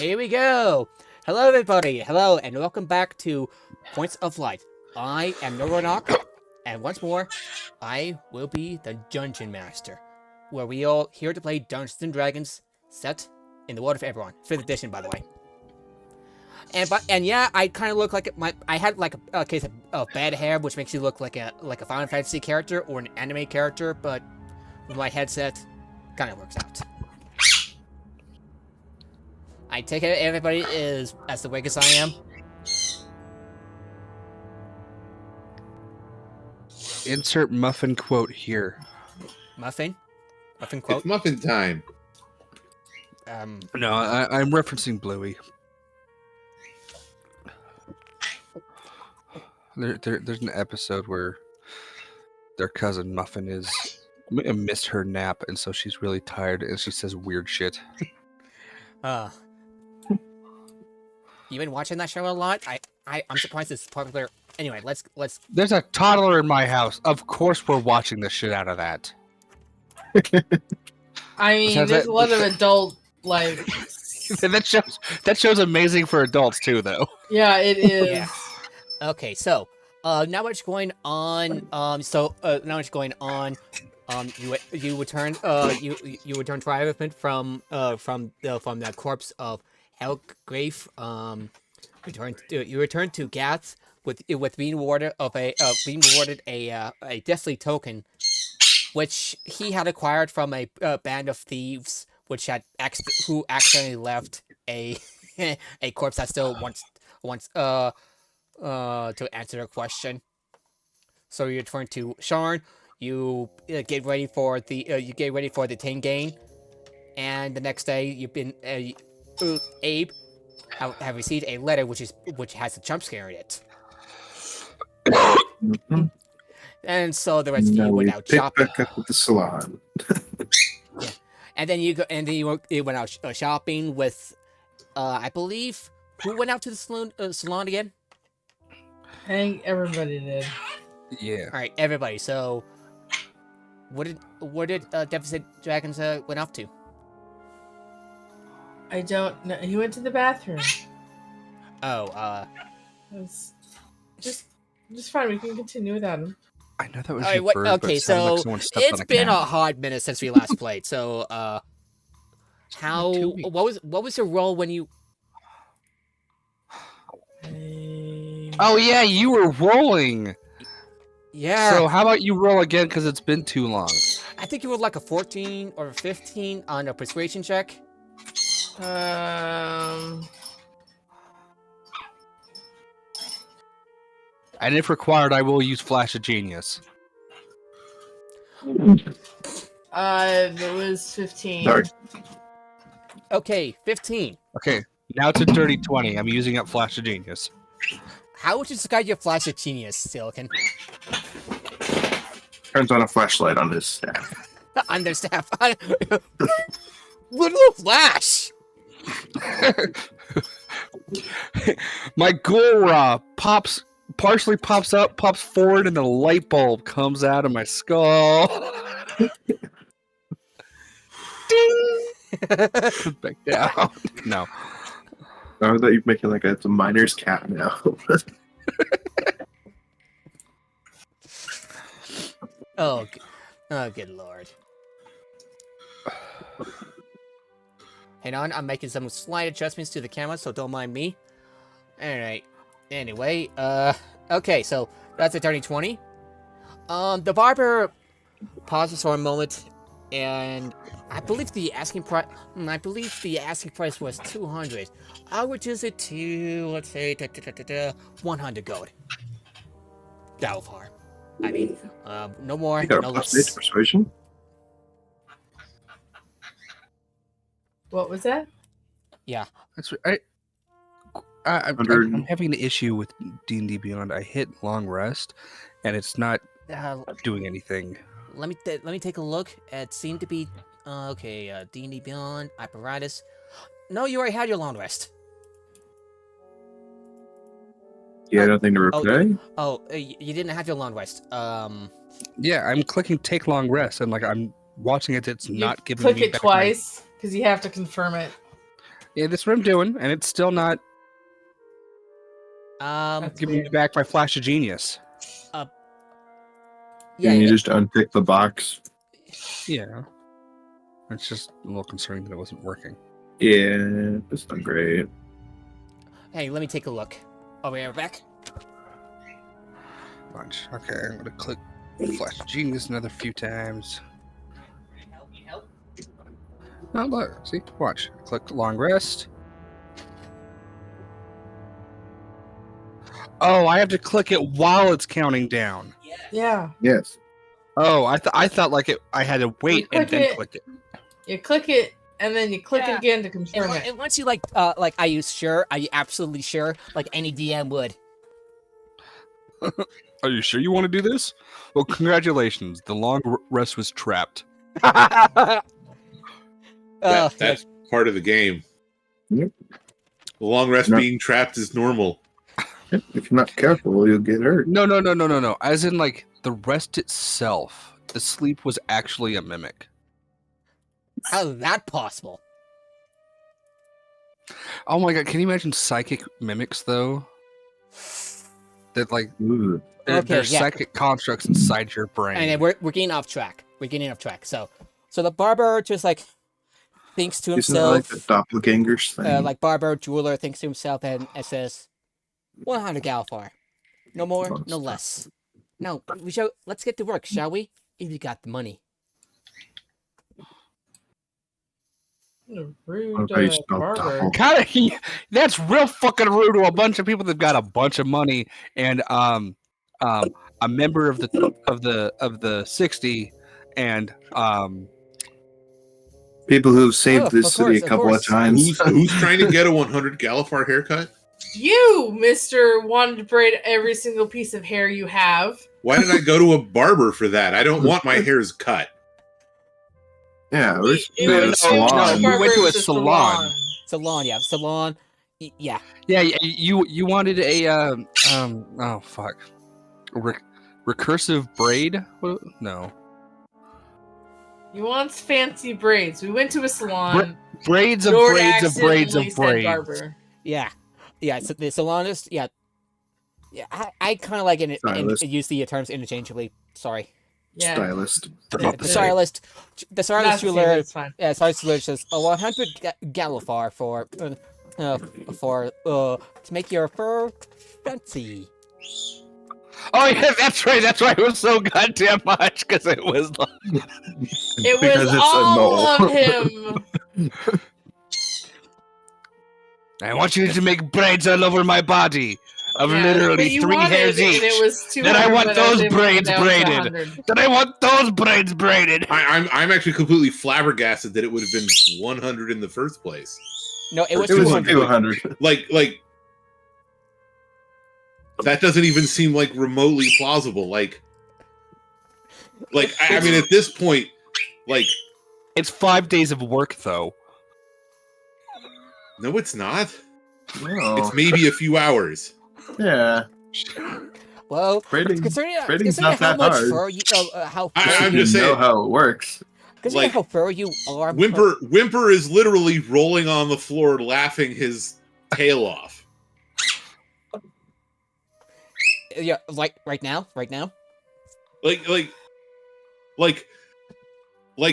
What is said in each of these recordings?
Here we go. Hello, everybody. Hello, and welcome back to Points of Light. I am Neuronok, and once more, I will be the Dungeon Master, where we all here to play Dungeons and Dragons, set in the world of Eberron. 5th edition, by the way. And yeah, I kind of look like I had like a case of bad hair, which makes you look like a Final Fantasy character or an anime character, but with my headset, kind of works out. I take it everybody is as awake as I am. Insert muffin quote here. Muffin? Muffin quote? It's muffin time. No, I'm referencing Bluey. There's an episode where their cousin Muffin missed her nap, and so she's really tired, and she says weird shit. You been watching that show a lot? I'm surprised it's popular. Anyway, let's. There's a toddler in my house. Of course, we're watching the shit out of that. I mean, there's a lot of adult like. that show's amazing for adults too, though. Yeah, it is. Yeah. Okay, so now what's going on? Now what's going on? You returned you returned triumphant from the corpse of Helgrave. You returned to Gath with being awarded a deathly token, which he had acquired from a band of thieves, who accidentally left a a corpse that still wants to answer a question. So you return to Sharn. You get ready for the Tain gain, and the next day you've been Abe have received a letter which has a jump scare in it. And so the rest of you went out shopping. Back up with the salon. Yeah. And then you went out shopping with I believe, who went out to the salon again? I think everybody did. Yeah. All right, everybody. So, what did Deficit Dragons went off to? I don't know. He went to the bathroom. Oh, It's just fine. We can continue without him. I know that was all your right, bird, okay, but it sounded so like someone stepped on it's a been cat. a hard minute since we last played. So, what was your role when you? Oh yeah, you were rolling. Yeah. So how about you roll again, because it's been too long. I think you were like a 14 or a 15 on a persuasion check. Um. And if required, I will use Flash of Genius. It was 15. Sorry. Okay, 15. Okay, now it's a dirty 20. I'm using up Flash of Genius. How would you describe your flash of genius, Silicon? Turns on a flashlight on his staff. On their staff. Little flash! My ghoul partially pops up, pops forward, and a light bulb comes out of my skull. Ding! Back down. No. I thought you're making like it's a miner's cap now. Oh, good lord. Hang on, I'm making some slight adjustments to the camera, so don't mind me. Alright. Anyway, okay, so that's a turning 20. The barber pauses for a moment, and I believe the asking price was 200. I would reduce it to, let's say, 100 gold. That'll far. I mean, no more, You got no a plus less. 8 persuasion? What was that? Yeah. That's right. I'm having an issue with D&D Beyond. I hit long rest, and it's not doing anything. Let me take a look. It seemed to be okay. D&D Beyond apparatus. No, you already had your long rest. Yeah, I don't think to reply. You didn't have your long rest. Yeah, I'm clicking take long rest, and like I'm watching it. It's not giving Click me it back twice because you have to confirm it. Yeah, that's what I'm doing, and it's still not That's giving me weird. back my flash of genius. Yeah, Can you just unpick the box? Yeah. It's just a little concerning that it wasn't working. Yeah, that's not great. hey, let me take a look. Are we back? Bunch. Okay, I'm gonna click flash of genius another few times. Oh, look. See? Watch. Click long rest. Oh, I have to click it while it's counting down. Yeah. Yes. Oh, I thought like I had to wait and click then it. click it. You click it, and then you click it again to confirm it. And once you are you sure? Are you absolutely sure? Like any DM would. Are you sure you want to do this? Well, congratulations. The long rest was trapped. That's part of the game. Yep. The long rest No. being trapped is normal. If you're not careful, you'll get hurt. No. As in, like, the rest itself. The sleep was actually a mimic. How is that possible? Oh my god, can you imagine psychic mimics, though? That, like, Ooh. there's yeah. psychic constructs inside your brain. And then we're getting off track. So the barber just like thinks to Isn't it like himself. the doppelgangers thing? Like barber jeweler thinks to himself and says, 100 Galfar. No more, no less. No, let's get to work, shall we? If you got the money. Rude Okay, spelled barber. doppel. God, that's real fucking rude to a bunch of people that got a bunch of money and a member of the 60 and People who've saved Oh, this of city course, a of couple of course. times. Who's trying to get a 100 Galifar haircut? You, Mister, wanted to braid every single piece of hair you have. Why did I go to a barber for that? I don't want my hairs cut. Yeah, we're It at a was salon. No, we went to a barber's salon. Salon, yeah, salon. Yeah. Yeah, you wanted a oh fuck, recursive braid? No, He wants fancy braids. We went to a salon. braids of Lord braids of braids of accidentally said braids. barber. Yeah. So the salonist, yeah. I kind of like Stylist. use the terms interchangeably. Sorry. Yeah. Stylist. The stylist That's jeweler. okay, that's fine. Yeah, stylist jeweler says 100 Galifar for to make your fur fancy. Oh yeah, that's right. That's why it was so goddamn much because it was like It Because was it's a all no. of him. I want you to make braids all over my body of Yeah, literally but you 3 wanted hairs it, each. and it was 200, Then I want but those was able to braids go down to braided. 100. Then I want those braids braided. I'm actually completely flabbergasted that it would have been 100 in the first place. No, it was It was 200. 200. Like that doesn't even seem like remotely plausible. Like I mean, at this point, like, It's 5 days of work though. no, it's not. No. It's maybe a few hours. Yeah. Well, Braiding- considering braiding's how not that much hard. fur you how I'm You just know saying. how it works. considering like, how fur you are. Whimper is literally rolling on the floor, laughing his tail off. Yeah, like right now. Like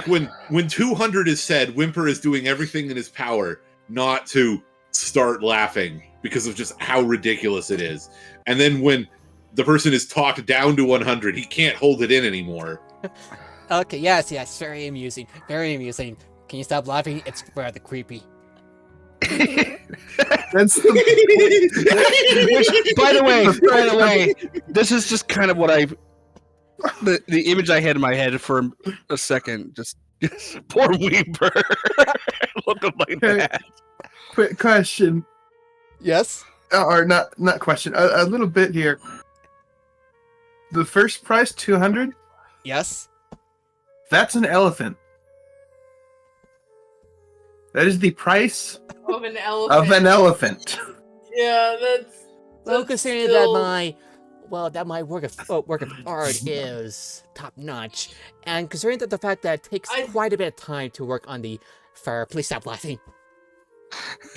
when 200 is said, Whimper is doing everything in his power not to start laughing because of just how ridiculous it is. And then when the person is talked down to 100, he can't hold it in anymore. Okay, yes, very amusing, very amusing. Can you stop laughing? It's rather creepy. That's the Which, by the way, this is just kind of what the image I had in my head for a second. Just poor Weeper looking like that. quick question. Yes. Or not question. A little bit here. The first price, 200? Yes. That's an elephant. That is the price Of an elephant. of an elephant. Yeah, that's Well, considering still- that my work of art is top notch, and considering that the fact that it takes quite a bit of time to work on the fur, please stop laughing.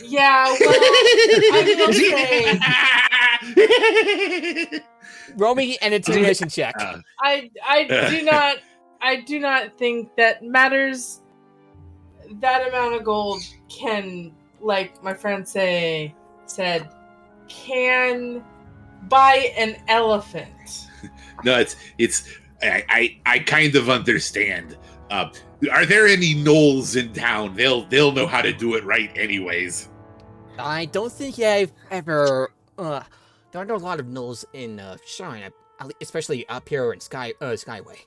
Yeah, well, I will say Roll me an intimidation check. I do not think that matters. That amount of gold can, like my friend said, can buy an elephant. No, I kind of understand. Are there any gnolls in town? They'll know how to do it right anyways. I don't think I've ever. There are not a lot of gnolls in Shine, especially up here in Skyway.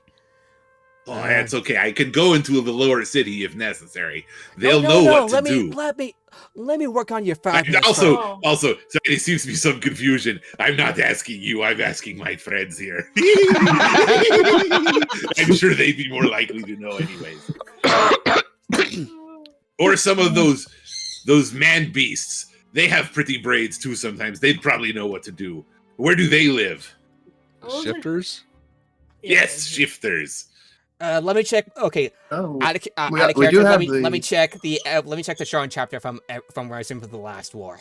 Oh, that's okay. I could go into the lower city if necessary. They'll know what to do. Let me work on your And 5 also, Oh. sorry, there seems to be some confusion. I'm not asking you. I'm asking my friends here. I'm sure they'd be more likely to know, anyways. Or some of those man beasts. They have pretty braids too. Sometimes they'd probably know what to do. Where do they live? Those are- Shifters? Yes, shifters. Let me check. Okay, Oh, out of we character, do let have me the- check the Sharon chapter from where I was in for the last war.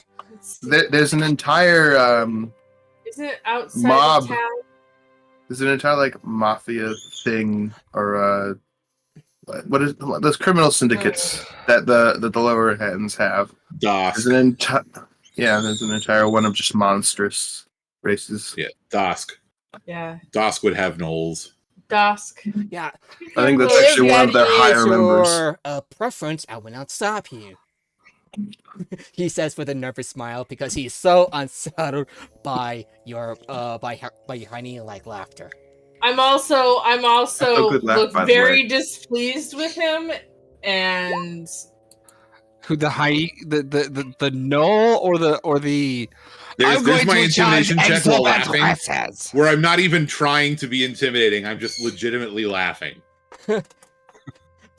there's an entire Isn't it outside Mob. of town? there's an entire like mafia thing or what is those criminal syndicates that the lower hands have. Dosk. There's an entire one of just monstrous races. Yeah, Dosk. Yeah, Dosk would have gnolls. dusk. Yeah, I think that's if actually one of their that is higher members. your preference, I will not stop you. He says with a nervous smile because he's so unsettled by your honey like laughter. I'm also good laugh, look by the very way. displeased with him, and Who the null or the There's my intimidation check while laughing, classes. where I'm not even trying to be intimidating. I'm just legitimately laughing.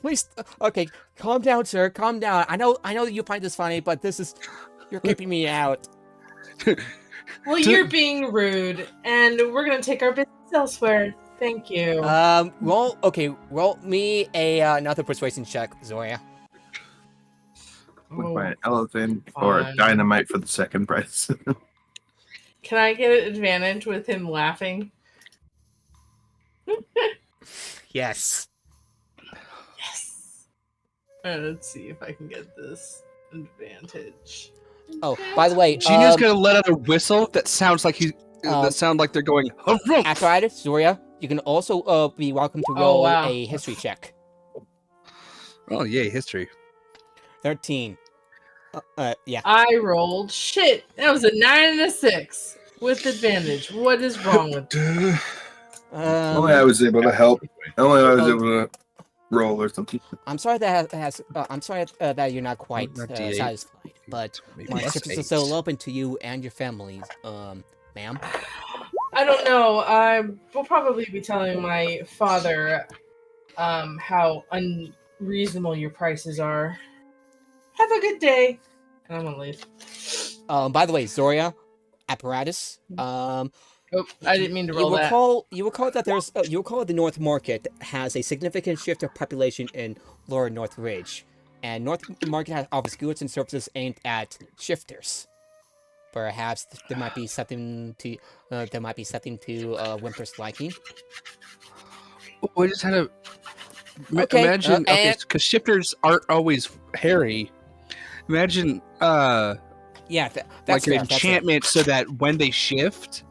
Please, okay, calm down, sir. Calm down. I know that you find this funny, but you're creeping me out. well, you're being rude, and we're gonna take our business elsewhere. Thank you. Roll me another persuasion check, Zoya. Would buy an elephant or Fine. dynamite for the second price. Can I get an advantage with him laughing? Yes. Yes. Alright, let's see if I can get this advantage. Oh, by the way, Gina's gonna let out a whistle that sounds like Um, that sound like they're going. "Harumph!" apparatus, Zoya, you can also be welcome to Oh, roll wow. a history check. Oh yay, history. 13. Yeah. I rolled shit. That was a 9 and a 6 with advantage. What is wrong with Only I was able to help. Only I was able to roll or something. I'm sorry that that you're not quite Not D8. satisfied, but Maybe my plus ships are 8. still open to you and your families, ma'am. I don't know. I will probably be telling my father how unreasonable your prices are. Have a good day. And I'm gonna leave. By the way, Zoria, apparatus. Oh, I didn't mean to roll that. You recall that you recall the North Market has a significant shift of population in Lower North Ridge, and North Market offers goods and services aimed at shifters. Perhaps there might be something to Whimper's liking. We just had to Okay, imagine and- because shifters aren't always hairy. Imagine Yeah, that's like fair, an enchantment so that when they shift,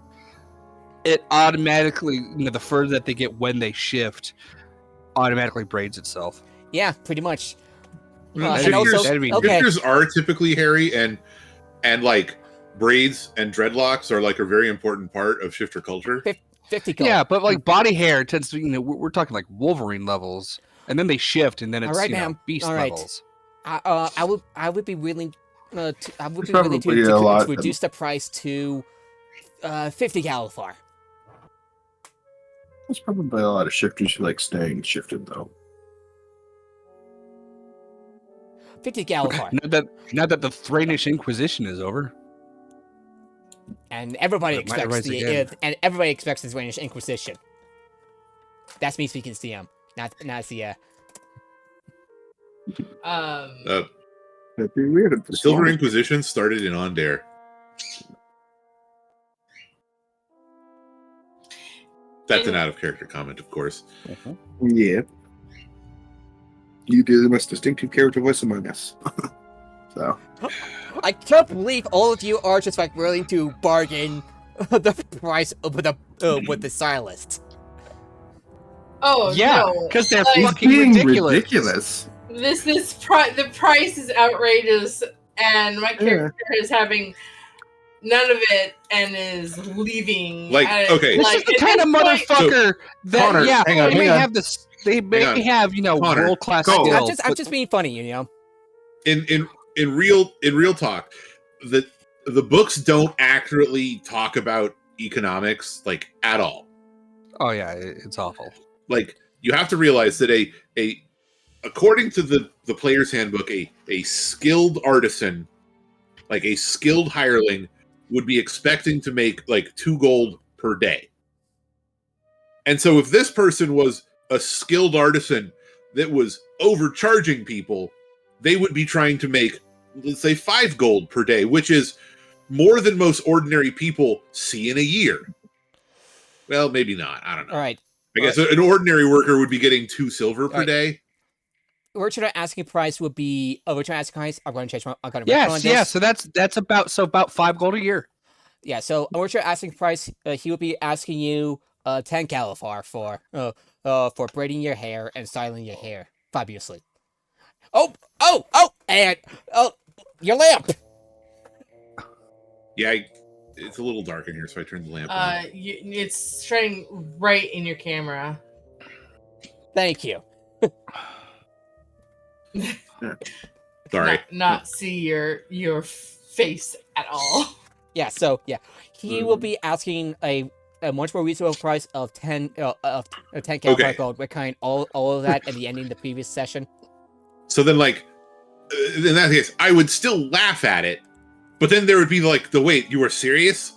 it automatically the fur that they get when they shift automatically braids itself. Yeah, pretty much. Well, And also, that'd be- okay, Shifters are typically hairy, and like braids and dreadlocks are like a very important part of shifter culture. 50 gold. Yeah, but like body hair tends to we're talking like Wolverine levels, and then they shift, and then it's Alright, ma'am. beast Alright. levels. I would be willing to probably a lot. reduce the price to 50 Galifar. There's probably a lot of shifters who like staying shifted though. 50 Galifar. Now that the Thranish Inquisition is over. And everybody It might expects arise again. everybody expects the Spanish Inquisition. That's me speaking to not the Uh, That'd be weird if The Silver Inquisition started in Ondair. That's an out-of-character comment, of course. Yeah. You do the most distinctive character voice among us. So. I can't believe all of you are just like willing to bargain the price with the stylist. Oh Yeah, no! because they're Like, fucking Being ridiculous. The price is outrageous, and my character is having none of it and is leaving. Like, okay. This is the kind of motherfucker that, Connor, yeah, hang on, they may hang on. have this. They may have, Connor, world-class go. skills. I'm just being funny, you know. In real talk, the books don't accurately talk about economics like at all. Oh yeah, it's awful. Like, you have to realize that a according to the player's handbook, a skilled artisan, like a skilled hireling, would be expecting to make like 2 gold per day. And so if this person was a skilled artisan that was overcharging people, they would be trying to make, let's say, 5 gold per day, which is more than most ordinary people see in a year. Well, maybe not. I don't know. All right. I guess an ordinary worker would be getting 2 silver per Right. day. Original asking price would be original asking price. I'm going to change my. I'm going to Yes, yeah. So that's about 5 gold a year. Yeah. So original asking price, he would be asking you 10 Galifar for braiding your hair and styling your hair fabulously. And your lamp. Yeah, it's a little dark in here, so I turned the lamp on. It's shining right in your camera. Thank you. Sorry. Not see your face at all. Yeah. So yeah, he will be asking a much more reasonable price of 10 Galifar Okay. gold. We're kind all of that at the ending of the previous session. So then, like, in that case, I would still laugh at it, but then there would be like the wait, you were serious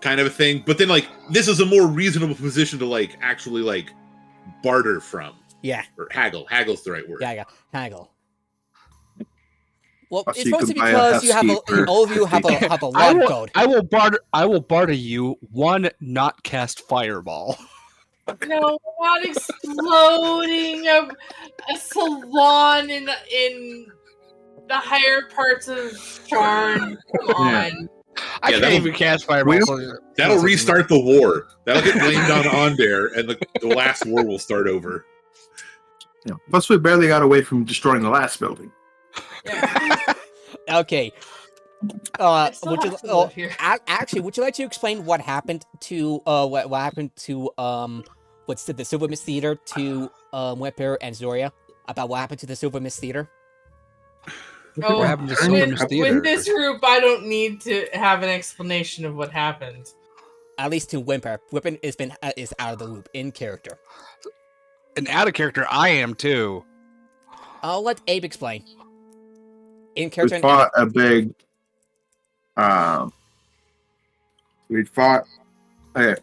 kind of a thing. But then, like, this is a more reasonable position to like actually like barter from. Yeah. Or haggle. Haggle's the right word. Yeah. Haggle. Well, So it's you mostly can buy a because you have husky for all of you have 50. a lot of gold. I will barter you 1 not cast fireball. No, not exploding a salon in the higher parts of Sharn. Come on. I Yeah, can't even cast fireball. That'll restart the war. That'll get blamed on Ondair, and the last war will start over. Yeah. Plus, we barely got away from destroying the last building. Yeah. Okay. I still Would you have to live here. actually would you like to explain what happened to what happened to what's the Silver Mist Theater to Whipper and Zoria about what happened to the Silver Mist Theater? Oh, What happened to Silver Mist Theater? with this group, I don't need to have an explanation of what happened. At least to Whimper. Whimper is out of the loop in character. And out of character, I am too. I'll let Abe explain. In We character. fought a big. We fought. Okay.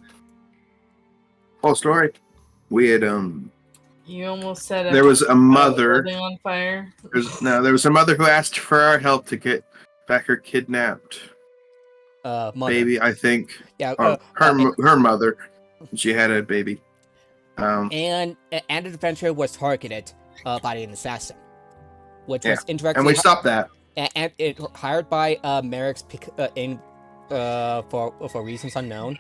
Whole story. We had You almost said There was a mother. building on fire. There was a mother who asked for our help to get back her kidnapped Mother. baby. I think Yeah. her mother. She had a baby. And the adventure was targeted by an assassin, which Yeah, was indirectly and we stopped that. and it hired by Merrick's for reasons unknown.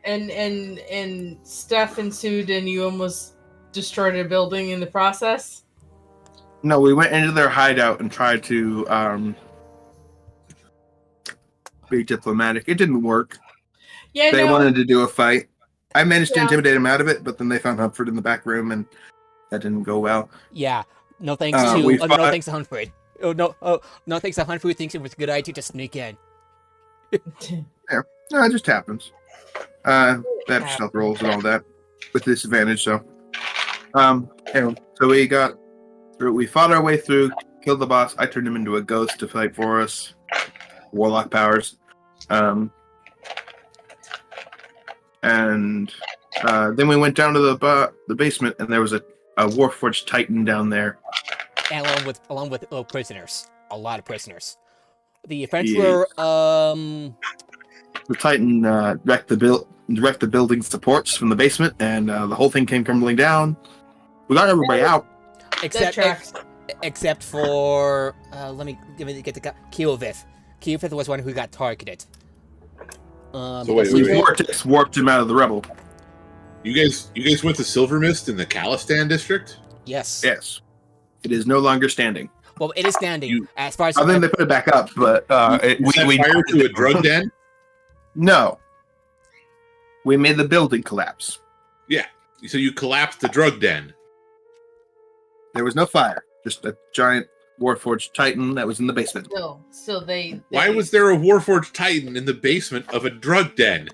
And stuff ensued, and you almost destroyed a building in the process. No, we went into their hideout and tried to be diplomatic. It didn't work. Yeah, They no, wanted to do a fight. I managed to Yeah. intimidate them out of it, but then they found Humphrey in the back room, and that didn't go well. Yeah, no thanks we to no fought- thanks to Humphrey. No thanks to Humphrey. Who thinks it was a good idea to sneak in. No, it just happens. That stealth rolls and all that with disadvantage. So, anyway, so we got through. We fought our way through, killed the boss. I turned him into a ghost to fight for us. Warlock powers. And then we went down to the basement, and there was a Warforged Titan down there. And along with prisoners. a lot of prisoners. The adventurer, The Titan wrecked the building supports from the basement, and the whole thing came crumbling down. We got everybody out. except for let me get the Keovith. Keovith was one who got targeted. So wait. Vortex warped him out of the rebel. You guys went to Silver Mist in the Calistan district? Yes. Yes, it is no longer standing. Well, it is standing as far as. I think they put it back up, but we fire to a drug den. No, we made the building collapse. Yeah, so you collapsed the drug den. There was no fire, just a giant Warforged Titan that was in the basement. Still, they. Why was there a Warforged Titan in the basement of a drug den?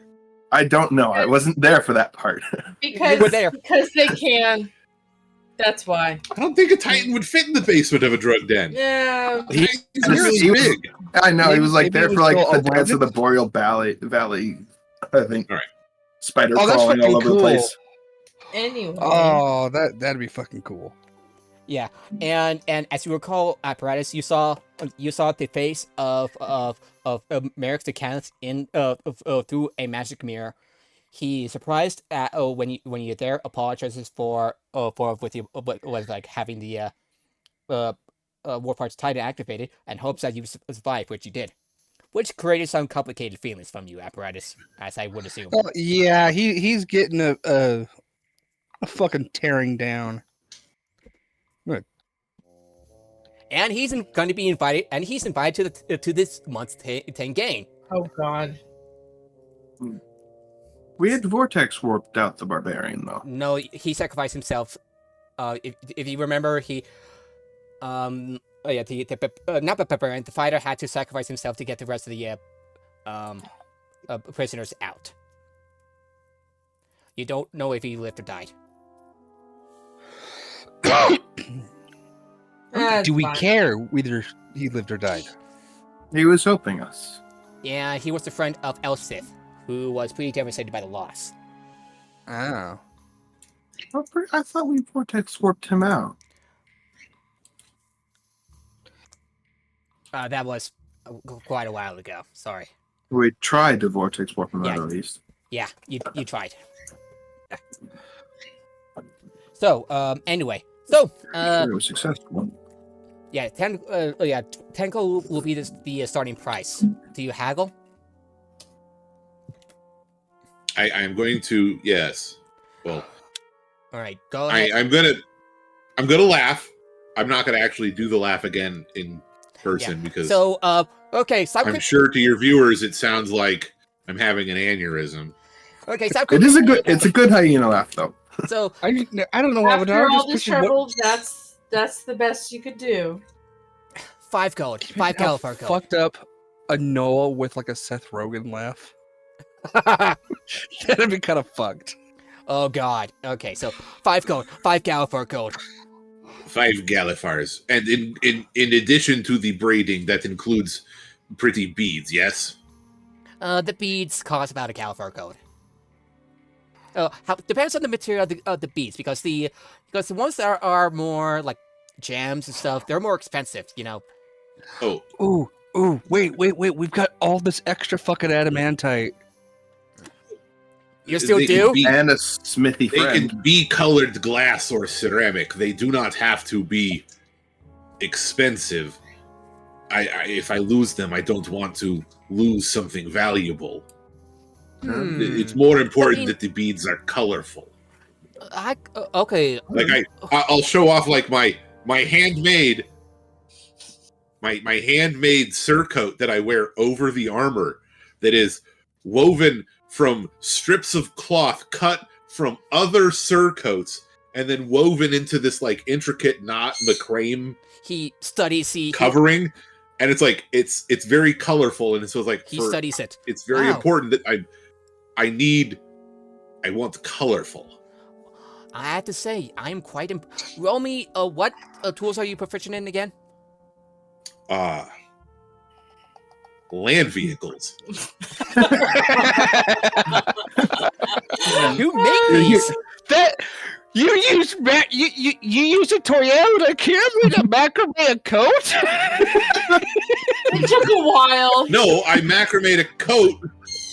I don't know. I wasn't there for that part. You were there. Because they can. That's why. I don't think a Titan would fit in the basement of a drug den. Yeah. Titan's he really was- big. I know. Maybe- he was like maybe there it for was like still the dance a of the Boreal Valley, I think. All right. Spider Oh, that's crawling all fucking over the cool. place. Anyway. Oh, that'd be fucking cool. Yeah, and as you recall, apparatus, you saw the face of Merrick's account in through a magic mirror. He surprised at when you're there, apologizes for with you was like having the Warforged Titan activated, and hopes that you survive, which you did, which created some complicated feelings from you, apparatus, as I would assume. Oh, yeah, he's getting a fucking tearing down. And he's going to be invited, and he's invited to this month's Tain game. Oh God. We had Vortex warped out the barbarian though. No, he sacrificed himself. If you remember, he not the barbarian. The fighter had to sacrifice himself to get the rest of the prisoners out. You don't know if he lived or died. That's Do we fine. care whether he lived or died? He was helping us. Yeah, he was the friend of Elsith, who was pretty devastated by the loss. Oh. I thought we Vortex warped him out. That was quite a while ago. Sorry. We tried to Vortex warp him out Yeah. at least. Yeah, you tried. So, anyway. So, Sure it was successful. yeah, Tenko will be the starting price. Do you haggle? I am going to yes. Well, All right, go ahead. I'm gonna laugh. I'm not gonna actually do the laugh again in person because So, okay, I'm sure to your viewers it sounds like I'm having an aneurysm. Okay, It's a good hyena laugh though. So, I don't know why, but After I'm all just the picturing trouble, that's the best you could do. 5 gold. 5 how Gallifar gold. fucked up a Noah with like a Seth Rogen laugh. That'd be kind of fucked. Oh god. Okay, so 5 gold. 5 Gallifar gold. 5 Gallifars, and in addition to the braiding, that includes pretty beads. Yes. The beads cost about a Gallifar gold. Depends on the material of the beads, because the ones that are more like gems and stuff, they're more expensive, you know. Oh, Ooh, wait, we've got all this extra fucking adamantite. You still They do? can be- And a smithy They friend. can be colored glass or ceramic. They do not have to be expensive. If I lose them, I don't want to lose something valuable. It's more important that the beads are colorful. Okay. Like I'll show off like my handmade my handmade surcoat that I wear over the armor that is woven from strips of cloth cut from other surcoats and then woven into this like intricate knot He macrame studies covering, and it's like it's very colorful, and so it's like He studies it. it's very Wow. important that I want colorful. I have to say, I am quite roll me, what tools are you proficient in again? Land vehicles. Who make these? That you use you use a Toyota Camry to macrame a coat? It took a while. No, I macrameed a coat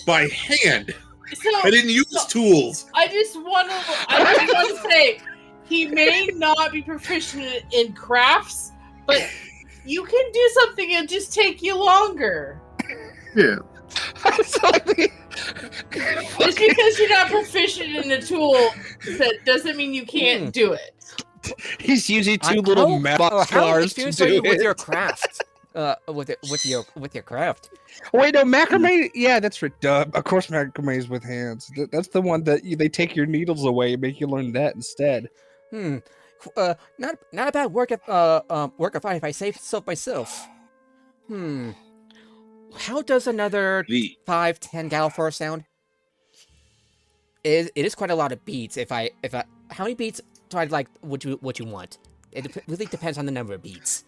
by hand. So I didn't use tools. I just want to say, he may not be proficient in crafts, but you can do something and just take you longer. Yeah. Just because you're not proficient in the tool, that doesn't mean you can't do it. He's using two little map How cars to experienced are do you with your it. craft? With your craft. Wait, no, macrame. Yeah, that's right. Duh. Of course, macrame is with hands. That's the one that they take your needles away and make you learn that instead. Not a bad work of art if I say so myself. How does another 5-10 Gala sound? It is quite a lot of beats. How many beats do I like? Would you want? It really depends on the number of beats.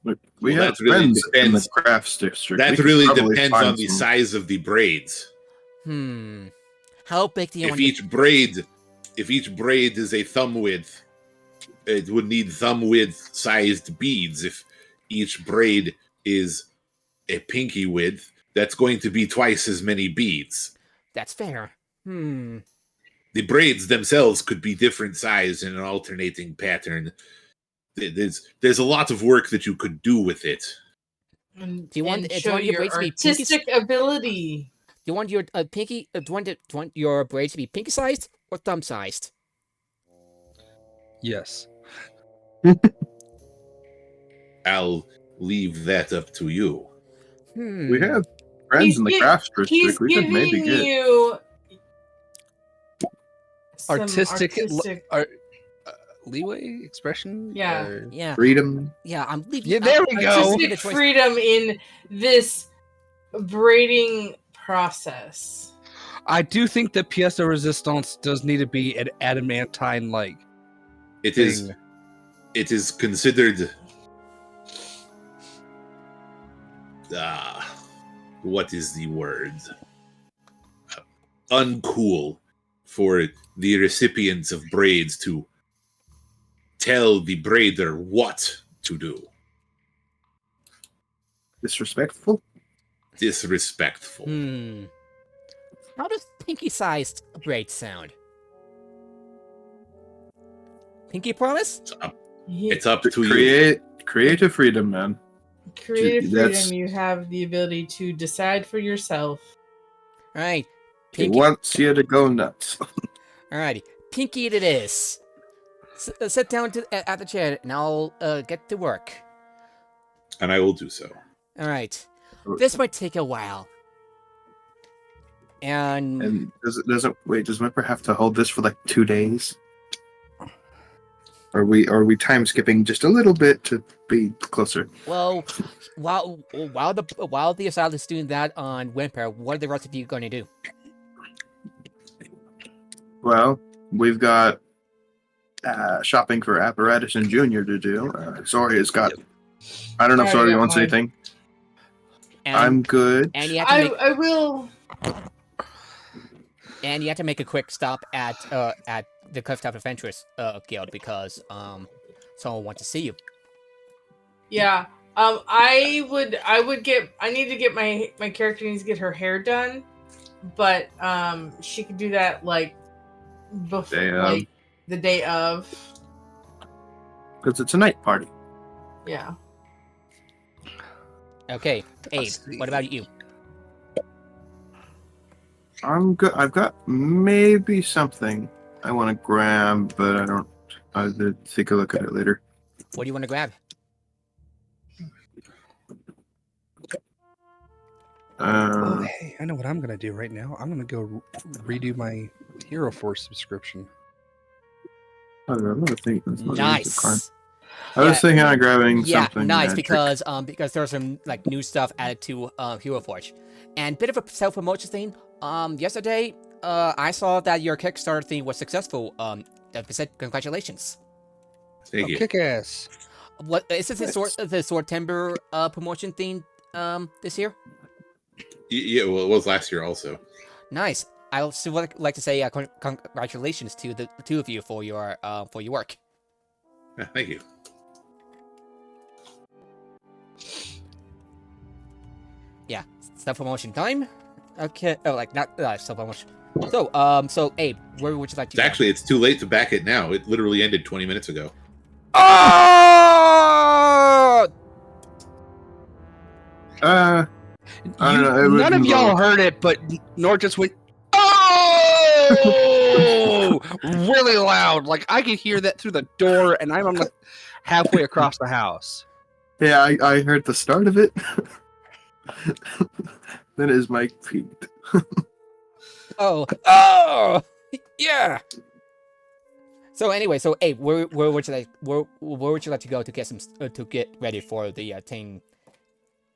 We Well, have that really friends in the depends. crafts district. That We could really probably depends find on the some- size of the braids. How big do you If want? each braid is a thumb width, it would need thumb width sized beads. If each braid is a pinky width, that's going to be twice as many beads. That's fair. The braids themselves could be different size in an alternating pattern. There's a lot of work that you could do with it. And, Do you want- and do you show want your your braids to be pinky- artistic ability. Do you want your pinky? Do you want your braids to be pinky sized or thumb sized? Yes. I'll leave that up to you. We have friends in the crafts He's district. We could giving maybe get. you some Artistic leeway expression. Yeah. or- Yeah, Freedom. yeah. I'm leaving. Yeah, there we go. artistic freedom in this braiding process. I do think that pièce de resistance does need to be an adamantine like. It is considered what is the word? Uncool for the recipients of braids to tell the braider what to do. Disrespectful. Disrespectful. How does pinky sized braid sound? Pinky promise? It's up to you. Creative freedom, man. Creative That's- freedom, you have the ability to decide for yourself. All right, He pinky. wants you to go nuts. Alrighty, pinky it is. Sit down at the chair, and I'll get to work. And I will do so. All right, this might take a while. And And does Whimper have to hold this for like 2 days? Are we time skipping just a little bit to be closer? well, while the asylum is doing that on Whimper, what are the rest of you going to do? Well, we've got shopping for apparatus and Junior to do. Sorry, has got. I don't know if Sorry, Sorry got wants mine. anything. And, I'm good. and you have to make I will. and you have to make a quick stop at the Clifftop Adventurers Guild because someone wants to see you. Yeah. I need to get my character needs to get her hair done, but she could do that like before, Day of. like the day of. Because it's a night party. Yeah. Okay, Abe, Let's see. what about you? I'm good. I've got maybe something I want to grab, but I don't. I'll take a look at it later. What do you want to grab? Oh, hey, I know what I'm gonna do right now. I'm gonna go redo my Hero Force subscription. I don't know, I'm gonna think that's not a music card. Nice. I was thinking of grabbing Yeah, something. nice magic. because there's some like new stuff added to Hero Forge, and bit of a self promotion thing. Yesterday, I saw that your Kickstarter thing was successful. Congratulations. Thank you. Kick ass. What is this the Swordtember promotion thing this year? Yeah, well, it was last year also. Nice. I also would like to say congratulations to the two of you for your work. Yeah, thank you. Yeah, self-promotion time. Okay. Oh, like not self-promotion. So Abe, where would you like to go? Actually, it's too late to back it now. It literally ended 20 minutes ago. Oh! I don't know. None of y'all heard it, but Nord just went, "Oh!" really loud. Like I could hear that through the door, and I'm like halfway across the house. Yeah, I heard the start of it. Then his mic peaked. Oh, yeah. So anyway, so Abe, where would you like to go to get to get ready for the Tain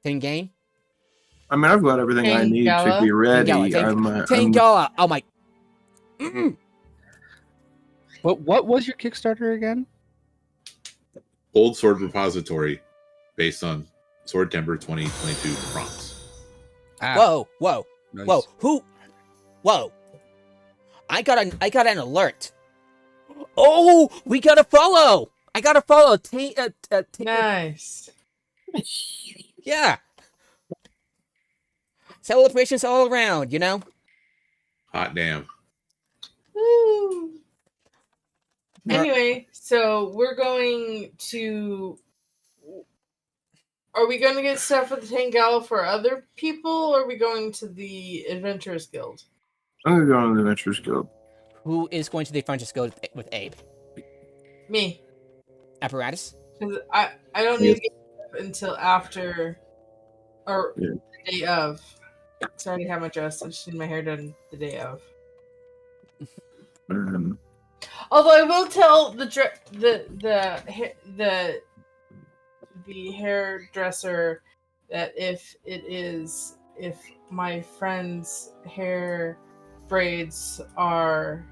game? I mean, I've got everything I Tain need Gala? to be ready. Tain Gala. Oh my. What was your Kickstarter again? Old Sword Repository, based on Sword Timber 2022 prompts. Whoa. Nice. Whoa. Who? Whoa. I got an alert. Oh, we got a follow. I got a follow. Nice. Yeah. Celebrations all around, you know? Hot damn. Woo. Anyway, so we're going to. Are we going to get stuff for the Tain Gala for other people, or are we going to the Adventurers Guild? I'm gonna go on the Adventurers Guild. Who is going to the Adventures Guild with Abe? Me. Apparatus? Because I don't need to get stuff until after. Or the day of. So I already have my dress. I just need my hair done the day of. Although I will tell the hairdresser that if my friend's hair braids are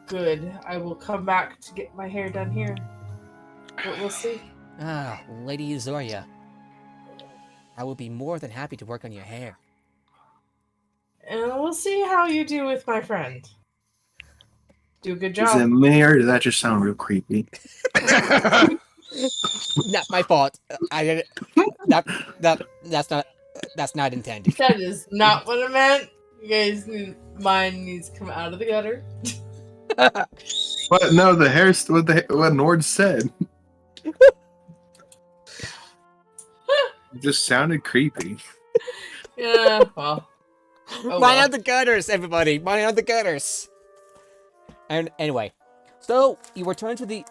good, I will come back to get my hair done here. But we'll see. Ah, Lady Zoria. I will be more than happy to work on your hair. And we'll see how you do with my friend. Do a good Is it job. me or did that just sound real creepy? Not my fault. I didn't. That's not intended. That is not what I meant. You guys, mine needs to come out of the gutter. But no, the hair's what Nord said. It just sounded creepy. Yeah, well. Oh, Mind out the gutters, everybody. Mind out the gutters. And anyway, so you return to the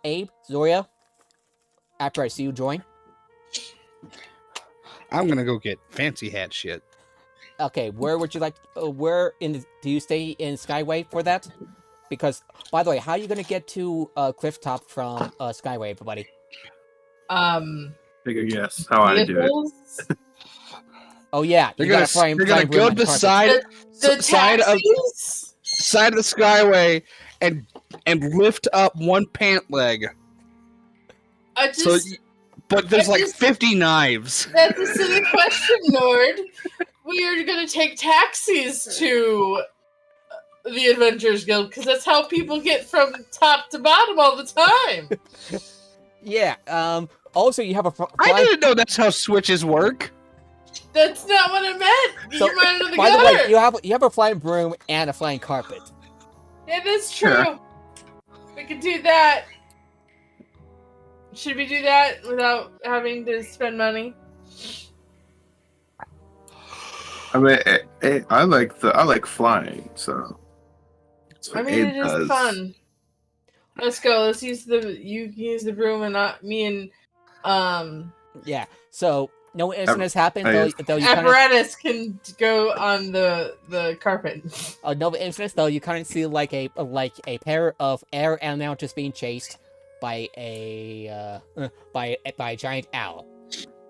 Abe, Zoria. After I see you join. I'm gonna go get fancy hat shit. Okay, where would you like? Do you stay in Skyway for that? Because by the way, how are you gonna get to Cliff Top from Skyway, everybody? Take a guess how I do it. Oh yeah, They're gonna go to the side of the Skyway and lift up one pant leg. But there's like 50 knives. That's a silly question, Nord. We are going to take taxis to the Adventurers Guild because that's how people get from top to bottom all the time. Yeah. Also, you have a. I didn't know that's how switches work. That's not what I meant. So, You're minding the by the gutter. way, you have a flying broom and a flying carpet. Yeah, that's true. Yeah. We could do that. Should we do that without having to spend money? I mean, I like flying, so. I mean, it is fun. Let's go. Let's use you can use the broom and not me and Yeah. So no incidents happened though you apparatus can go on the carpet. no incidents though you kind of see like a pair of air animals just being chased by a giant owl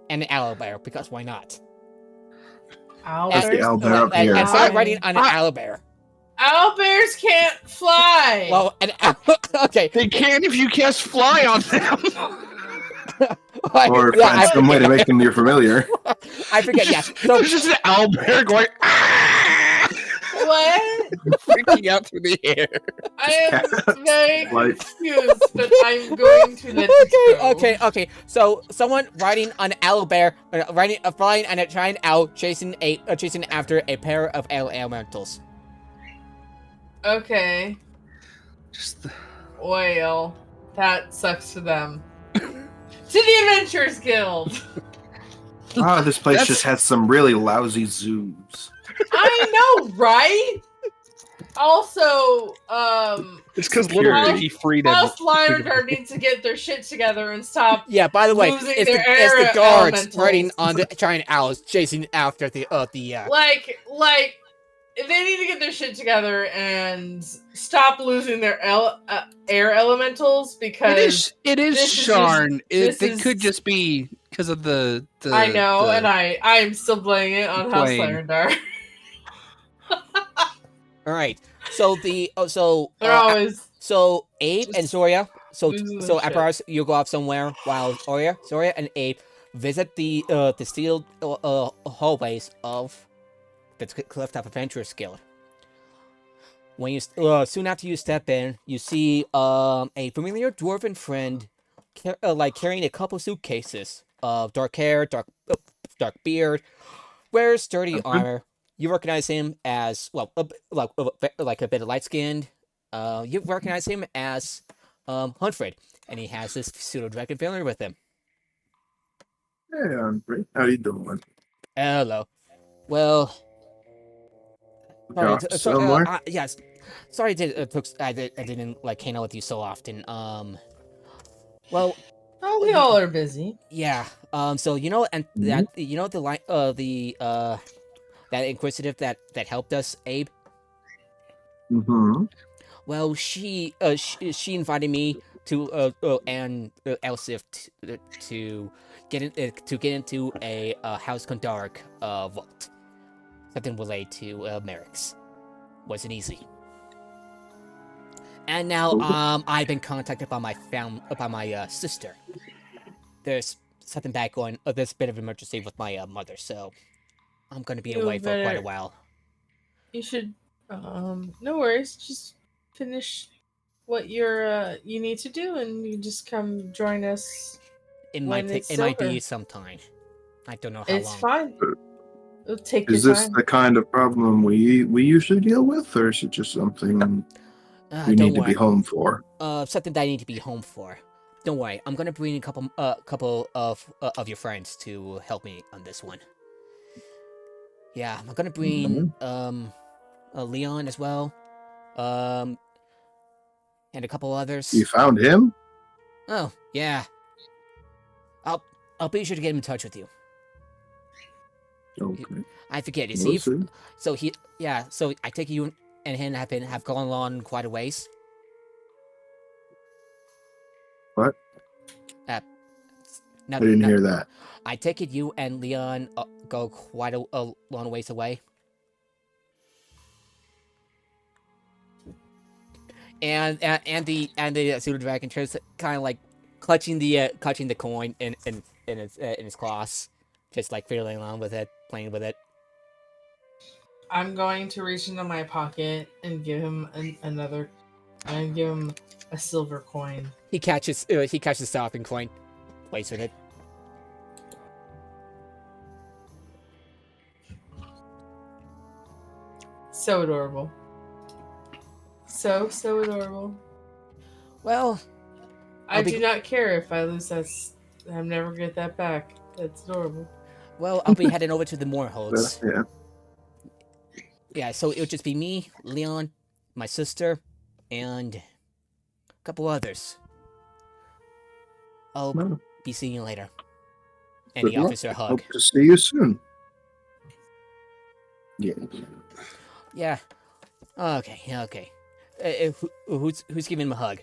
and an owlbear because why not? Owlbear up here. And start riding on an owlbear. Owlbears can't fly. Well, okay. They can if you cast fly on them. Or find some way to make them more familiar. I forget. Yeah. So there's just an owlbear going. What? freaking out through the air. I am very Like- confused, but I'm going to let this go. Okay. So someone riding on an owlbear, flying on a giant owl, chasing after a pair of elementals. Okay. Just the... Well, that sucks for them. To the Adventurers Guild. Oh, this place That's- just has some really lousy zoos. I know, right? Also, It's because little Security. Vicky freedom. House Lyrdar needs to get their shit together and stop. Yeah. By the way, Losing it's their the guards elementals. riding on the giant owls, chasing after the Like, they need to get their shit together and stop losing their air elementals because It is this is Sharn. this It is- could just be because of the I know, the- and I'm still blaming it on House Blame. Lyrdar. All right. So They're always always Abe and just Zoria. So losing so their shit. Eberron, you go off somewhere while Zoria and Abe visit the sealed hallways of the Clifftop Adventurers Guild. When you soon after you step in, you see a familiar dwarven friend, carrying a couple suitcases of dark hair, dark beard, wears sturdy armor. You recognize him as like a bit of light skinned. You recognize him as Huntford, and he has this pseudo dragon family with him. Hey, Andre, how you doing? Hello. Well, Got somewhere? yes. Sorry, I didn't hang out with you so often. Well, oh, we all are busy. yeah. So and that that Inquisitive that helped us, Abe. Mm-hmm. Well, she invited me to and Elsif to get into a House Kondark vault. Something related to Merrick's. Wasn't easy. And now I've been contacted by my sister. There's something bad going. There's a bit of emergency with my mother, so I'm gonna be You away for quite a better- while. You should, no worries. Just finish what you need to do, and you just come join us. It When might it's be over. some time. I don't know how It's long. fine. It'll take Is your this time. the kind of problem we usually deal with, or is it just something we Don't need to worry. be home for? Something that I need to be home for. Don't worry. I'm gonna bring a couple of your friends to help me on this one. Yeah, I'm gonna bring Leon as well, and a couple others. You found him? Oh yeah. I'll be sure to get him in touch with you. Okay. I forget. Is We'll he? see. So I take you and him have gone along quite a ways. What? Now, I didn't hear that. I take it you and Leon go quite a long ways away. And the pseudo dragon tries kind of like clutching the coin in his claws, just like fiddling along with it, playing with it. I'm going to reach into my pocket and give him another. And give him a silver coin. He catches the stopping coin, plays with it. So adorable. So adorable. Well, I I'll be- do not care if I lose that. I'm never get that back. That's adorable. I'll be heading over to the Moorholds. Yeah. Yeah, so it'll just be me, Leon, my sister, and a couple others. I'll Well, be seeing you later. And good the luck. officer hug. Hope to see you soon. Yeah. Yeah. Okay. Who's giving him a hug?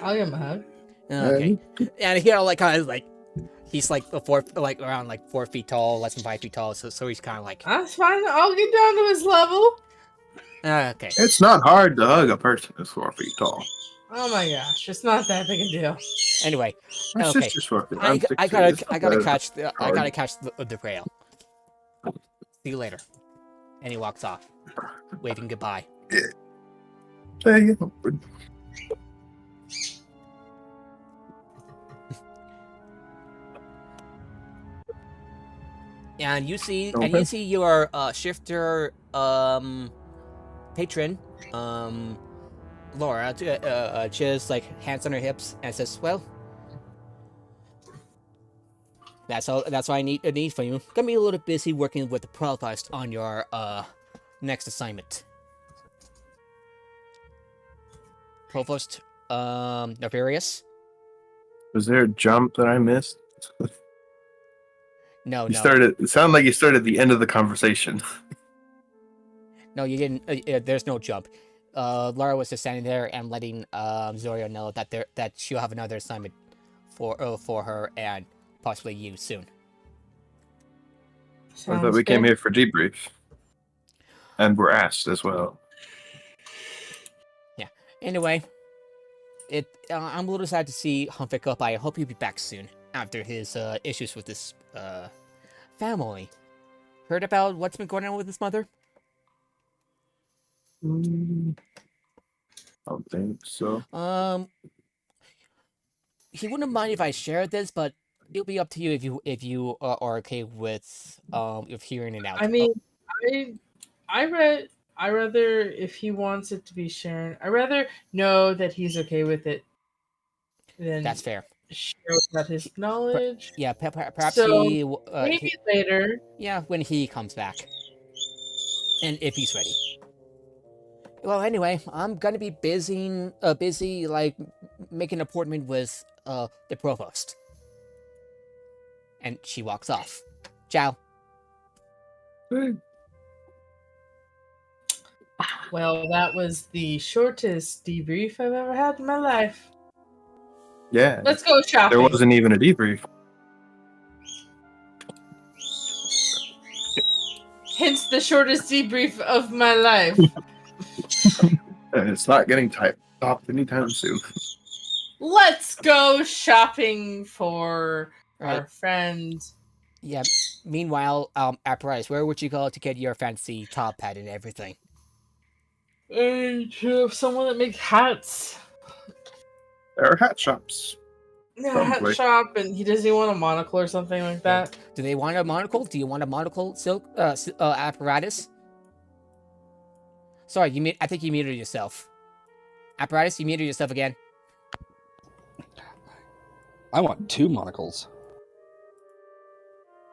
I'll give him a hug. Okay. And he kind of like he's like around 4 feet tall, less than 5 feet tall. So he's kind of like That's fine. I'll get down to his level. okay. It's not hard to hug a person that's 4 feet tall. Oh my gosh, it's not that big a deal. Anyway, My okay. sister's 4 feet. I I'm 6'2". gotta It's not I gotta that catch the hard. trail. See you later. And he walks off, waving goodbye. There you go. And you see, Okay. your shifter patron, Laura, just like hands on her hips and says, "Well, that's all. That's what I need from you. Gonna be a little busy working with the provost on your next assignment." Provost, Nefarious? Was there a jump that I missed? No, You no, started. It sounded like you started at the end of the conversation. no. You didn't. There's no jump. Laura was just standing there and letting Zoria know that she'll have another assignment for her and possibly you soon. I Sounds thought we came good. here for debrief, and we're asked as well. Anyway, I'm a little sad to see Humphrey go, but I hope he'll be back soon after his issues with his family. Heard about what's been going on with his mother? I don't think so. He wouldn't mind if I shared this, but it'll be up to you if you are okay with hearing it out. I mean, I rather if he wants it to be shared, I rather know that he's okay with it than That's fair. share without his knowledge. Yeah, perhaps So, maybe later. yeah, when he comes back, and if he's ready. Well, anyway, I'm gonna be busy like making an appointment with the provost. And she walks off. Ciao. Well, that was the shortest debrief I've ever had in my life. Yeah. Let's go shopping. There wasn't even a debrief. Hence the shortest debrief of my life. And it's not getting stopped anytime soon. Let's go shopping for Right. our friend. Yeah. Meanwhile, Apparatus, where would you go to get your fancy top hat and everything? And someone that makes hats. There are hat shops. Yeah, Probably. hat shop, and he doesn't want a monocle or something like that. Do they want a monocle? Do you want a monocle, Silk Apparatus? Sorry, I think you muted yourself. Apparatus, you muted yourself again. I want 2 monocles.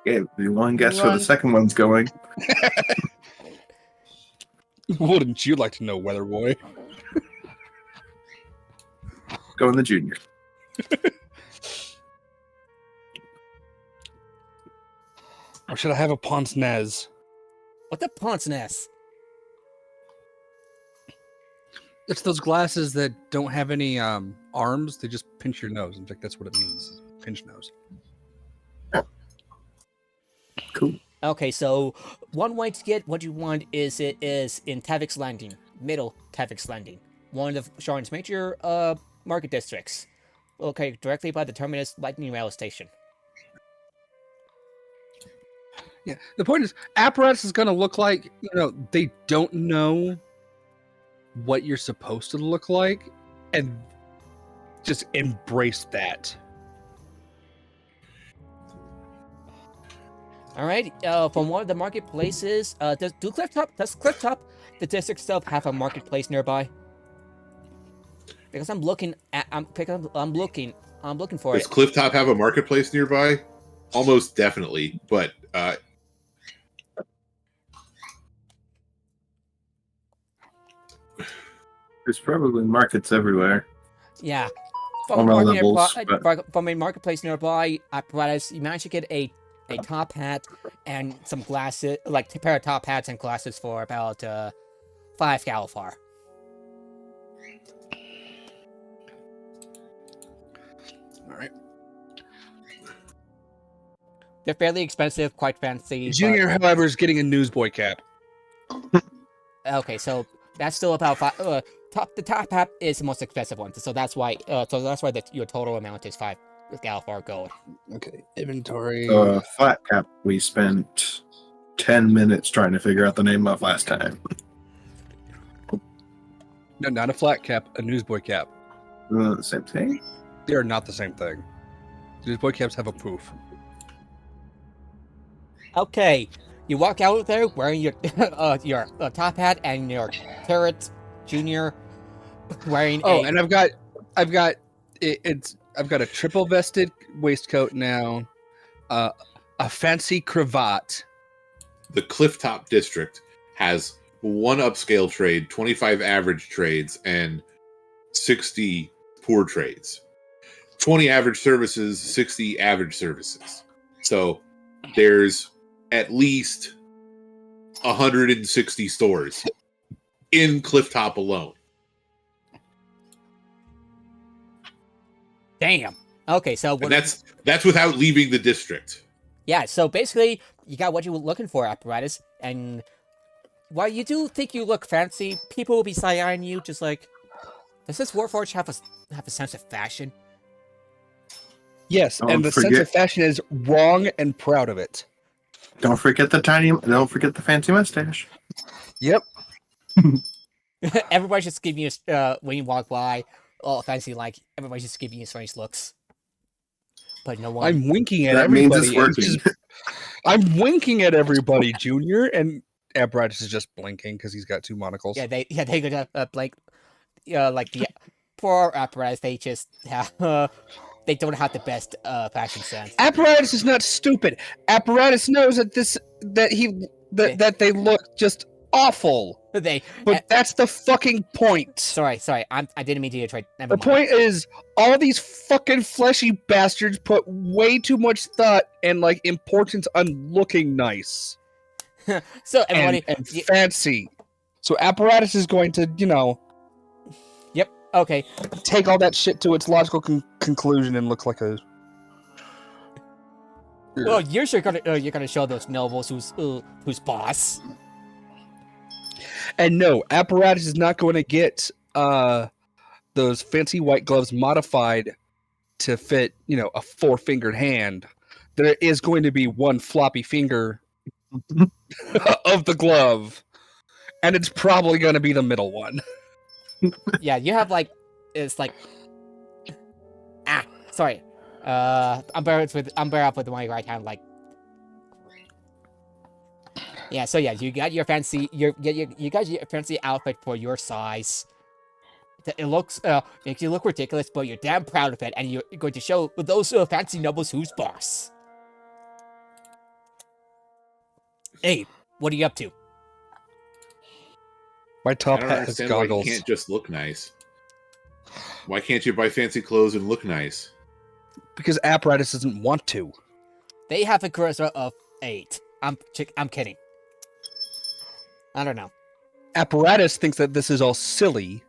Okay, do one guess where Run. the second one's going. Wouldn't you like to know, Weather Boy? Go in the junior. Or should I have a pince nez? What's a pince nez? It's those glasses that don't have any arms. They just pinch your nose. In fact, that's what it means. Pinch nose. Cool. Okay, so one way to get what you want is in Tavik's Landing, Middle Tavik's Landing, one of Sharon's major market districts, located directly by the Terminus Lightning Rail Station. Yeah. The point is, Apparatus is going to look like, they don't know what you're supposed to look like, and just embrace that. All right. From one of the marketplaces, does Clifftop, the district itself, have a marketplace nearby? Because I'm looking for Does it. Clifftop have a marketplace nearby? Almost definitely, but There's probably markets everywhere. Yeah. On all levels, From a marketplace nearby, Apparatus, you managed to get a top hat and some glasses, like a pair of top hats and glasses for about 5 Galifar. All right. They're fairly expensive, quite fancy. Junior, however, is getting a newsboy cap. Okay, so that's still about 5. The top hat is the most expensive one, so that's why. Your total amount is 5 Galifar gold. Okay, inventory. Flat cap we spent 10 minutes trying to figure out the name of last time. No, not a flat cap, a newsboy cap. Same thing. They are not the same thing. Newsboy caps have a poof. Okay, you walk out there wearing your top hat and your turret, Junior, wearing And I've got a triple vested waistcoat now, a fancy cravat. The Clifftop District has 1 upscale trade, 25 average trades, and 60 poor trades. 20 average services, 60 average services. So there's at least 160 stores in Clifftop alone. Damn. Okay, so And that's without leaving the district. yeah, so basically you got what you were looking for, Apparatus, and while you do think you look fancy, people will be side-eyeing you, just like, does this Warforged have a sense of fashion? Yes, Don't and the sense forget- of fashion is wrong and proud of it. Don't forget the fancy mustache. Yep. Everybody's just giving you, when you walk by, all fancy like, everybody's just giving you strange looks. But no one... I'm winking at That means everybody. it's working. I'm winking at everybody, Junior, and Apparatus is just blinking because he's got 2 monocles. they go to blink, like the poor Apparatus, they just have, they don't have the best fashion sense. Apparatus is not stupid. Apparatus knows that they look just awful. They, But that's the fucking point. sorry, I didn't mean to try. Never The mind. point is, all these fucking fleshy bastards put way too much thought and like importance on looking nice So everybody, and fancy. So Apparatus is going to, yep, okay. take all that shit to its logical conclusion and look like a. Well, you're gonna show those nobles who's boss. And no, Apparatus is not going to get those fancy white gloves modified to fit, a 4-fingered hand. There is going to be 1 floppy finger of the glove, and it's probably going to be the middle one. Yeah, you have it's like, sorry. I'm better up with my right hand, like. Yeah, so yeah, you got your fancy outfit for your size. It looks makes you look ridiculous, but you're damn proud of it, and you're going to show those fancy nobles who's boss. Abe, what are you up to? My I top don't hat has understand why you goggles. can't just look nice. Why can't you buy fancy clothes and look nice? Because Apparatus doesn't want to. They have a charisma of 8. I'm kidding. I don't know. Apparatus thinks that this is all silly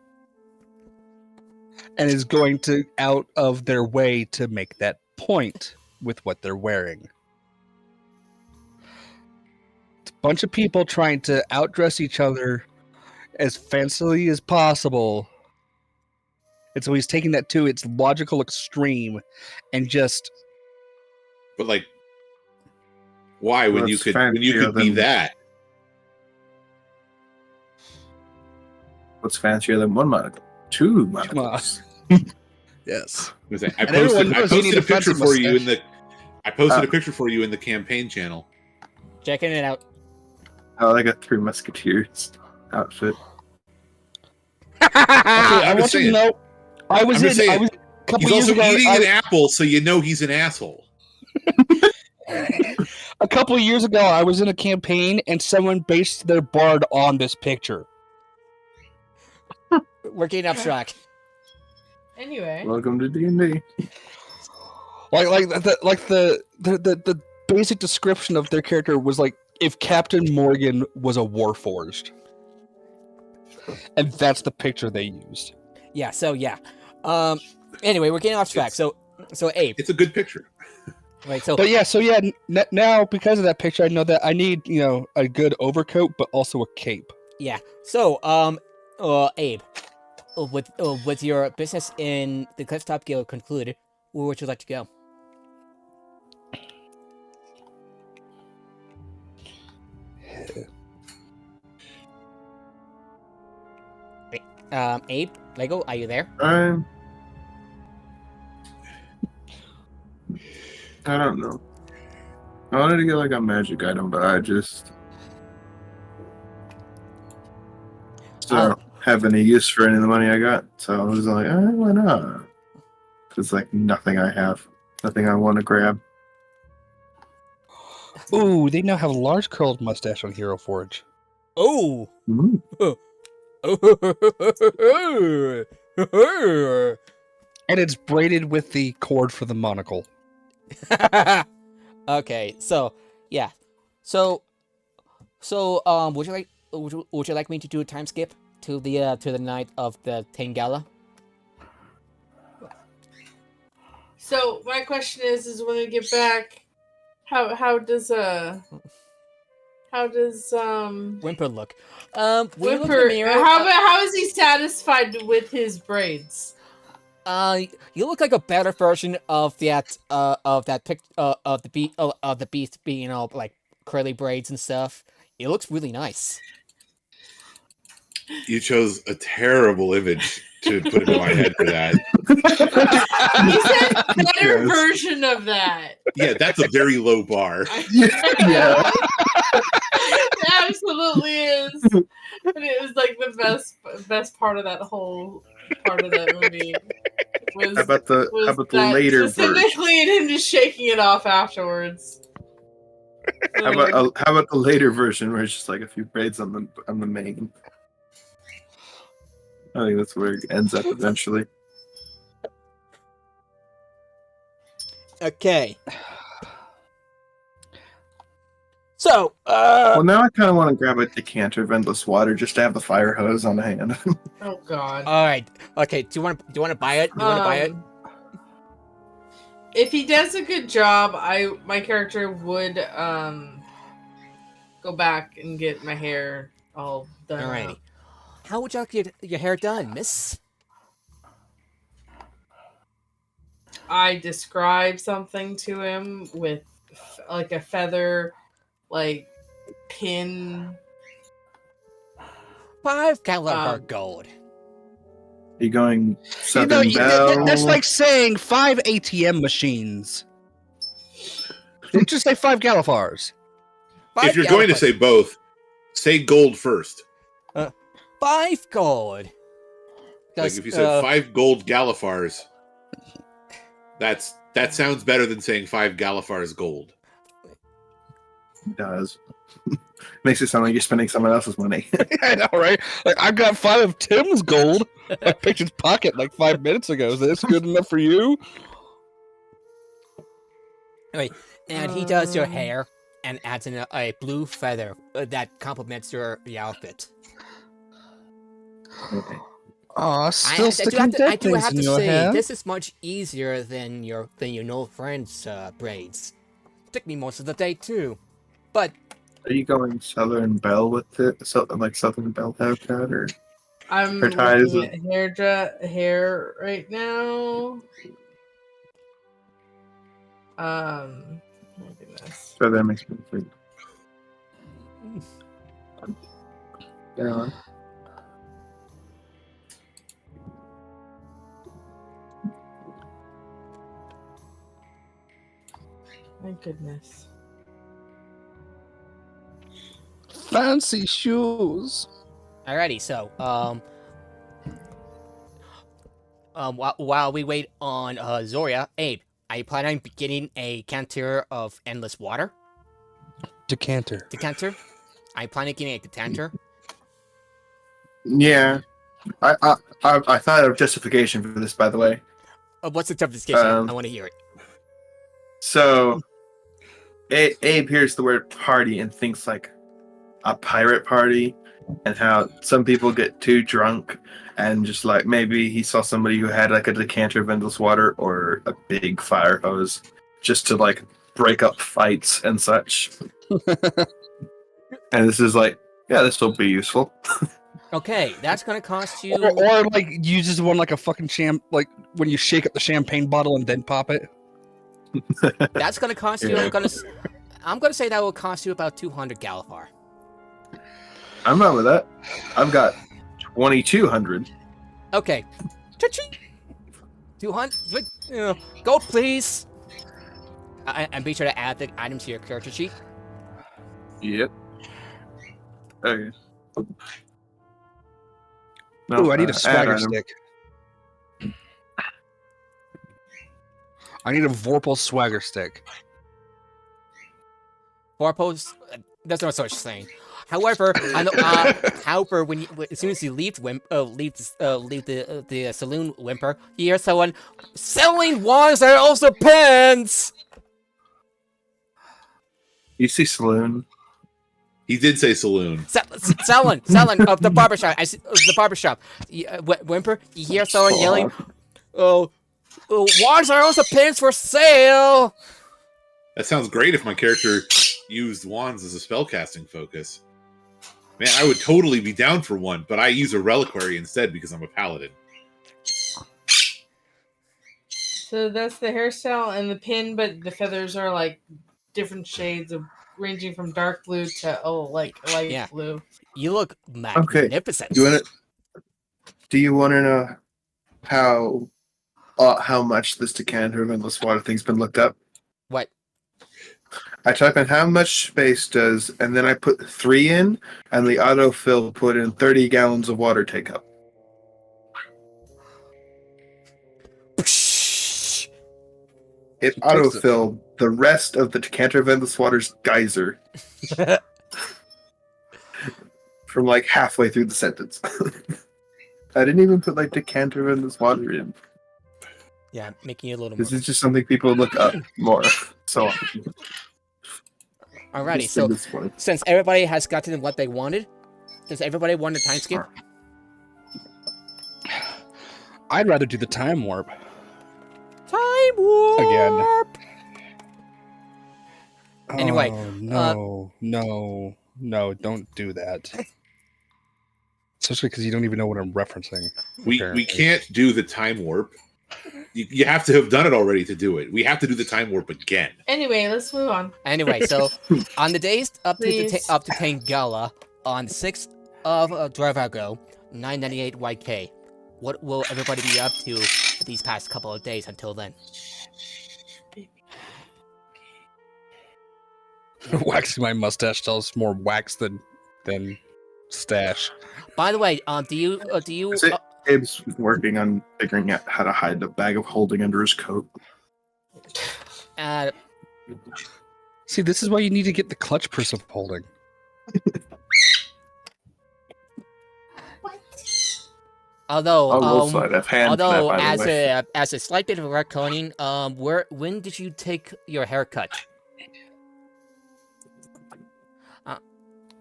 and is going to out of their way to make that point with what they're wearing. It's a bunch of people trying to outdress each other as fancily as possible. And so he's taking that to its logical extreme and just But like, why when you That's could fancier be than- that? What's fancier than 1 monocle? 2 monocles. yes. I And everyone knows you need posted a a picture fancy for you in mustache. the. I posted a picture for you in the campaign channel. Checking it out. Oh, I got 3 musketeers outfit. I I'm want just you to saying. know I was I'm just saying, a couple He's years also ago. eating an apple, so you know he's an asshole. A couple of years ago, I was in a campaign and someone based their bard on this picture. We're getting abstract. Anyway, Welcome to D&D. The basic description of their character was like if Captain Morgan was a warforged, and that's the picture they used. Yeah. So yeah. Anyway, we're getting off track. So Abe. It's a good picture. Right. So But yeah, now because of that picture, I know that I need a good overcoat, but also a cape. yeah. So Abe, with your business in the Clifftop Guild concluded, where would you like to go? Abe, Lego, are you there? I don't know. I wanted to get like a magic item, but I just don't have any use for any of the money I got. So I was like, why not? There's like nothing I have, nothing I want to grab. Ooh, they now have a large curled mustache on Hero Forge. Oh. Mm. And it's braided with the cord for the monocle. Okay, so yeah, so would you like me to do a time skip to the night of the Tain Gala? So my question is when we get back, how does Whimper look. Will you look in the Whimper? mirror? How is he satisfied with his braids? You look like a better version of that of the beast being all like curly braids and stuff. It looks really nice. You chose a terrible image to put into my head for that. He said better Yes. version of that. Yeah, that's a very low bar. Yeah. It absolutely is. And it was like the best part of that whole part of that movie. How about the that later version? specifically and him just shaking it off afterwards. How about the later version where it's just like a few braids on the mane? I think that's where it ends up eventually. Okay. So, Well, now I kind of want to grab a decanter of endless water just to have the fire hose on hand. Oh God. all right. Okay. Do you want to buy it? Do you want to buy it? If he does a good job, my character would go back and get my hair all done. Alrighty. up. How would you like your hair done, miss? I describe something to him with like a feather, like pin. 5 Galar gold. Are you going Southern Belle? That's like saying 5 ATM machines. Don't just say 5 Galifars. If you're going to say both, say gold first. 5 gold. Like if you said 5 gold Galifars, that sounds better than saying 5 Galifars gold. It does. Makes it sound like you're spending someone else's money. I know, right? Like, I've got 5 of Tim's gold. I picked his pocket like 5 minutes ago. Is this good enough for you? Anyway, and he does your hair and adds in a blue feather that complements your outfit. Aw, still I sticking do dead have things to in your say, hair. this is much easier than your friend's braids. Took me most of the day too, but Are you going Southern Belle with it? Like Southern Belle haircut, or I'm Her ties looking at hair right now. My goodness. so that makes me think. Yeah. My goodness. Fancy shoes. alrighty. So while we wait on Zoria, Abe, are you planning on getting a canter of endless water? Decanter. Decanter? Are you planning on getting a decanter? Yeah. I thought of justification for this, by the way. What's the justification? I want to hear it. So, Abe hears the word party and thinks like a pirate party, and how some people get too drunk and just like maybe he saw somebody who had like a decanter of endless water or a big fire hose just to like break up fights and such. And this is like, yeah, this will be useful. Okay, that's gonna cost you. Or like uses one like a fucking like when you shake up the champagne bottle and then pop it. That's gonna cost you. Yeah. I'm gonna say that will cost you about 200 Galifar. I'm not with that. I've got 2,200. Okay. Cha-ching. 200. Gold, please. And be sure to add the item to your character sheet. Yep. Okay. Ooh, I need a add swagger item. stick. I need a Vorpal swagger stick. Four-post. There's no such thing. However, I know. However, as soon as you leave the saloon, Whimper, you hear someone selling wands that are also pens. You see saloon? He did say saloon. Selling the barbershop. I see the barbershop. Whimper, you hear someone yelling, "Oh, wands are also pens for sale." That sounds great if my character used wands as a spellcasting focus. Man, I would totally be down for one, but I use a reliquary instead because I'm a paladin. So that's the hairstyle and the pin, but the feathers are like different shades of ranging from dark blue to light blue. You look magnificent. Do you want to know how much this decanter of endless water thing's been looked up? What? I type in how much space does, and then I put 3 in, and the autofill put in 30 gallons of water take up. It autofilled the rest of the decanter of endless water's geyser from like halfway through the sentence. I didn't even put like decanter of endless water in. Yeah, making it a little more. This is just something people look up more. So. Alrighty, so since everybody has gotten what they wanted, does everybody want a time skip? I'd rather do the time warp. Time warp! Again. Anyway, no, don't do that. Especially because you don't even know what I'm referencing. We can't do the time warp. You have to have done it already to do it. We have to do the time warp again. Anyway, let's move on. Anyway, so on the days up to Tain Gala on the 6th of Dravago, 998 YK, what will everybody be up to these past couple of days until then? Waxing my mustache tells more wax than stash. By the way, do you Abe's working on figuring out how to hide the bag of holding under his coat. See, this is why you need to get the clutch purse of holding. Although, as as a slight bit of retconning, when did you take your haircut?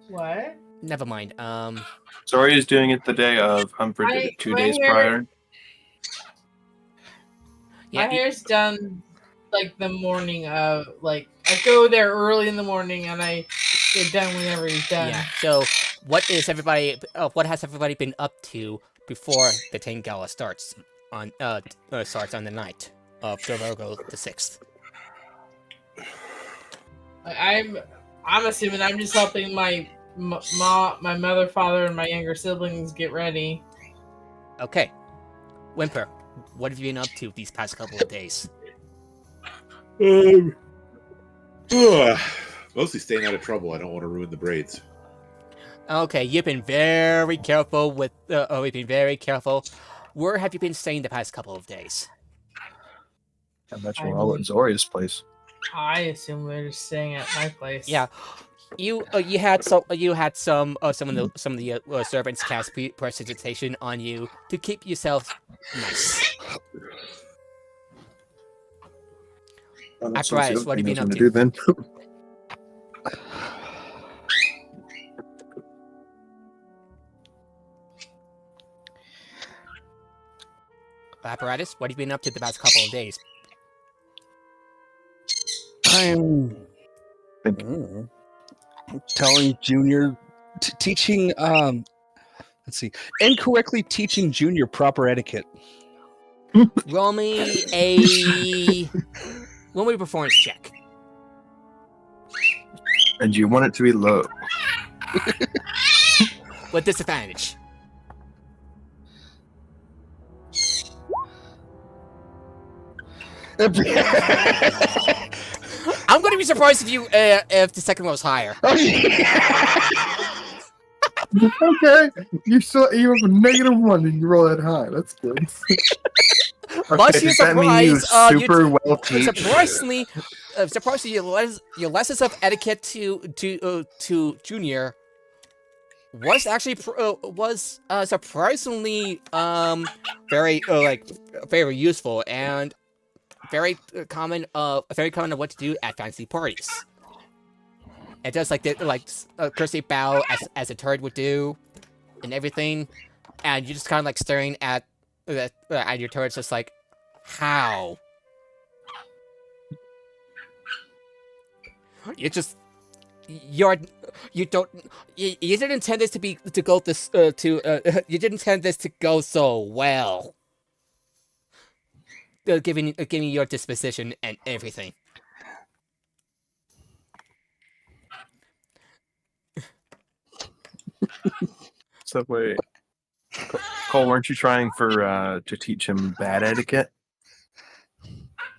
What? Never mind. Sorry is doing it the day of. Humphrey did it 2 days prior. Yeah, my hair's done like the morning of I go there early in the morning and I get done whenever he's done. Yeah. So, what has everybody been up to before the Tain Gala starts on the night of Virgo the 6th? I'm assuming I'm just helping my mother, father, and my younger siblings get ready. Okay. Whimper, what have you been up to these past couple of days? Mostly staying out of trouble. I don't want to ruin the braids. Okay, you've been very careful with. We've been very careful. Where have you been staying the past couple of days? And that's we're all at Zoria's place. I assume we're just staying at my place. Yeah, you had some of the servants cast prestidigitation on you to keep yourself nice. Apparatus, what have you been up to? Do then? Apparatus, what have you been up to the past couple of days? I'm telling Junior, teaching, incorrectly teaching Junior proper etiquette. Roll me a performance check. And you want it to be low. with disadvantage. I'm gonna be surprised if the second one was higher. Okay, you have a -1 and you roll that high. That's good. Much to your does that mean you surprise, super well teach? surprisingly, your lessons of etiquette to Junior was actually surprisingly very useful and very common of what to do at fancy parties. It does a courtesy bow as a turd would do, and everything, and you're just kind of like staring at your turret's just like, how? You didn't intend this you didn't intend this to go so well. Giving your disposition and everything. So wait, Cole, weren't you trying to teach him bad etiquette?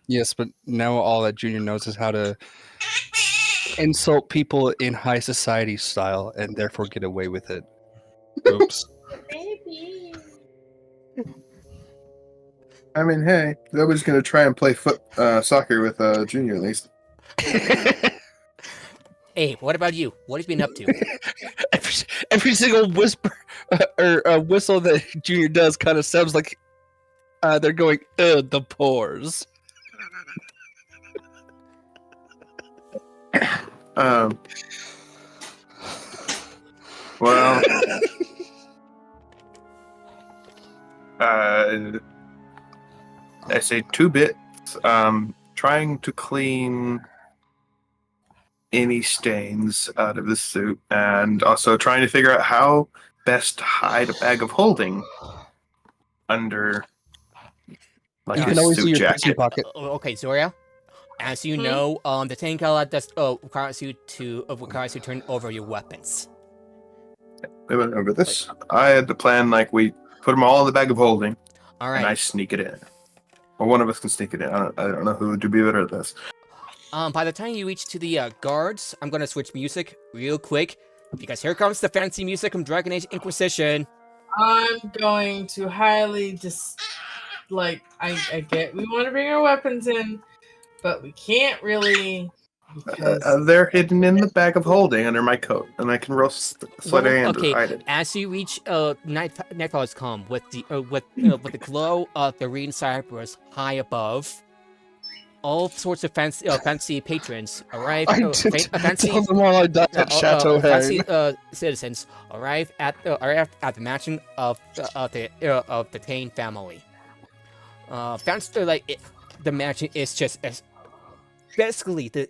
Yes, but now all that Junior knows is how to insult people in high society style and therefore get away with it. Oops. Maybe. I mean, hey, nobody's gonna try and play soccer with Junior at least. Hey, what about you? What have you been up to? Every single whisper or whistle that Junior does kind of sounds like they're going, the pores. Well, I say 2 bits. Trying to clean any stains out of the suit, and also trying to figure out how best to hide a bag of holding under You can always do suit your jacket. pussy pocket. Okay, Zoria. As you know, the Tain Gala does requires you to turn over your weapons. We went over this. I had the plan we put them all in the bag of holding, All and I right. sneak it in. Or one of us can sneak it in. I don't know who would be better at this. By the time you reach to the guards, I'm gonna switch music real quick because here comes the fancy music from Dragon Age Inquisition. I'm going to highly I get we want to bring our weapons in, but we can't really because They're hidden in the bag of holding under my coat, and I can slide a hand to hide it. As you reach nightfall has come with the glow of the green cypress high above. All sorts of fancy patrons arrive. I did tell them all I died at Chateau fancy Hain. citizens arrive at the mansion of the Tain family. The mansion is just basically the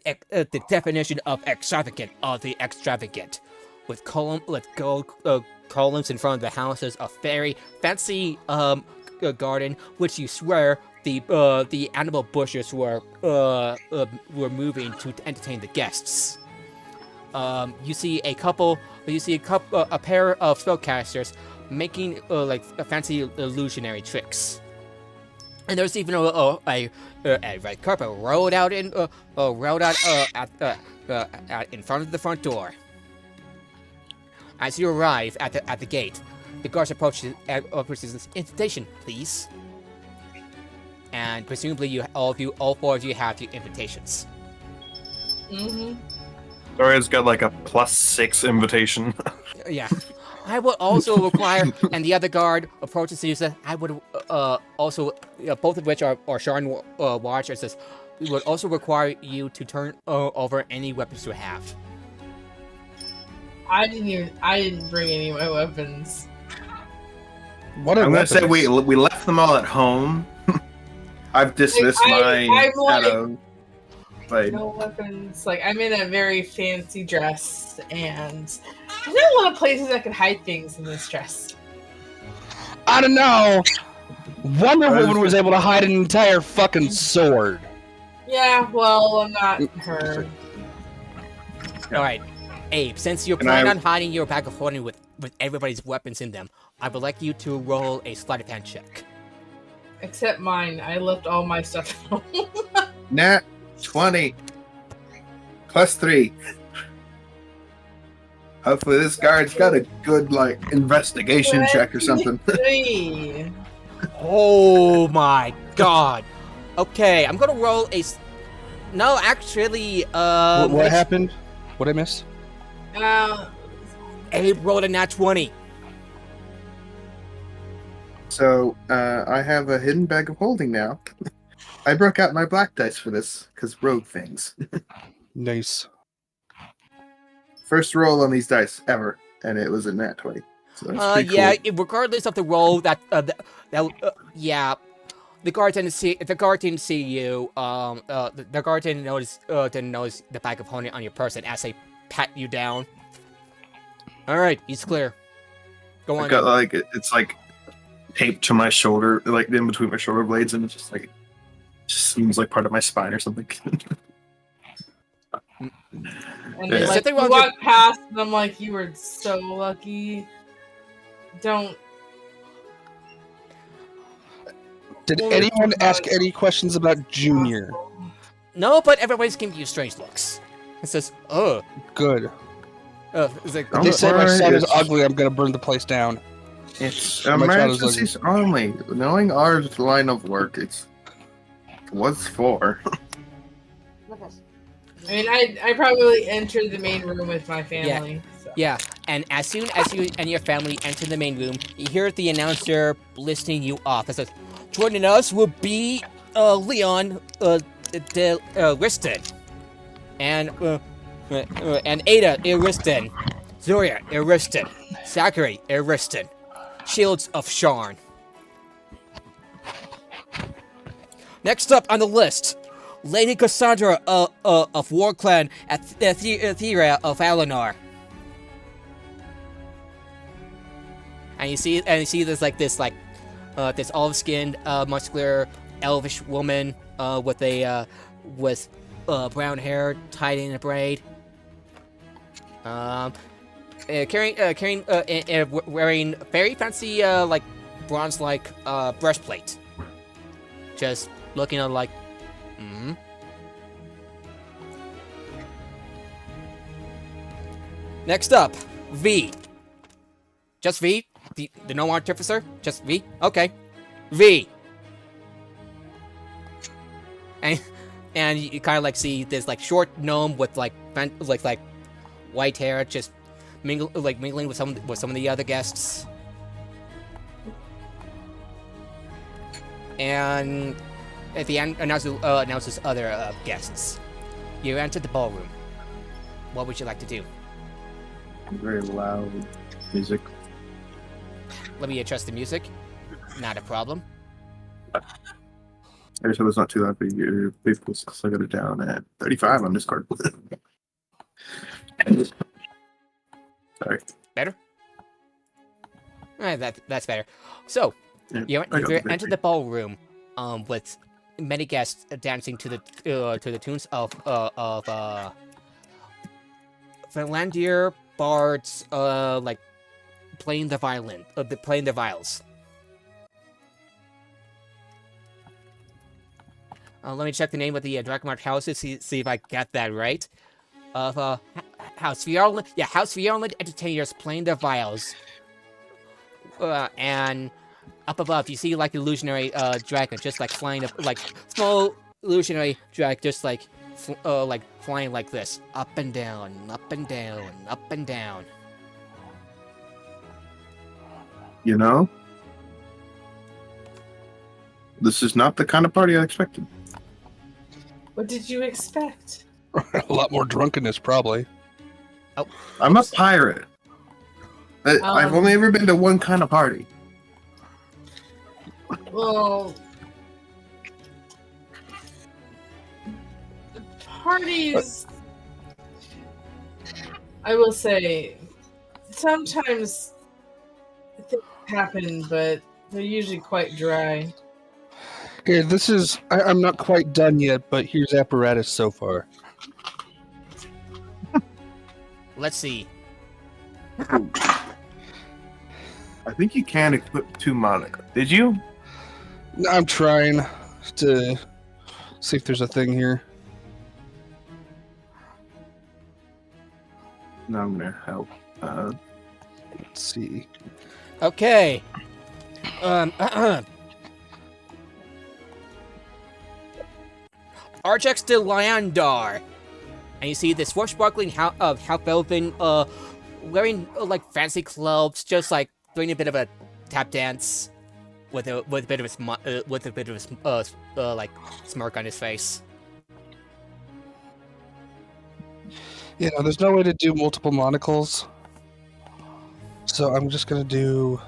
definition of extravagant of the extravagant, with gold columns in front of the houses, a very fancy garden, which you swear the animal bushes were moving to entertain the guests. You see a pair of spellcasters making fancy illusionary tricks. And there's even a red carpet rolled out in front of the front door. As you arrive at the gate, the guards approach this invitation, please. And presumably all 4 of you have your invitations. Doria's got a +6 invitation. Yeah. I would also require, and the other guard approaches you, says, I would also, both of which are Sharn watchers, says, we would also require you to turn over any weapons you have. I didn't bring any of my weapons. What I'm gonna say we left them all at home. I've dismissed mine out of no weapons. I'm in a very fancy dress, and there's not a lot of places I could hide things in this dress. I don't know. Wonder Woman was able to hide an entire fucking sword. Yeah, well, I'm not her. All right. Abe, since you're And planning I- on hiding your bag of holding with everybody's weapons in them, I would like you to roll a sleight of hand check. Except mine. I left all my stuff at home. Nat 20 plus 3. Hopefully this guard's got a good investigation check or something. 3. Oh my god. Okay, I'm gonna roll a. No, actually, what happened? What I missed? Abe rolled a nat 20. So I have a hidden bag of holding now. I broke out my black dice for this because rogue things. Nice. First roll on these dice ever, and it was a nat 20. So that's pretty Yeah, cool. regardless of the roll, yeah, the guard didn't see you. The guard didn't notice the bag of holding on your person as they pat you down. All right, he's clear. Go I on. got it's taped to my shoulder, in between my shoulder blades, and it's just seems like part of my spine or something. And Yeah. you Something wrong with walk past, and I'm like, you were so lucky. Don't. Did Well, anyone it's ask not- any questions about Junior? No, but everybody's giving you strange looks. It says, "Oh, Good. it's like Don't They say my worry, son is it's- ugly. I'm gonna burn the place down. It's My child is emergencies only. Knowing our line of work, it's what's for. I mean, I probably entered the main room with my family. So. yeah." And as soon as you and your family enter the main room, you hear the announcer listing you off. It says, "Joining us will be Leon Riston, and Ada Riston, Zoria Riston, Zachary Riston, Shields of Sharn." Next up on the list, Lady Cassandra of Warclan at Thera of Alinar. And you see this this olive-skinned, muscular, elvish woman with brown hair tied in a braid, wearing very fancy bronze-like breastplate, just looking at Next up, V. Just V? The no artificer? Just V? Okay. V. And you kind of see this short gnome with white hair, just mingling with some of the other guests. And at the end announces other guests. You enter the ballroom. What would you like to do? Very loud music. Let me adjust the music. Not a problem. I just hope it's not too loud for your people, because I got it down at 35 on Discord. Sorry. Better? Alright, that's better. So, Yeah, you I got the enter victory. the ballroom with many guests dancing to the tunes of Finlandier bards playing the violin, playing the viols. Let me check the name of the Dragonmark houses, see if I got that right. House Violet, yeah, House Violet entertainers playing their viols. And up above, you see illusionary dragon, just flying up, small illusionary dragon, just flying like this, up and down, up and down, up and down. You know? This is not the kind of party I expected. What did you expect? A lot more drunkenness, probably. I'm a pirate. I've only ever been to one kind of party. Well, parties, I will say, sometimes things happen, but they're usually quite dry. Here, this is. I'm not quite done yet, but here's apparatus so far. Let's see. I think you can equip 2 monocles. Did you? I'm trying to see if there's a thing here. No, I'm gonna help. Let's see. Okay. Archex de Lyandar. And you see this swashbuckling half-elven, wearing like fancy clothes, just like doing a bit of a tap dance, with a bit of a like smirk on his face. Yeah, there's no way to do multiple monocles. So I'm just gonna do.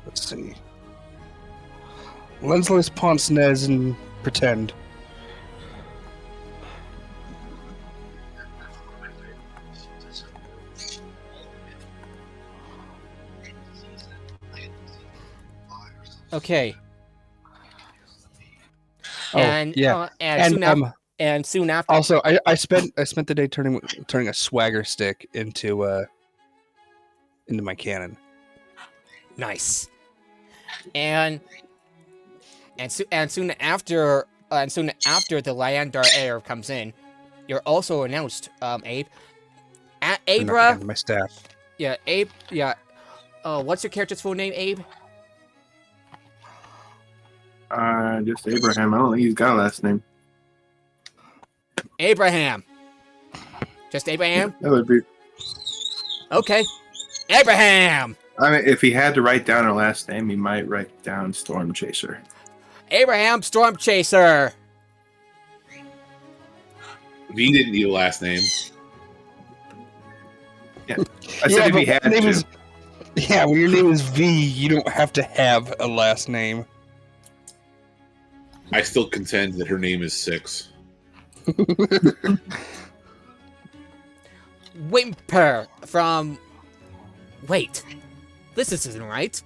Let's see. Lensless Ponce Nez and pretend. Okay. Oh, And yeah. and soon after. Also, I spent the day turning a swagger stick into my cannon. Nice. And soon after the Lyandar heir comes in, you're also announced, Abe. Abra. My staff. Yeah, Abe. Yeah. What's your character's full name, Abe? Just Abraham. I don't think he's got a last name. Abraham. Just Abraham? That would be. Okay. Abraham! I mean, if he had to write down her last name, he might write down Storm Chaser. Abraham Storm Chaser! V didn't need a last name. I said if he had to. Yeah, when your name is V, you don't have to have a last name. I still contend that her name is 6. Whimper from... Wait. This isn't right.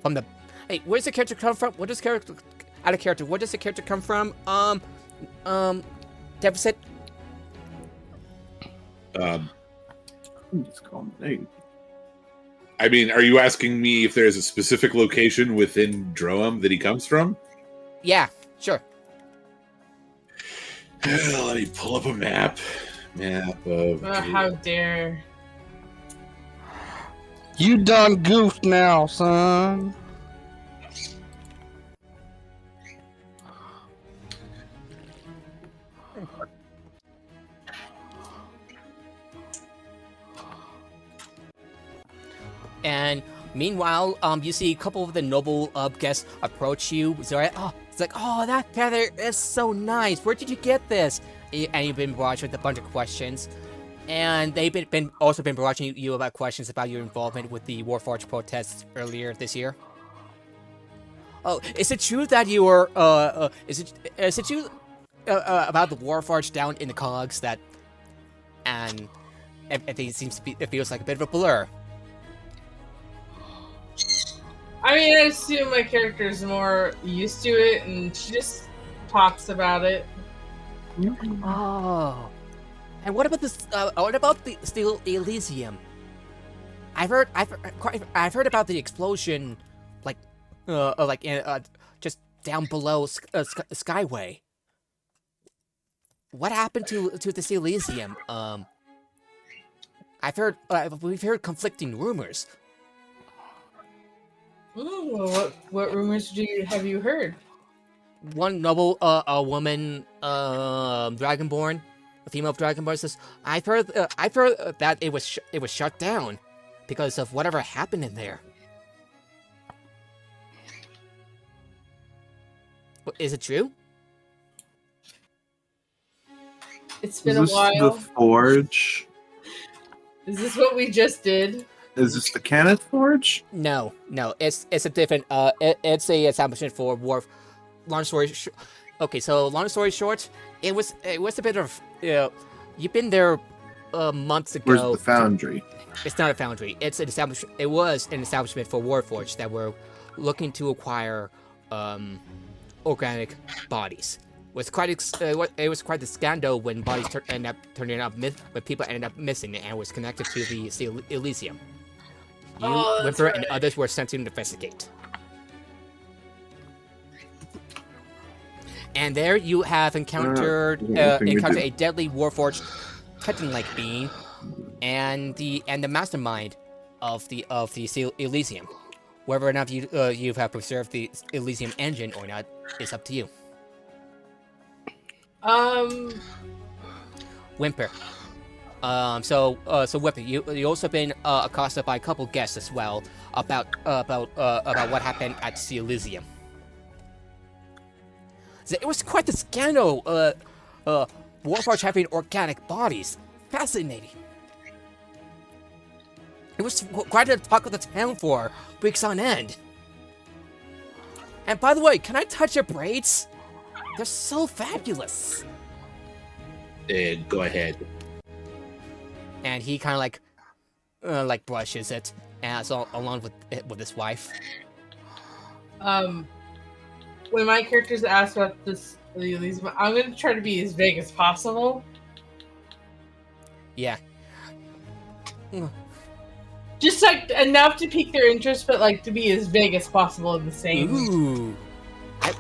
From the... Hey, where does the character come from? What does character... Out of character, where does the character come from? Deficit? Just call him name. I mean, are you asking me if there's a specific location within Droam that he comes from? Yeah, sure. Let me pull up a map. Map of... How dare. You done goofed now, son. And meanwhile, you see a couple of the noble guests approach you. It's like, oh, that feather is so nice. Where did you get this? And you've been barraged with a bunch of questions. And they've been barraging you about questions about your involvement with the Warforged protests earlier this year. Oh, is it true that you were, is it true about the Warforged down in the cogs that, and it feels like a bit of a blur. I mean, I assume my character is more used to it, and she just talks about it. Oh, and what about this? What about the Steel Elysium? I've heard about the explosion, just down below Skyway. What happened to the Steel Elysium? We've heard conflicting rumors. What rumors have you heard? One noble, a woman, dragonborn, a female dragonborn says, I've heard that it was shut down because of whatever happened in there. Is it true? It's been a while. The Forge? Is this what we just did? Is this the Kenneth Forge? No. It's a different. It's a establishment for war. Long story short. Okay, so long story short, it was a bit of. You've been there months ago. Where's the foundry? It's not a foundry. It's an establishment. It was an establishment for Warforged that were looking to acquire organic bodies. was quite it was quite a scandal when bodies ended up turning up when people ended up missing and was connected to the Elysium. You, Oh, that's Whimper, and right. others were sent to investigate. And there you have encountered a deadly warforged Titan-like being, and the mastermind of the Elysium. Whether or not you have preserved the Elysium engine or not is up to you. Whimper. So Whimper, you also been accosted by a couple guests as well about what happened at the Elysium. So it was quite a scandal. Warforged having organic bodies. Fascinating. It was quite a talk of the town for weeks on end. And by the way, can I touch your braids? They're so fabulous. Go ahead. And he kind of like brushes it, and so along with his wife. When my characters ask about the Elysium, I'm going to try to be as vague as possible. Yeah. Just like enough to pique their interest, but like to be as vague as possible in the same. Ooh.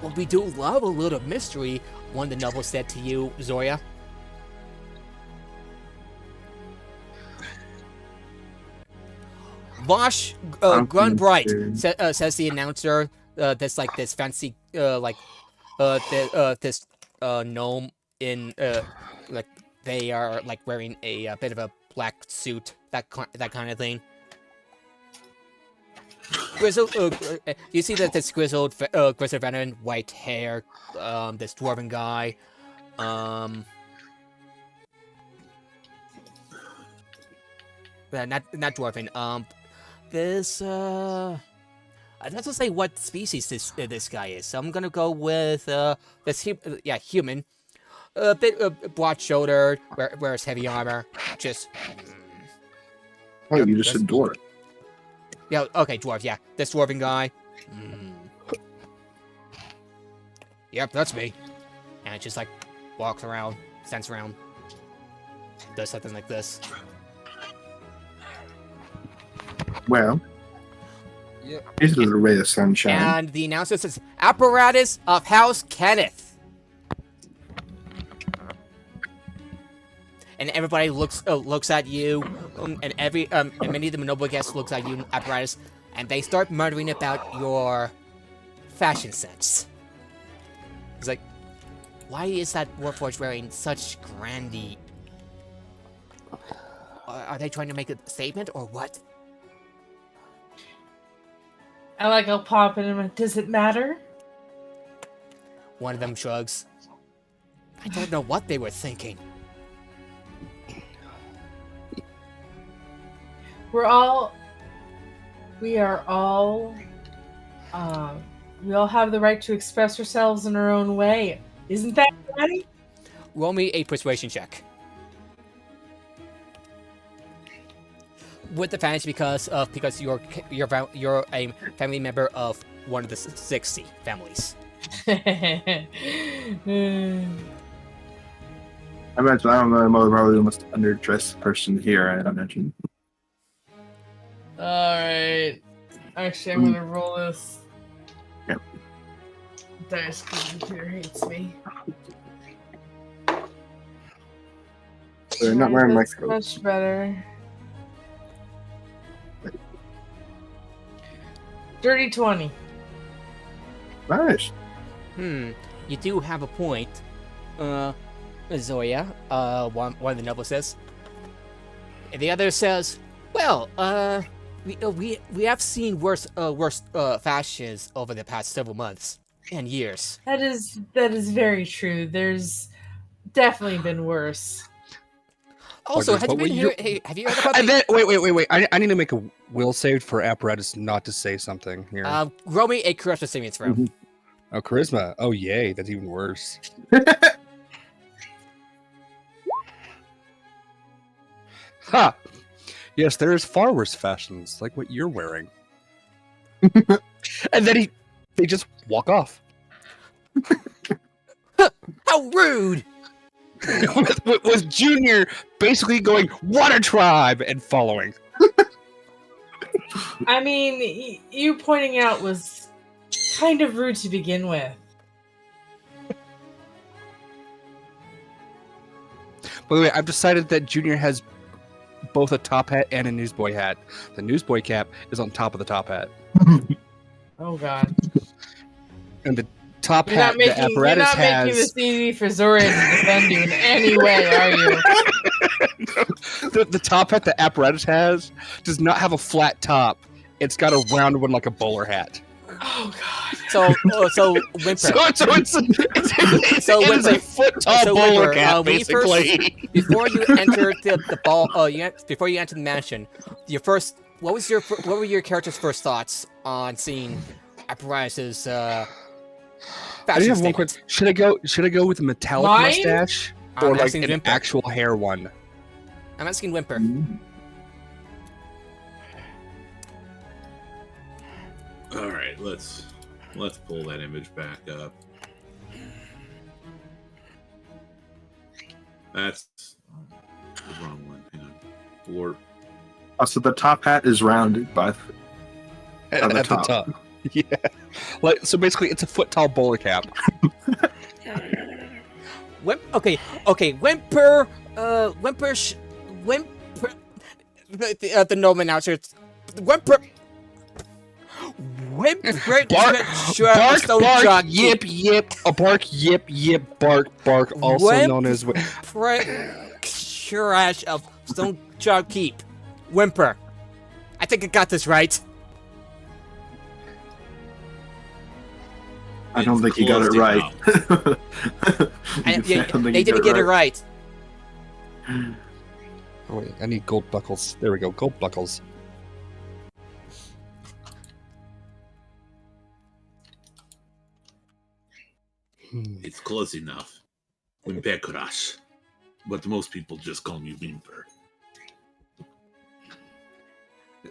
Well, we do love a little mystery, one of the nobles said to you, Zoya. Vosh Grunbright says the announcer. This fancy this gnome in like they are like wearing a bit of a black suit, that kind of thing. Grizzled, you see that this grizzled veteran, white hair, this dwarven guy, not dwarven, this I'd have to say what species this guy is, so I'm gonna go with this human, a bit broad-shouldered, wears heavy armor, just. Oh, you just said dwarf. Yeah, okay, dwarf, yeah. This dwarven guy. Yep, that's me. And it just like walks around, stands around, does something like this. Well, here's a little ray of sunshine. And the announcer says, "Apparatus of House Kenneth." And everybody looks at you, and many of the noble guests looks at you, Apparatus, and they start muttering about your fashion sense. It's like, why is that Warforged wearing such grandy? Are they trying to make a statement or what? I'll pop in and I'm like, does it matter? One of them shrugs. I don't know what they were thinking. We all have the right to express ourselves in our own way. Isn't that right? Roll me a persuasion check. With advantage because you're a family member of one of the 60 families. I imagine I don't know. I'm probably the most underdressed person here. I imagine. Alright. Actually, I'm gonna roll this. Yep. Dice because the computer hates me. They're not wearing my That's coat. much better. Dirty 20. Nice. You do have a point. Zoya, one of the nobles says. And the other says, well, we have seen worse fashions over the past several months and years. That is very true. There's definitely been worse. Also, have you heard about And then, wait. I need to make a will save for Apparatus not to say something here. roll me a charisma saving throw. Oh, charisma. Oh, yay. That's even worse. Ha! Yes, there is far worse fashions, like what you're wearing. And then they just walk off. How rude! with Junior basically going Water Tribe and following. I mean, you pointing out was kind of rude to begin with. By the way, I've decided that Junior has both a top hat and a newsboy hat. The newsboy cap is on top of the top hat. Oh god. And the top You're hat, not making, the apparatus you're not has... making this easy for Zora to defend you in any way, are you? the top hat the apparatus has does not have a flat top. It's got a round one like a bowler hat. Oh god. So Whimper. So it is a foot tall bowler Whimper, cap, when you first- basically. Before you enter the ball, before you enter the mansion, what were your character's first thoughts on seeing Apparatus's I fashion do have one statement? quick. Should I go with a metallic Mine? mustache I'm or like asking an Whimper. actual hair one? I'm asking Whimper. All right, let's pull that image back up. That's the wrong one. Hang on. Or So the top hat is rounded by At, On the at the top. top. Yeah. Like so basically it's a foot tall bowler cap. Okay, Whimper, the gnome announcer, Whimper, Bark, yip, yip, a bark, yip, yip, bark, also Whimp- known as... Trash of Stone Job Keep, Whimper. I think I got this right. I don't think you got it Close right. I don't think they you didn't get it right. Oh, wait, I need gold buckles. There we go, gold buckles. it's close enough. Wimpekurash. But most people just call me Whimper.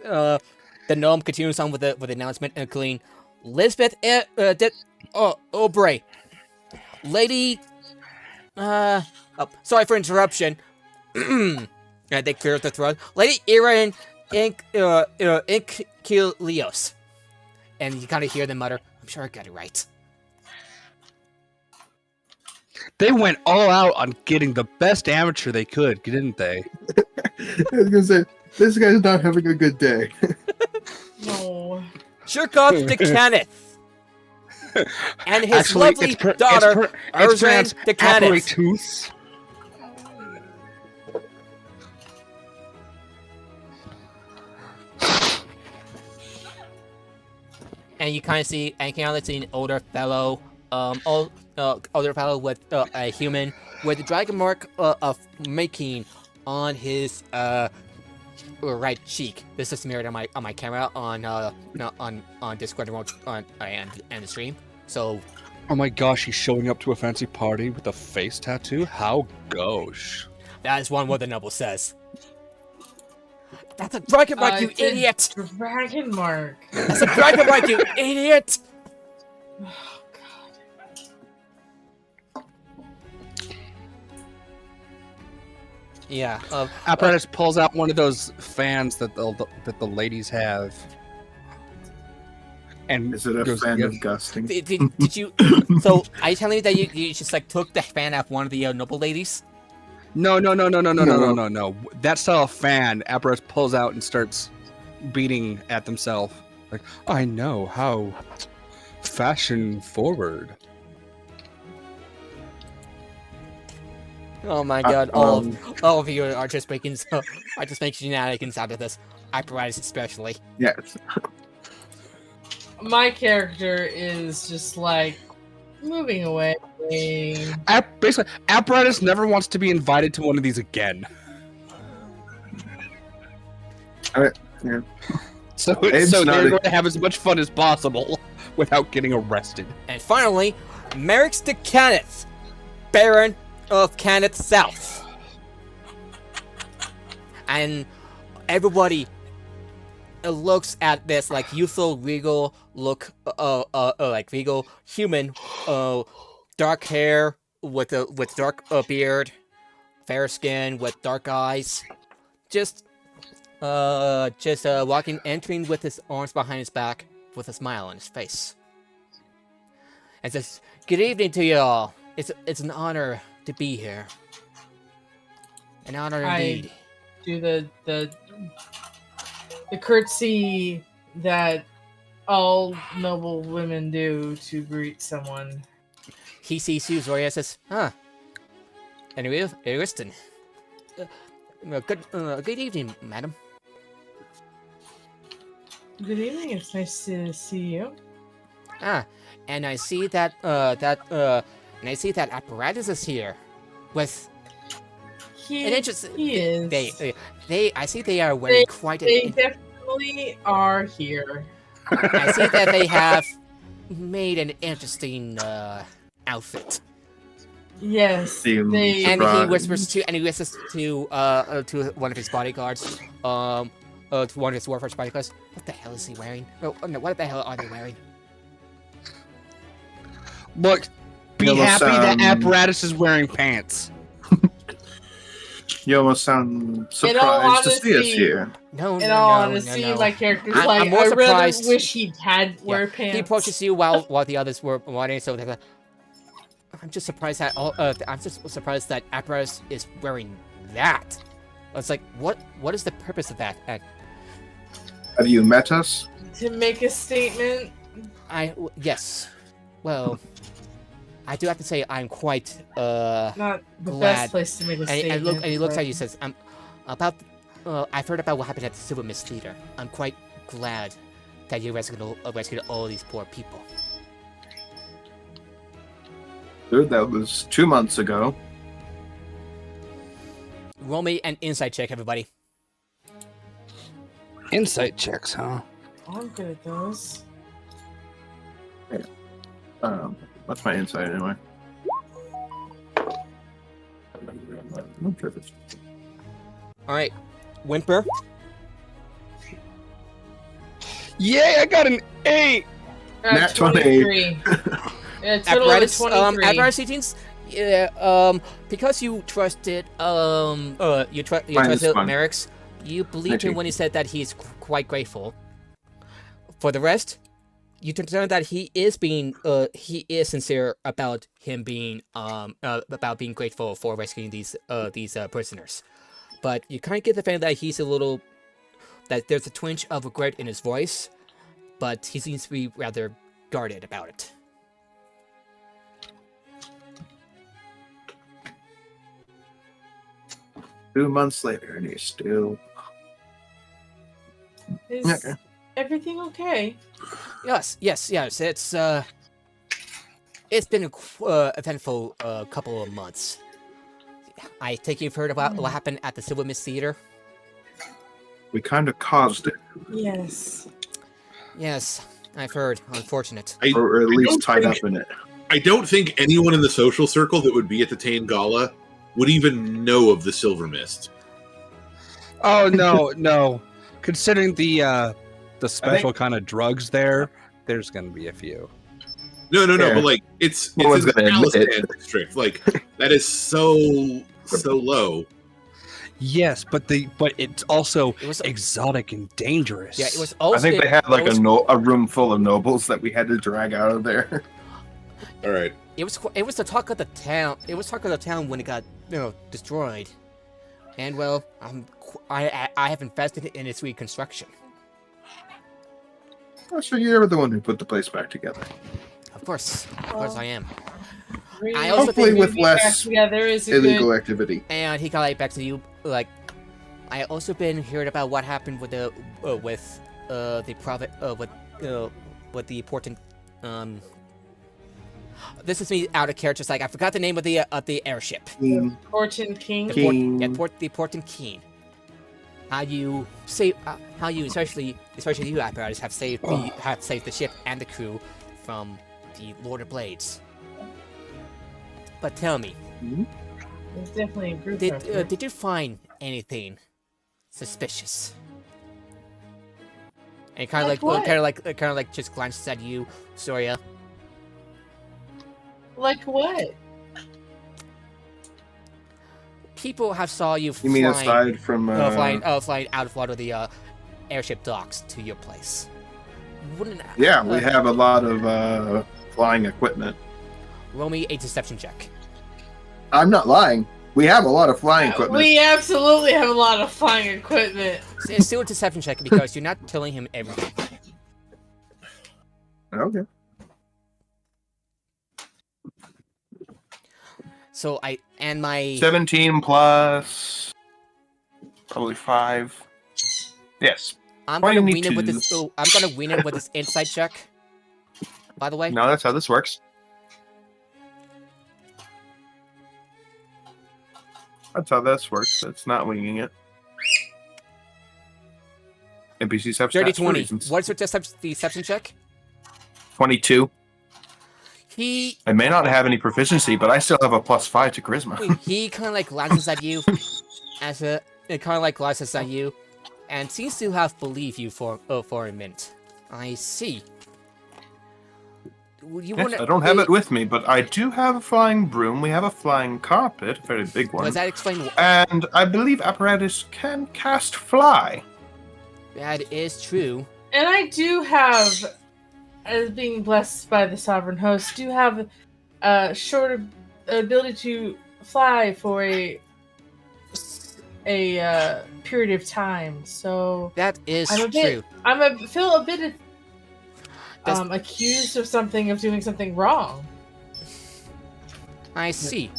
The gnome continues on with the announcement, including Lisbeth Aubrey, Lady. Sorry for interruption. They cleared the throat. Lady Eberron Inquilios, and you kind of hear them mutter, "I'm sure I got it right." They went all out on getting the best amateur they could, didn't they? I was gonna say, this guy's not having a good day. No. Shirkov de Kenneth and his Actually, lovely daughter, Erzran de Kenneth. apparatus. And you kind of see an older fellow, older fellow with a human with the dragon mark of making on his right cheek. This is mirrored on my camera on Discord and the stream. So Oh my gosh, he's showing up to a fancy party with a face tattoo? How gauche. that is what the noble says. That's a dragon mark, you It's a idiot! Dragon mark. That's a dragon mark, you idiot! Oh god. Yeah. Apparatus pulls out one of those fans that the ladies have. And Is it a goes, fan "Yeah." of gusting? Did you? So are you telling me that you just like took the fan off one of the noble ladies? No. That style of fan, Apparatus pulls out and starts beating at themselves. Like, I know how fashion forward. Oh my god! All of you are just making shenanigans out of this. Apparatus especially. Yes. My character is just like moving away. Basically, Apparatus never wants to be invited to one of these again. Yeah. So Abe's they're not going to have as much fun as possible without getting arrested. And finally, Merrick's to Kenneth, Baron of Kenneth South. And everybody looks at this like youthful, regal look, like regal human, dark hair, with dark beard, fair skin, with dark eyes, just walking, entering with his arms behind his back, with a smile on his face, and says, "Good evening to you all. It's an honor to be here. An honor indeed." Do the curtsy that all noble women do to greet someone. He sees you, Zoria, says, "Huh. Anyway, Ariston. Good evening, madam." Good evening. It's nice to see you. And I see that apparatus is here, with He an interest. is. I see they are wearing quite They definitely are here. I see that they have made an interesting outfit. Yes. Seems They, And he surprised. whispers to one of his bodyguards, to one of his Warforged bodyguards, "What the hell is he wearing? Oh no, what the hell are they wearing?" Look, be You almost happy that sound- apparatus is wearing pants. You almost sound all surprised to see us honesty- here. No, in no, all no, honesty, no, no. my character's I'm like, more I rather surprised- wish he had wear Yeah, pants. He approaches you while the others were wanting, so they're like, I'm just surprised that apparatus is wearing that. It's like, what is the purpose of that? Have you met us? To make a statement. Yes. Well, I do have to say I'm quite Not the Glad. best place to make a and, statement. and he looks but- at you and says, I've heard about what happened at the Silver Mist Theater. I'm quite glad that you rescued all these poor people. Dude, that was 2 months ago. Roll me an insight check, everybody. Insight checks, huh? I'm good at those. That's my insight anyway. Alright, Whimper. Yay, I got an 8! Nat 20. 23. Yeah, total of Apparatus, 23. apparatus teachings, because you trusted, you trusted fine. Merrick's, you believed Thank him you. when he said that he's quite grateful. For the rest, you determined that he is sincere about him being, about being grateful for rescuing these prisoners. But you kind of get the feeling that that there's a twinge of regret in his voice, but he seems to be rather guarded about it. Two months later, and he's still. Is Okay. everything okay? Yes. It's been an eventful couple of months. I take you've heard about what happened at the Silver Mist Theater? We kind of caused it, Yes. Yes, I've heard. Unfortunate. or at I least don't tied think- up in it. I don't think anyone in the social circle that would be at the Tain Gala would even know of the Silver Mist. Oh no. Considering the special kind of drugs there's gonna be a few. No, Yeah. but like it's No one's in the gonna admit it. Talisman district. Like that is so low. Yes, but it's also It was exotic and dangerous. yeah. It was also. I think they had like it was, a room full of nobles that we had to drag out of there. All right. It was the talk of the town. It was talk of the town when it got destroyed, and well, I have invested in its reconstruction. Oh, so you're the one who put the place back together. Of course I am. Bringing I also Hopefully think with everything back less together is a illegal good. activity. And he got back to you like, I also been hearing about what happened with the important This is me out of character. Just like I forgot the name of the airship. Fortune King. The important Keen. How you especially you apparatus have saved the ship and the crew from the Lord of Blades. But tell me, It's definitely a group effort. did you find anything suspicious? And kind Like of what? like just glances at you, Soria. Like what? people have saw you You flying, mean aside from flying out of one of the airship docks to your place. Wouldn't Yeah, we have a lot of flying equipment. roll me a deception check. I'm not lying. We have a lot of flying equipment. We absolutely have a lot of flying equipment. It's still a deception check because you're not telling him everything. Okay. So my 17 plus probably 5. Yes. I'm gonna win it 22. with this. Oh, I'm gonna win it with this insight check. By the way, No, that's how this works. That's how this works. It's not winging it. NPCs have dirty stats for 20. reasons. What's your deception check? 22. He I may not have any proficiency, but I still have a +5 to charisma. he kind of like glances at you, and seems to have believed you for a minute. I see. You Yes, wanna, I don't have it with me, but I do have a flying broom. We have a flying carpet, a very big one. Does that explain? And I believe apparatus can cast fly. That is true. And I do have, as being blessed by the sovereign host, do have a short ability to fly for a period of time. So That is I'm true. feel a bit accused of doing something wrong. I see.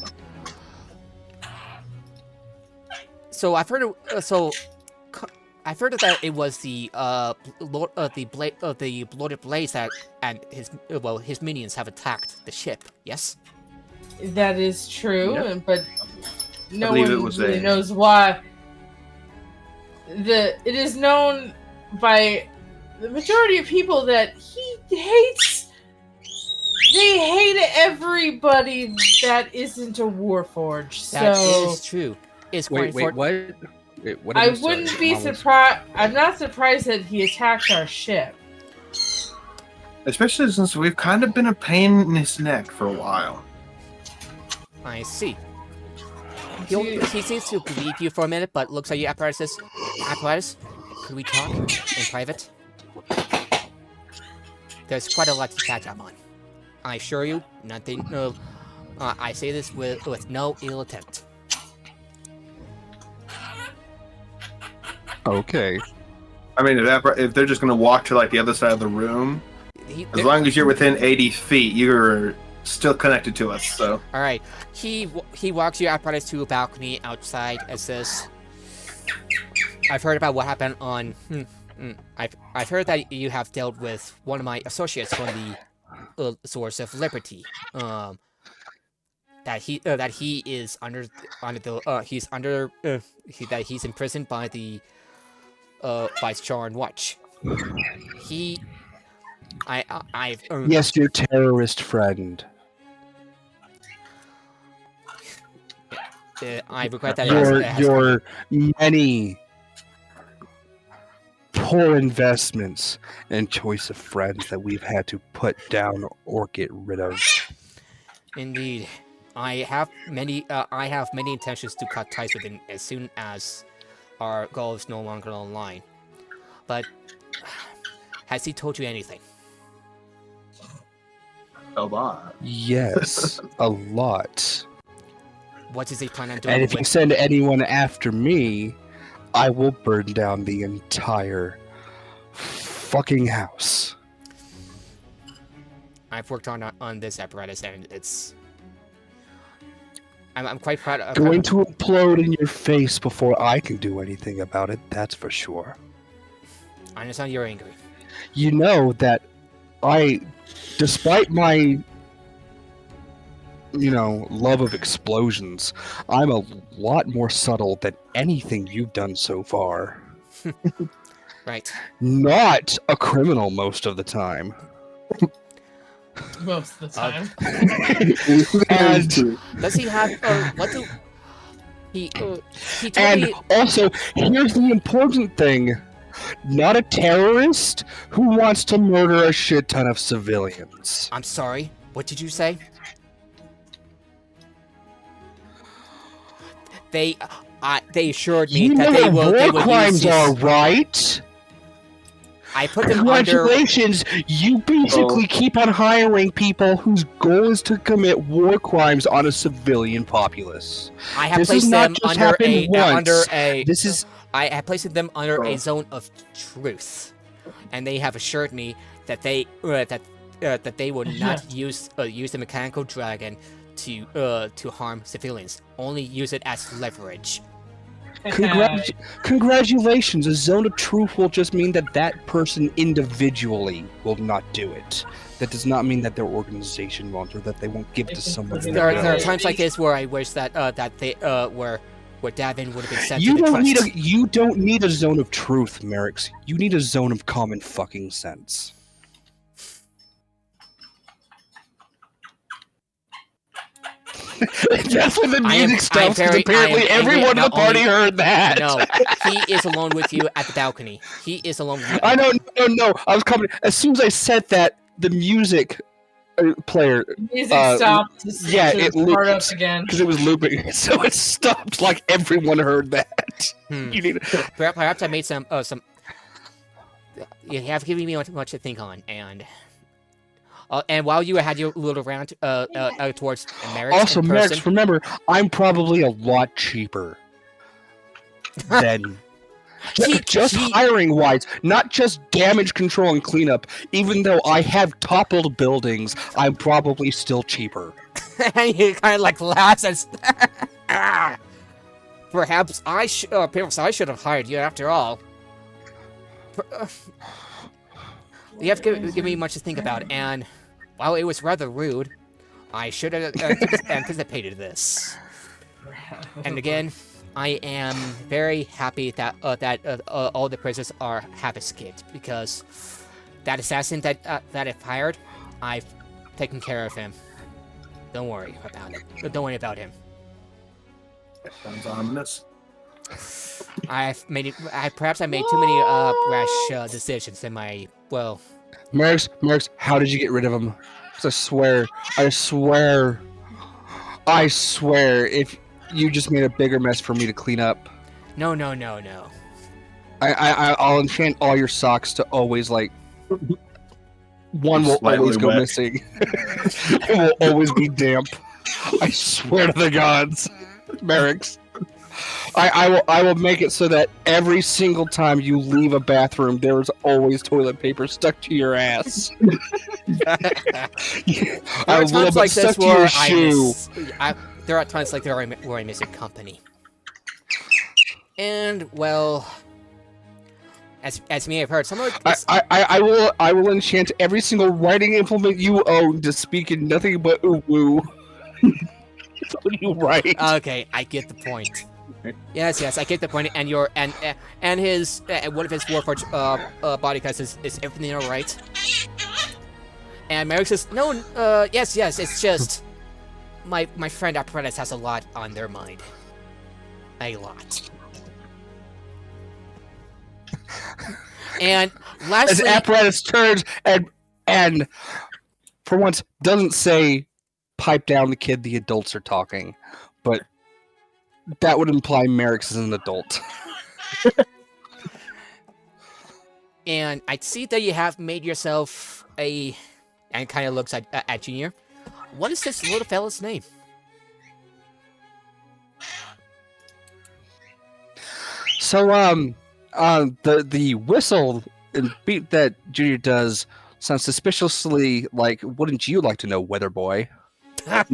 So I've heard. I've heard that it was the the bloated blaze that and his minions have attacked the ship. Yes. That is true, Yep. but no believe it one was really a- knows why. It is known by the majority of people that he hates. They hate everybody that isn't a Warforged. That So is true. It's Wait, quite what? Wait, what? I I'm sorry, wouldn't be almost- surprised. I'm not surprised that he attacked our ship. Especially since we've kind of been a pain in his neck for a while. I see. Do He, you- he seems to believe you for a minute, but looks at you, Apparatus. Apparatus, could we talk in private? There's quite a lot to catch up on. I assure you, nothing. No, I say this with no ill intent. Okay. I mean, if they're just gonna walk to like the other side of the room, He, as long as you're within 80 feet, you're still connected to us. So all right. He walks your Apparatus to a balcony outside and says, "I've heard about what happened on. I've heard that you have dealt with one of my associates from the Source of Liberty. That he is he's imprisoned by the by Charn Watch. I've Yes, your terrorist friend. I regret that it has Your many poor investments and choice of friends that we've had to put down or get rid of. Indeed, I have many intentions to cut ties with him as soon as our goal is no longer online. But has he told you anything? a lot. Yes, a lot. What does he plan on doing? And if you send anyone after me, I will burn down the entire fucking house. I've worked on this apparatus, and it's. I'm quite proud of. Going to implode in your face before I can do anything about it, that's for sure. I understand you're angry. You know that despite my, love of explosions, I'm a lot more subtle than anything you've done so far. Right. Not a criminal most of the time. Most of the time. And- Does he have? What do? He told And me. also, here's the important thing. Not a terrorist who wants to murder a shit ton of civilians. I'm sorry. What did you say? they assured me You that know they will. what They war will crimes use are, this. right? I put them under. Congratulations! You basically keep on hiring people whose goal is to commit war crimes on a civilian populace. I have This placed has not them just under happened once. a. This is I have placed them under a Oh. zone of truth, and they have assured me that they that they will not use the mechanical dragon to harm civilians. Only use it as leverage. congratulations. A zone of truth will just mean that that person individually will not do it. That does not mean that their organization won't, or that they won't give it to someone. There are times like this where I wish that where Davin would have been sent You to the don't need trust. you don't need a zone of truth, Merrick's. You need a zone of common fucking sense. That's when the I am- music stops, I am because apparently very angry, everyone in the not party only- heard that. No, he is alone with you at the balcony. He is alone with you. I know, no. I was coming. As soon as I said that, the music player, Music stopped. To yeah, to it start up loops. again. because it was looping, so it stopped like everyone heard that. Hmm. You need. Perhaps I made some. You have given me much to think on, and while you had your little round towards Merrick's Also, in Max, person, remember, I'm probably a lot cheaper than just he- hiring wise, not just damage control and cleanup. Even though I have toppled buildings, I'm probably still cheaper. and he kind of like laughs and perhaps I should have hired you after all. You have given me much to think about, and while it was rather rude, I should have anticipated this. And again, I am very happy that all the prisoners have escaped, because that assassin that I've hired, I've taken care of him. Don't worry about it. Don't worry about him. Sounds ominous. Perhaps I made too many rash decisions in my Merrick's, how did you get rid of him? 'Cause I swear, if you just made a bigger mess for me to clean up, No. I'll enchant all your socks to always like. One will Slightly always go wet. missing. It will always be damp. I swear to the gods, Merrick's. I will make it so that every single time you leave a bathroom, there is always toilet paper stuck to your ass. There are times like this where shoe. there are times like there where I miss a company. And well, as you may have heard, some of this, I will enchant every single writing implement you own to speak in nothing but woo. That's what you write. okay, I get the point. Yes, I get the point. And his one of his Warforged bodyguards is everything all right? And Merrick says, no, yes, it's just my friend Apprentice has a lot on their mind. A lot. And As lastly, apparatus turns and for once doesn't say pipe down the kid, the adults are talking, but that would imply Merrick's is an adult. and I see that you have made yourself and kind of looks at Junior. What is this little fella's name? So the whistle and beat that Junior does sounds suspiciously like, wouldn't you like to know, Weather Boy? I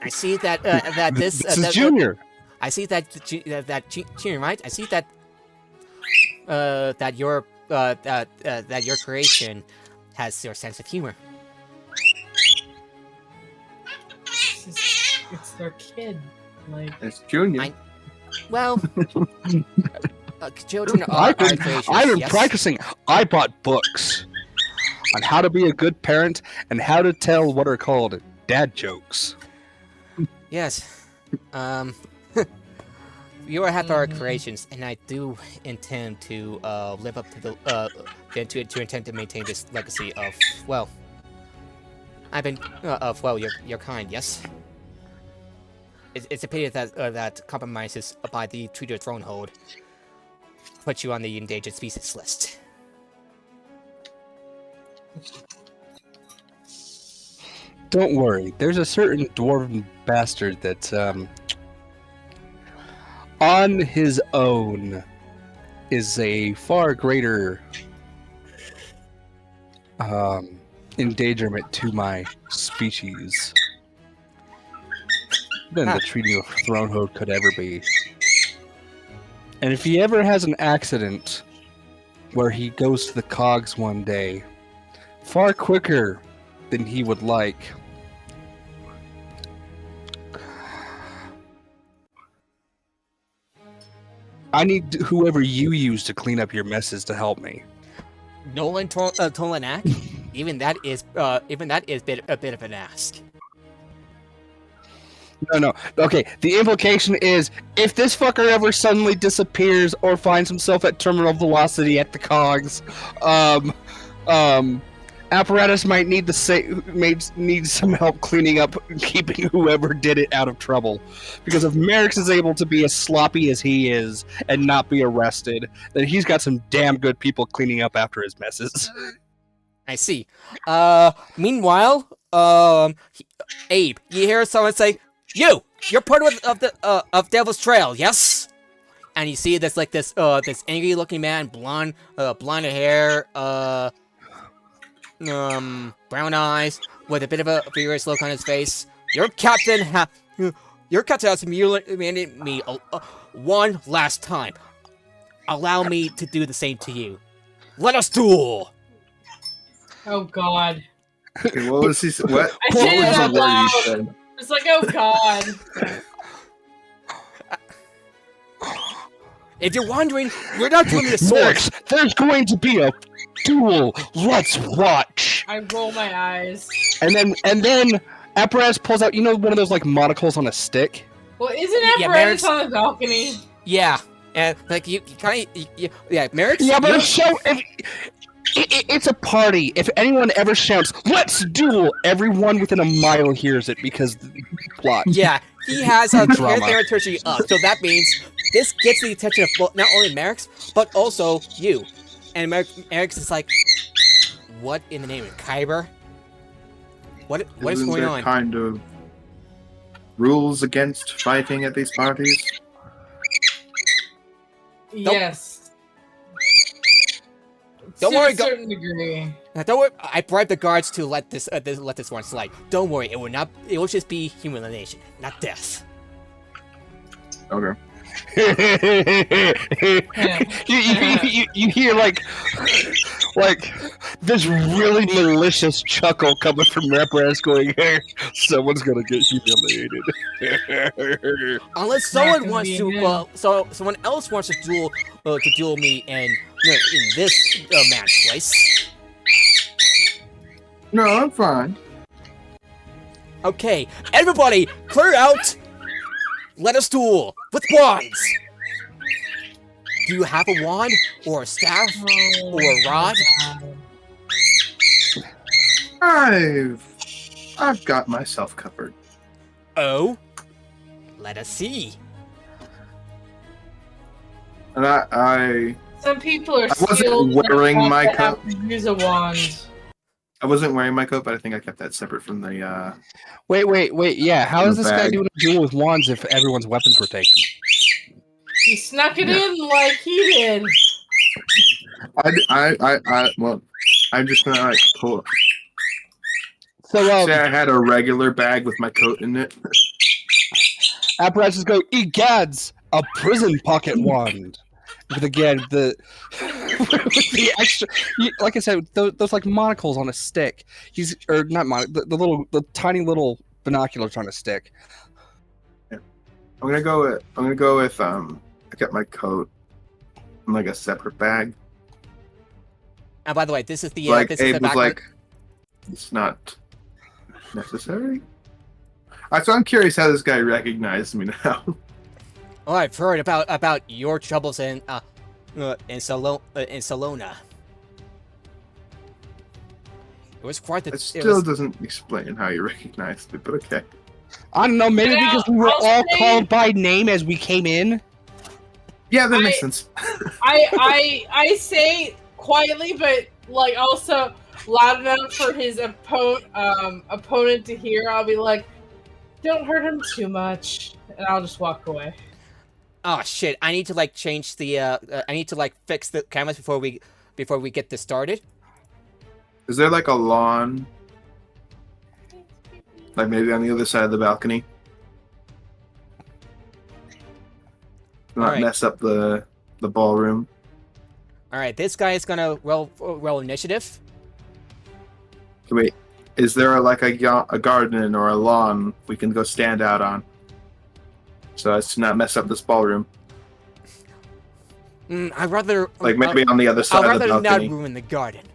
see that that this This is that, Junior. I see that Junior, right? I see that that your creation has your sense of humor. It's their kid. Like, It's Junior. Well, children are creations. I've been yes. practicing. I bought books on how to be a good parent and how to tell what are called dad jokes. Yes. You have our creations, and I do intend to live up to the to intend to maintain this legacy of your kind. Yes. it's a pity that that compromises by the Treaty of Thronehold puts you on the endangered species list. Don't worry. There's a certain dwarven bastard that's on his own is a far greater endangerment to my species than the Treaty of Thronehold could ever be. And if he ever has an accident where he goes to the cogs one day, far quicker than he would like, I need whoever you use to clean up your messes to help me. Nolan Tolanak, even that is a bit of an ask. No. Okay, the implication is if this fucker ever suddenly disappears or finds himself at terminal velocity at the cogs, apparatus might need some help cleaning up, keeping whoever did it out of trouble. Because if Merrick's is able to be as sloppy as he is and not be arrested, then he's got some damn good people cleaning up after his messes. I see. Meanwhile, Abe, you hear someone say, "You're part of Devil's Trail, yes?" And you see this angry-looking man, blonde hair, brown eyes, with a bit of a furious look on his face. Your captain has humiliated me one last time. Allow me to do the same to you. Let us duel. Oh God. Okay, what was he? What? I What said it was out the word loud. you said? It's like, oh God. If you're wondering, we're not doing the sword. Merrick's, there's going to be a duel. Let's watch. I roll my eyes. And then apparatus pulls out, one of those like monocles on a stick. Well, isn't Yeah, apparatus Merrick's- on the balcony? Yeah, and like you kind of, Merrick's. Yeah, but it's a party. If anyone ever shouts, "Let's duel!" everyone within a mile hears it because the plot. Yeah, he has a Drama. territory up, so that means this gets the attention of not only Merrick's, but also you. And Merrick's is like, what in the name of Kyber? What is Isn't going there on? kind of rules against fighting at these parties? Yes. Don't to worry, a certain degree. Now, don't worry, I bribed the guards to let this one slide. Don't worry, it will just be humiliation, not death. Okay. you hear like this really malicious chuckle coming from apparatus going, "Hey, someone's gonna get humiliated." Unless someone Not wants to, convenient. someone else wants to duel me in this man's place. No, I'm fine. Okay, everybody, clear out! Let us duel with wands! Do you have a wand, or a staff, or a rod? I've got myself covered. Oh? Let us see. And I Some people are wasn't skilled wearing enough my to have coat. to use a wand. wasn't wearing my coat, but I think I kept that separate from the Wait, yeah. How In is the this guy bag. doing a duel with wands if everyone's weapons were taken? He snuck it in like he did. well, I'm just gonna like pull. So, Say I had a regular bag with my coat in it. apparatuses go, "Egads, a prison pocket wand." With again the with the extra, like I said, those like monocles on a stick. Or not the tiny little binoculars on a stick. I'm gonna go with I kept my coat in like a separate bag. And by the way, this is the Like this is Abe the was background. like, it's not necessary. So I'm curious how this guy recognized me now. Oh, I've heard about your troubles in Salona. It was quite the. It still doesn't explain how you recognized me, but okay. I don't know, maybe Yeah, because we were I'll all say- called by name as we came in. Yeah, that makes sense. I say quietly, but like also loud enough for his opponent to hear. I'll be like, "Don't hurt him too much," and I'll just walk away. Oh shit! I need to like change the. I need to like fix the cameras before we get this started. Is there like a lawn? Like maybe on the other side of the balcony? Not Alright. mess up the ballroom. All right, this guy is gonna roll initiative. Wait, is there like a garden or a lawn we can go stand out on? So as to not mess up this ballroom. I'd rather Like maybe on the other I'd side of the rather not balcony. ruin the garden.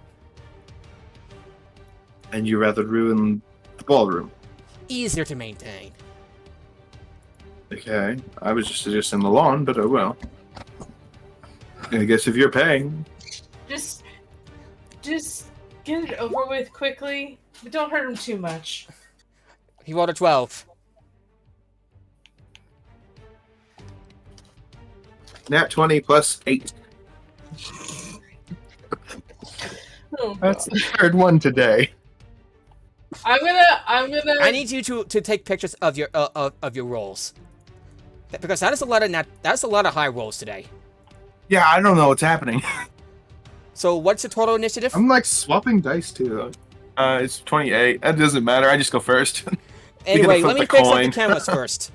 And you rather ruin the ballroom. Easier to maintain. Okay, I was just suggesting the lawn, but oh well. I guess if you're paying. Just get it over with quickly, but don't hurt him too much. He rolled a 12. Nat 20 plus 8. Oh, That's God. the third one today. I'm gonna. I need you to take pictures of your rolls, because that's a lot of high rolls today. Yeah, I don't know what's happening. So what's the total initiative? I'm like swapping dice too. It's 28. That doesn't matter. I just go first. Anyway, flip let me the fix up the coin. cameras first.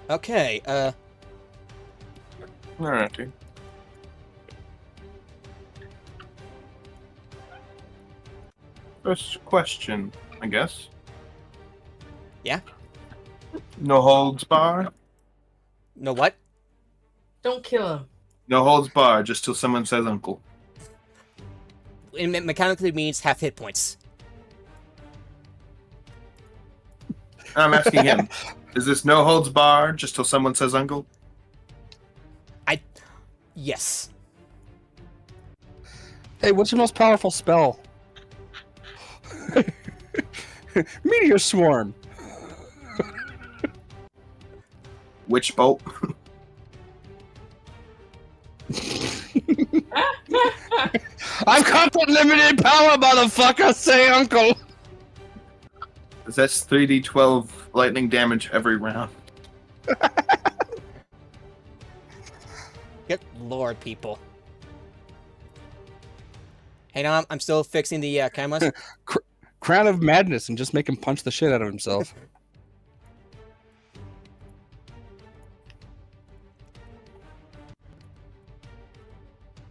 Okay, Alright, dude. First question, I guess. Yeah? No holds bar? no what? Don't kill him. No holds bar, just till someone says uncle. It mechanically means half hit points. I'm asking him. Is this no holds bar, just till someone says uncle? Yes. Hey, what's your most powerful spell? Meteor swarm. Witch bolt? I've got the limited power, motherfucker. Say uncle. That's 3d12 lightning damage every round. Good lord, people. Hang on, I'm still fixing the cameras. Crown of madness and just make him punch the shit out of himself.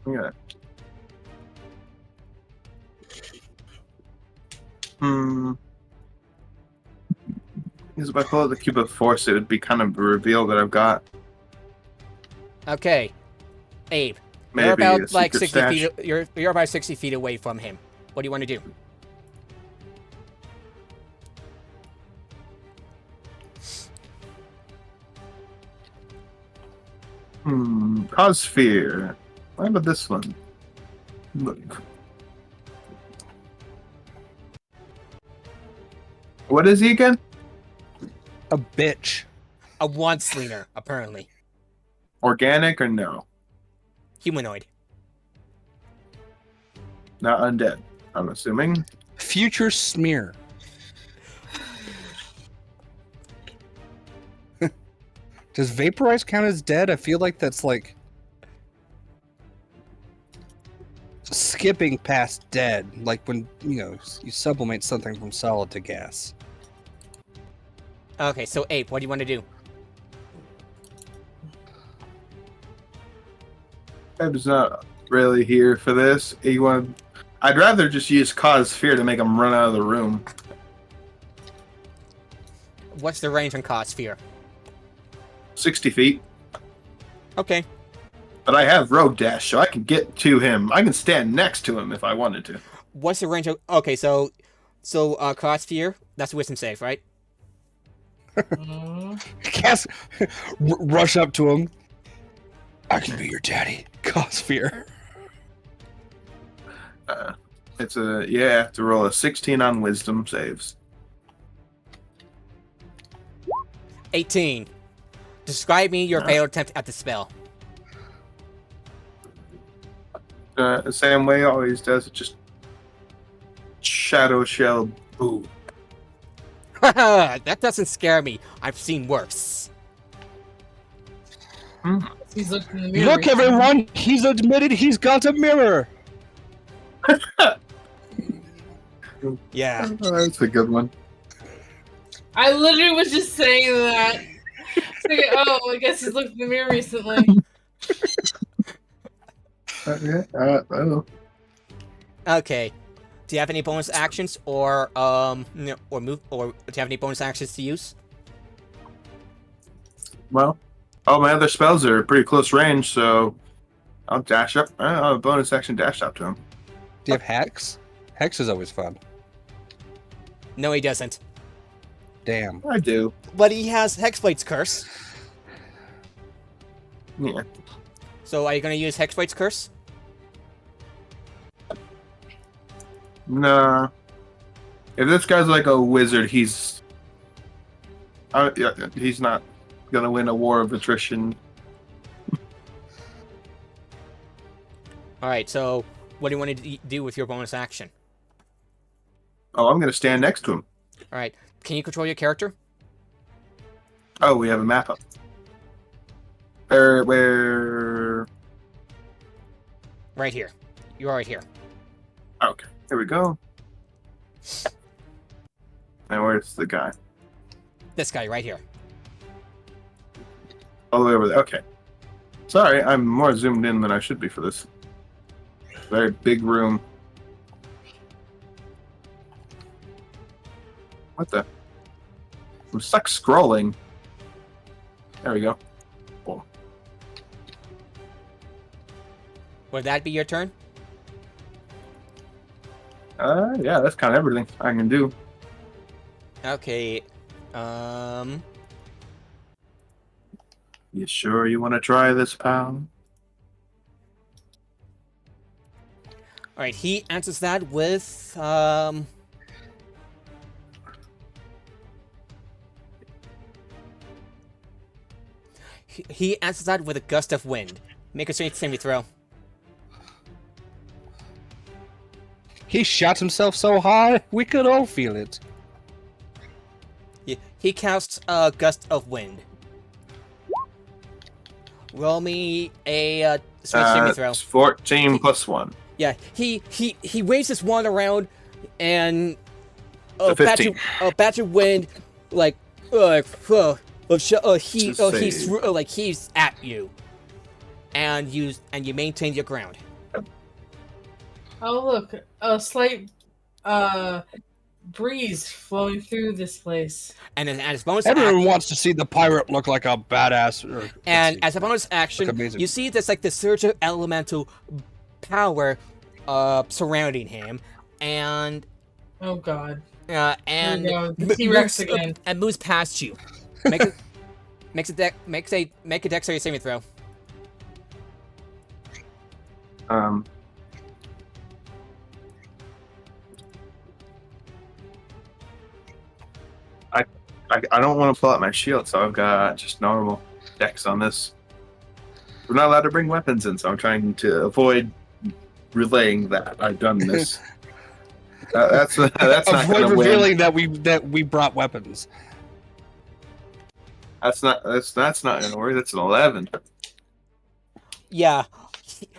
Yeah. Because if I pull out the cube of force, it would be kind of a reveal that I've got. Okay, Abe, Maybe you're about a like secret 60 stash. feet. You're about 60 feet away from him. What do you want to do? Cause fear. What about this one? Look. What is he again? A bitch. A wand slinger, apparently. Organic or no? Humanoid. Not undead, I'm assuming. Future smear. Does vaporize count as dead? I feel like that's like skipping past dead, like when you sublimate something from solid to gas. Okay, so Abe, what do you want to do? Eb's not really here for this. I'd rather just use cause fear to make him run out of the room. What's the range on cause fear? 60 feet. Okay. But I have road dash, so I can get to him. I can stand next to him if I wanted to. What's the range of? Okay, so cause fear. That's a wisdom save, right? Cast, rush up to him. I can be your daddy. Cause fear. You have to roll a 16 on wisdom saves. 18. Describe me your failed attempt at the spell. The same way it always does. It just shadow shell. Boom. That doesn't scare me. I've seen worse. He's looked in the mirror. Look, everyone! He's admitted he's got a mirror. Yeah. Oh, that's a good one. I literally was just saying that. Like, oh, I guess he's looked in the mirror recently. Oh. Okay. Do you have any bonus actions or move, or do you have any bonus actions to use? Well, all my other spells are pretty close range, so I'll dash up. I'll have a bonus action dash up to him. Do you have Hex? Hex is always fun. No, he doesn't. Damn. I do. But he has Hexblade's curse. Yeah. So are you gonna use Hexblade's curse? Nah. If this guy's like a wizard, he's not gonna win a war of attrition. All right. So what do you want to do with your bonus action? Oh, I'm gonna stand next to him. All right. Can you control your character? Oh, we have a map up. Where? Right here. You're right here. Okay, here we go. And where's the guy? This guy right here. All the way over there. Okay. Sorry, I'm more zoomed in than I should be for this. Very big room. What the? I'm stuck scrolling. There we go. Cool. Would that be your turn? Yeah, that's kind of everything I can do. Okay. You sure you want to try this, pal? All right. He answers that with He answers that with a gust of wind. Make a strength saving throw. He shot himself so hard, we could all feel it. He casts a gust of wind. Roll me a strength saving throw. It's 14 plus 1. Yeah, he waves his wand around, and A 15. a batch of wind, like he's at you, and you maintain your ground. Oh, look, a slight breeze flowing through this place. And then as bonus Everyone action, wants to see the pirate look like a badass. and as a bonus action, amazing. you see there's like the surge of elemental power surrounding him, and Oh God. and Here we go. The T-Rex moves, again. and moves past you. Make a dexterity saving throw. I don't want to pull out my shield, so I've got just normal dex on this. We're not allowed to bring weapons in, so I'm trying to avoid relaying that I've done this. That's not Avoid going to win. revealing that we brought weapons. That's not going to work. That's an 11. Yeah.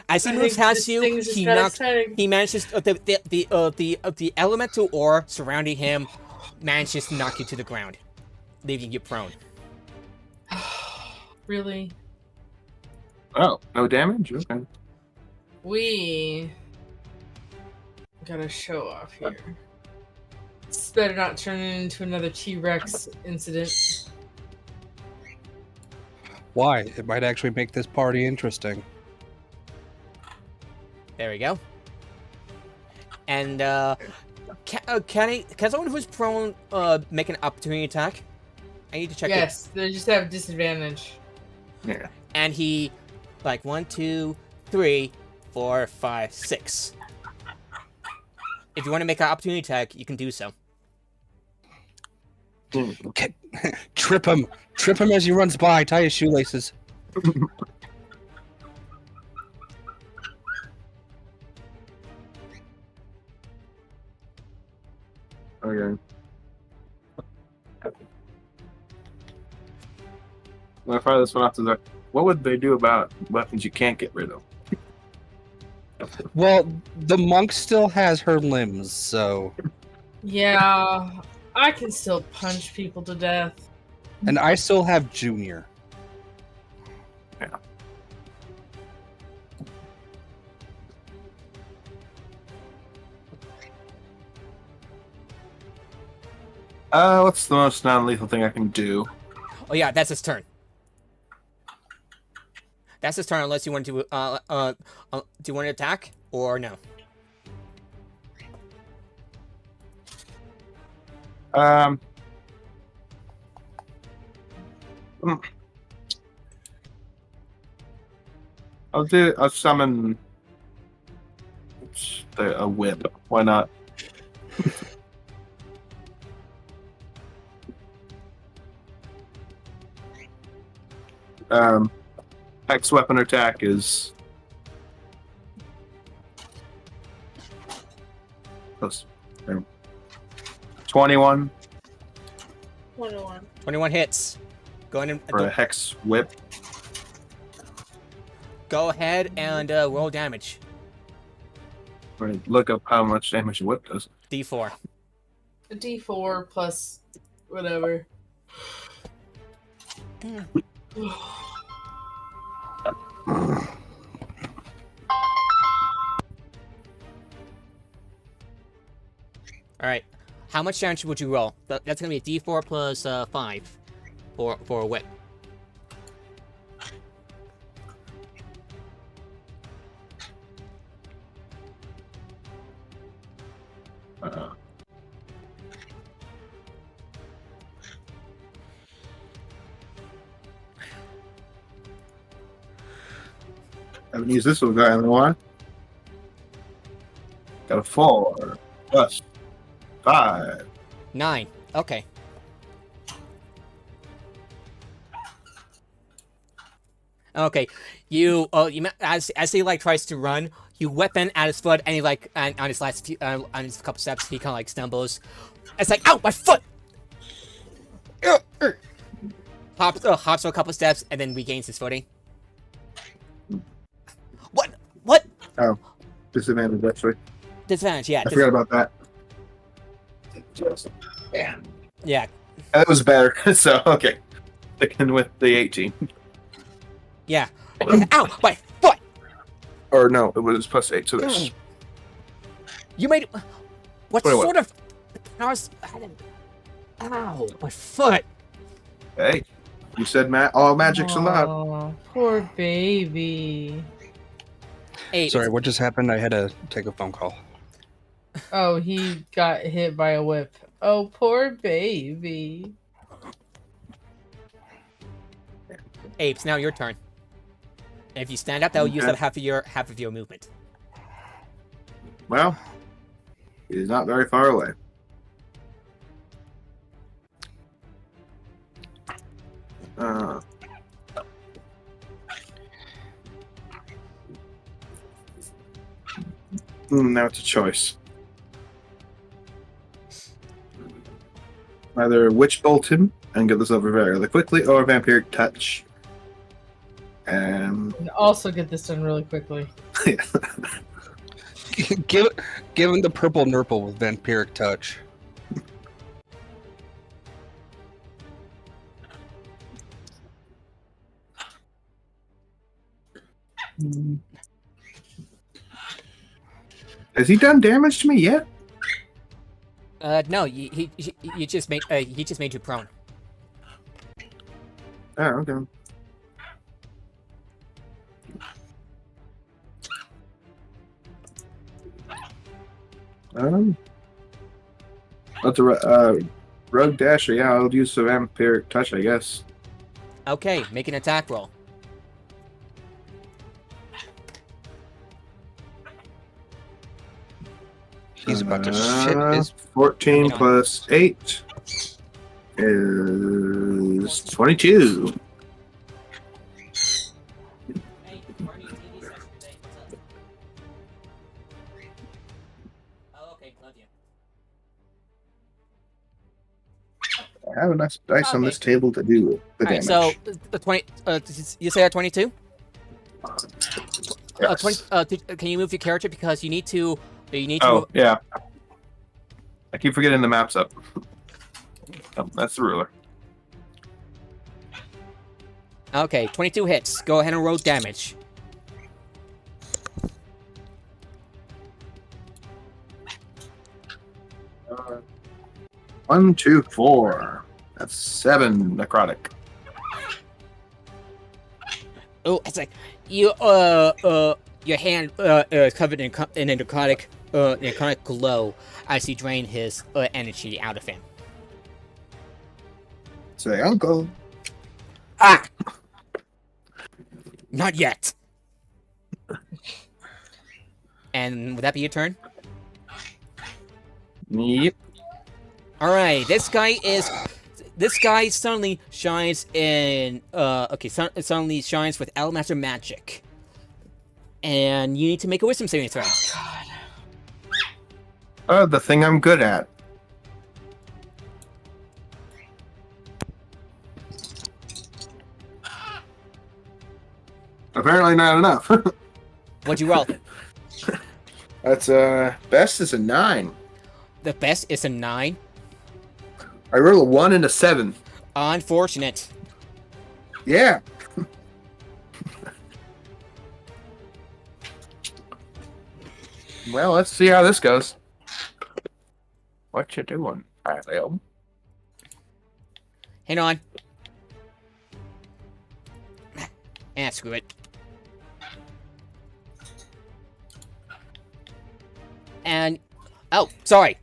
As he I moves think past this you, thing is just he kinda knocks. exciting. He manages the elemental ore surrounding him manages to knock you to the ground, leaving you prone. Really? Oh, no damage? Okay. We gotta show off here. This better not turn it into another T-Rex incident. Why? It might actually make this party interesting. There we go. And can someone who's prone make an opportunity attack? I need to check. Yes, they just have disadvantage. Yeah. And he, like 1, 2, 3, 4, 5, 6. If you want to make an opportunity attack, you can do so. Trip him as he runs by. Tie his shoelaces. Okay. When I fire this one off to the, what would they do about weapons you can't get rid of? Well, the monk still has her limbs, so. Yeah, I can still punch people to death. And I still have Junior. What's the most non-lethal thing I can do? Oh yeah, that's his turn. That's his turn unless you want to do you want to attack or no? I'll summon a whip. Why not? Hex weapon attack is plus 21 21. 21 hits. Go ahead for a hex whip. go ahead and roll damage. Right, look up how much damage a whip does. D4. A D4 plus whatever. All right. How much damage would you roll? That's gonna be a D4 plus 5 for a whip. Haven't used this one guy in a while. Got a 4 plus 5. 9. Okay. Okay. You as he like tries to run, you weapon at his foot, and he like on his last few, on his couple steps, he kind of like stumbles. It's like, ow, my foot! Hops for a couple steps and then regains his footing. What? Oh, disadvantage actually. Disadvantage, yeah. I forgot about that. Yeah. Yeah. That was better. So okay, sticking with the 18. Yeah. Ow, my foot! Or no, it was plus 8. So this. You made. What 21. sort of powers? Ow, my foot! Hey, you said all magic's allowed. Aw, poor baby. Hey, Sorry, what just happened? I had to take a phone call. Oh, he got hit by a whip. Oh, poor baby. Apes, now your turn. And if you stand up, that will use Okay. up half of your movement. Well, he's not very far away. Now it's a choice. Either Witch Bolt him and get this over very quickly, or Vampiric Touch. And also get this done really quickly. give him the purple nurple with Vampiric Touch. Has he done damage to me yet? No, he just made you prone. Oh, okay. That's a Rogue Dasher. Yeah, I'll use the Vampiric Touch, I guess. Okay, make an attack roll. He's about to shit his. 14 Hang on. plus 8. is 22. Hey, Barney TV session today. What's up? Oh, okay, love you. I have enough dice on Okay. this table to do the All right, damage. so the 20. You say 22? Yes. Can you move your character because you need to? You need to. Oh, yeah. I keep forgetting the map's up. Oh, that's the ruler. Okay, 22 hits. Go ahead and roll damage. Uh, 1, 2, 4. That's 7 necrotic. Oh, it's like you your hand is covered in a necrotic glow as you drain his energy out of him. Say, uncle. Ah! Not yet. And would that be your turn? Yep. All right, this guy suddenly shines in suddenly shines with elemental magic. And you need to make a wisdom saving throw. The thing I'm good at. Apparently not enough. What'd you roll? That's best is a 9. The best is a 9. I roll a 1 and a 7. Unfortunate. Yeah. Well, let's see how this goes. What you doing, Leo? Hang on. Screw it. And oh, sorry.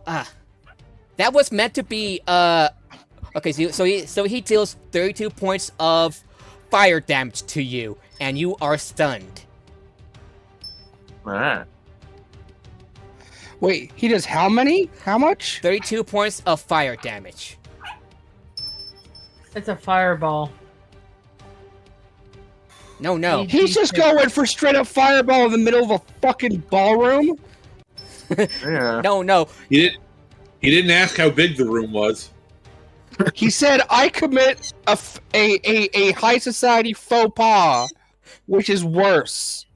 That was meant to be okay, so he deals 32 points of fire damage to you, and you are stunned. Ah. Wait, he does how many? How much? 32 points of fire damage. It's a fireball. No. He's just going for straight up fireball in the middle of a fucking ballroom? Yeah. No. He didn't ask how big the room was. He said, I commit a high society faux pas, which is worse.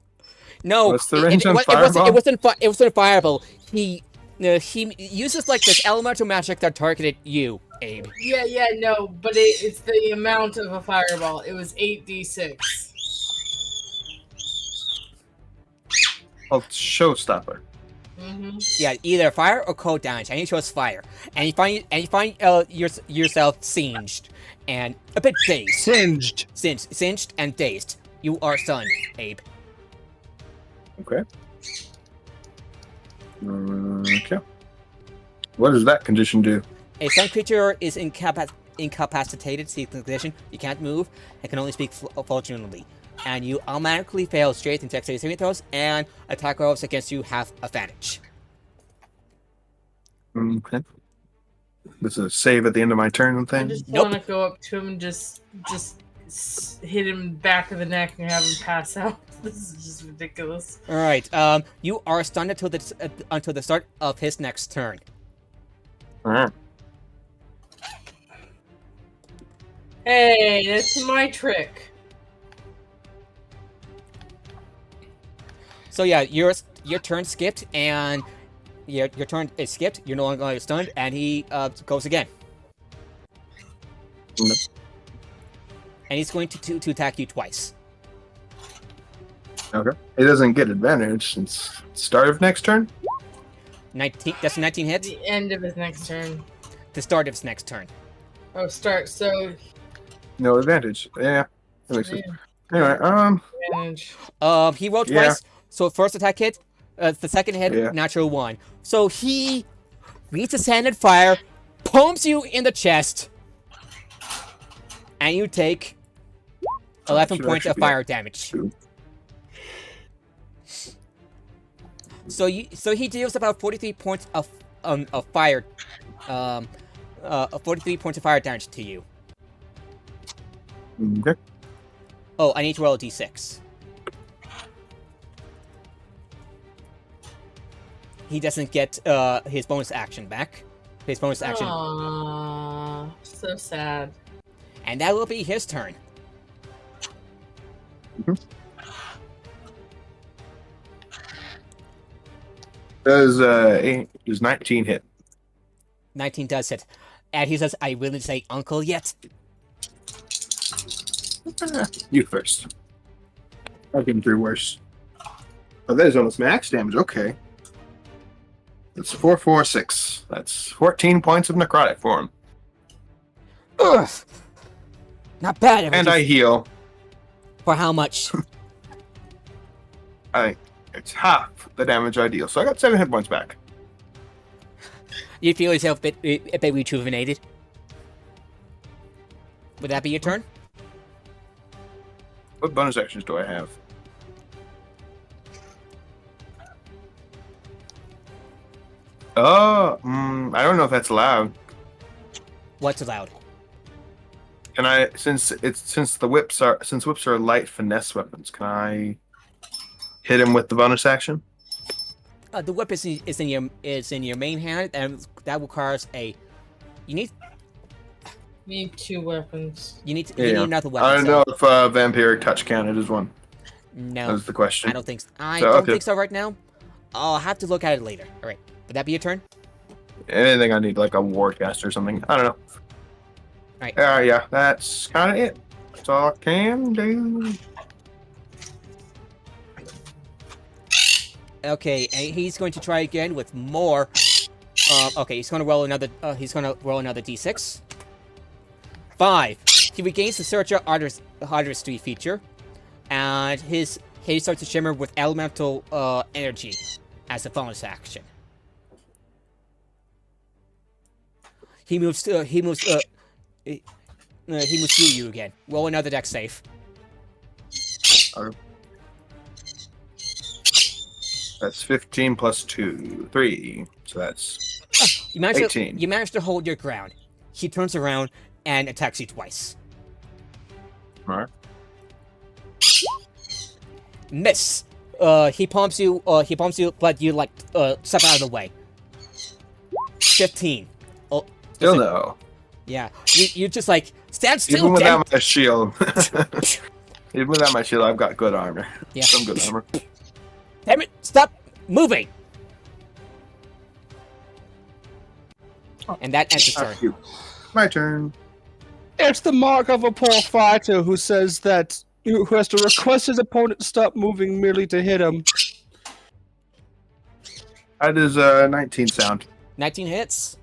No. What's the range on fireball? It wasn't a fireball. He uses like this elemental magic that targeted you, Abe. Yeah, no, but it's the amount of a fireball. It was 8d6. Oh, showstopper. Mm-hmm. Yeah, either fire or cold damage, and he chose fire. And you find yourself singed and a bit dazed. Singed and dazed. You are stunned, Abe. Okay. Okay. What does that condition do? A stunned creature is incapacitated. See the condition. You can't move and can only speak fortunately. And you automatically fail straight and dexterity saving throws, and attack rolls against you have advantage. Okay. This is a save at the end of my turn I thing. just Nope. want to go up to him and just hit him back of the neck and have him pass out. This is just ridiculous. All right. You are stunned until the start of his next turn. Ah. Hey, that's my trick. So yeah, your turn skipped, and your turn is skipped. You're no longer stunned, and he goes again. Nope. And he's going to attack you twice. Okay. It doesn't get advantage since start of next turn. 19. That's a 19 hit. The end of his next turn. The start of his next turn. Oh, start. So No advantage. Yeah. That makes sense. Anyway, advantage. He rolled Yeah. twice. So first attack hit, the second hit, Yeah. natural 1. So he reads his hand in fire, pumps you in the chest, and you take 11 Should points actually of be fire damage. 2. So he deals about 43 points of fire 43 points of fire damage to you. Okay. Oh, I need to roll a d6. He doesn't get his bonus action back. His bonus action. Aww, so sad. And that will be his turn. Does 19 hit? 19 does hit. And he says, I wouldn't say uncle yet. You first. I've been through worse. Oh, that is almost max damage. Okay. That's 4, 4, 6. That's 14 points of necrotic for him. Ugh. Not bad. And I heal. For how much? It's half the damage I deal. So I got 7 hit points back. You feel yourself a bit rejuvenated. Would that be your turn? What bonus actions do I have? Oh, I don't know if that's allowed. What's allowed? Can I, since whips are light finesse weapons, can I hit him with the bonus action? The whip is in your main hand, and that requires a. You need We need 2 weapons. you need another weapon. I don't so- know if vampiric touch counted as one. No, That's the question. I don't think so. I So, don't okay. think so right now. I'll have to look at it later. All right, would that be your turn? Anything I need, like a ward cast or something. I don't know. Right. Yeah, that's kind of it. That's all I can do. Okay, and he's going to try again with more. Okay, he's going to roll another. He's going to roll another d6. 5. He regains the Searcher Artistry feature, and he starts to shimmer with elemental energy as a bonus action. He moves to you again. Roll another dex save. That's 15 plus 2, 3. So that's You managed 18. You managed to hold your ground. He turns around and attacks you twice. Alright. Miss. He palms you, but you step out of the way. 15. Oh, Still listen, no. Yeah. You just stand still. Even damn- without my shield. Even without my shield, I've got good armor. Yeah. Some good armor. Damn it! Stop moving. And that ends his turn. My turn. It's the mark of a poor fighter who says that who has to request his opponent stop moving merely to hit him. How does 19 sound? 19 hits.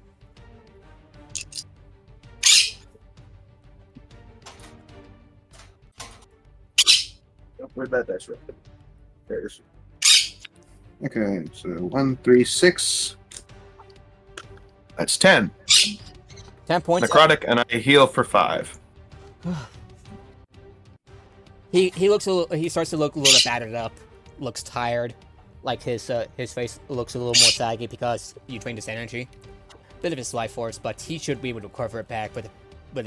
Where'd that dice roll? There it is. Okay, so 1, 3, 6. That's 10. 10 points. Necrotic, and I heal for 5. He starts to look a little battered up. Looks tired. Like his face looks a little more saggy because you drained his energy. Bit of his life force, but he should be able to recover it back with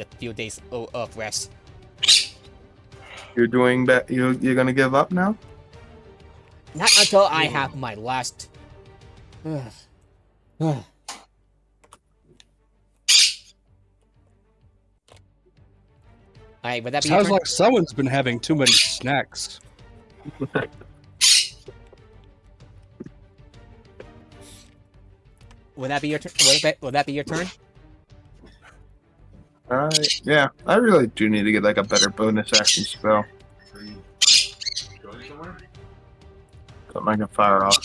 a few days of rest. You're doing that. You're gonna give up now? Not until I have my last. Alright, would that be your Sounds turn? like someone's been having too many snacks. Would that be your turn? Would that be your turn? Alright. Yeah, I really do need to get like a better bonus action spell. Are you going somewhere? Something I can fire off.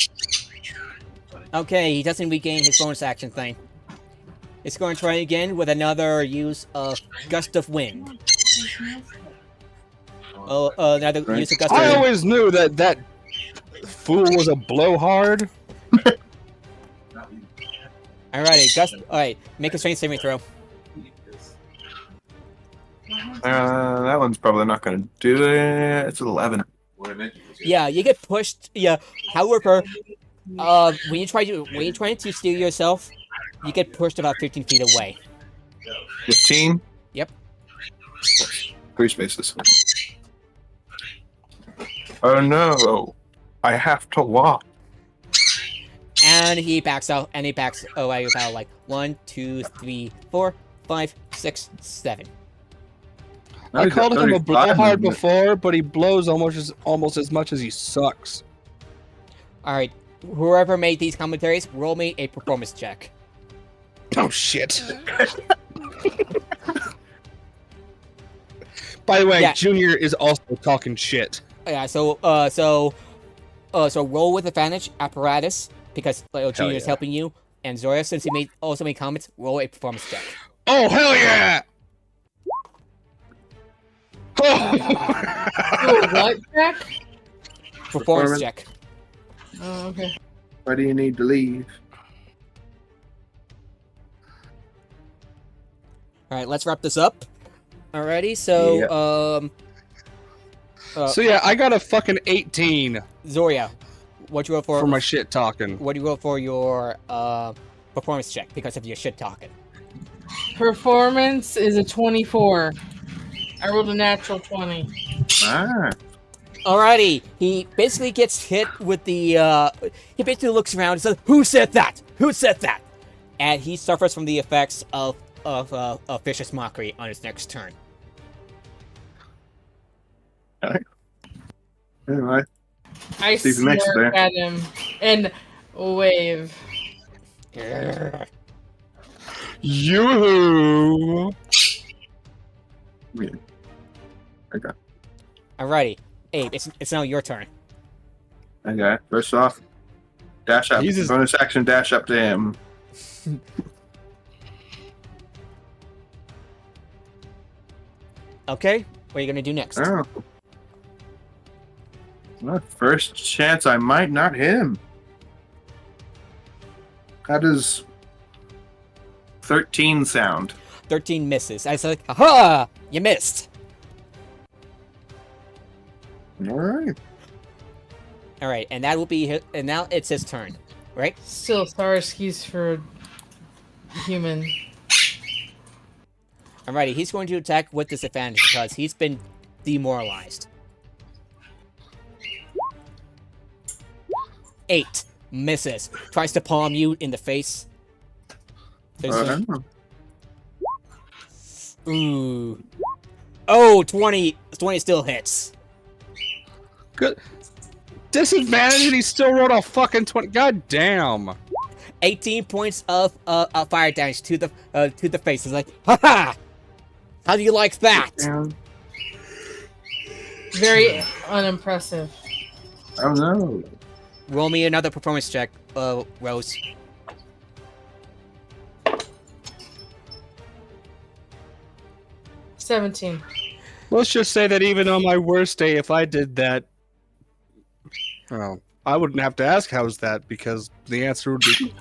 Okay, he doesn't regain his bonus action thing. It's going to try again with another use of Gust of Wind. Another use of Gust of I Wind. always knew that fool was a blowhard. Alrighty, Gust. Alright, make a strength saving throw. That one's probably not gonna do it. It's 11. What I mentioned was Yeah, you get pushed. Yeah. However, when you try to steal yourself, you get pushed about 15 feet away. 15? Yep. 3 spaces. Oh no! I have to walk. And he backs out, and he backs away about like 1, 2, 3, 4, 5, 6, 7. I called him a blowhard but before, but he blows almost as much as he sucks. All right, whoever made these commentaries, roll me a performance check. Oh shit! By the way, Yeah. Junior is also talking shit. Yeah, so roll with advantage, apparatus, because Junior is yeah. helping you, and Zoya, since he also made comments, roll a performance check. Oh hell yeah! Oh, what, Jack? Performance check. Oh, okay. Why do you need to leave? All right, let's wrap this up. Alrighty, so So yeah, I got a fucking 18 Zoya, what you roll for? for my shit talking. What do you roll for your performance check because of your shit talking? Performance is a 24. I rolled a natural 20. Ah. Alrighty, he basically gets hit with the. He basically looks around and says, "Who said that? Who said that?" And he suffers from the effects of vicious mockery on his next turn. Anyway, I See the next smirk there. at him and wave. Yoo-hoo! yeah. Okay. Alrighty, Abe, it's now your turn. Okay. First off, dash up. Jesus. Bonus action, dash up to him. Okay, what are you gonna do next? Oh. Well, first chance I might not hit him. How does 13 sound? 13 misses. I said, "Aha! You missed." All right. All right, and that will be his, and now it's his turn, right? Still Starsky's for human. Alrighty, he's going to attack with disadvantage because he's been demoralized. 8 misses. Tries to palm you in the face. There's a- ooh. Oh, 20. 20 still hits. Good. Disadvantage and he still rolled a fucking 20. God damn. 18 points of fire damage to the face. It's like, haha! How do you like that? Very unimpressive. Oh no. Roll me another performance check, Rose. $17. Let's just say that even on my worst day, if I did that, well, I wouldn't have to ask how's that because the answer would be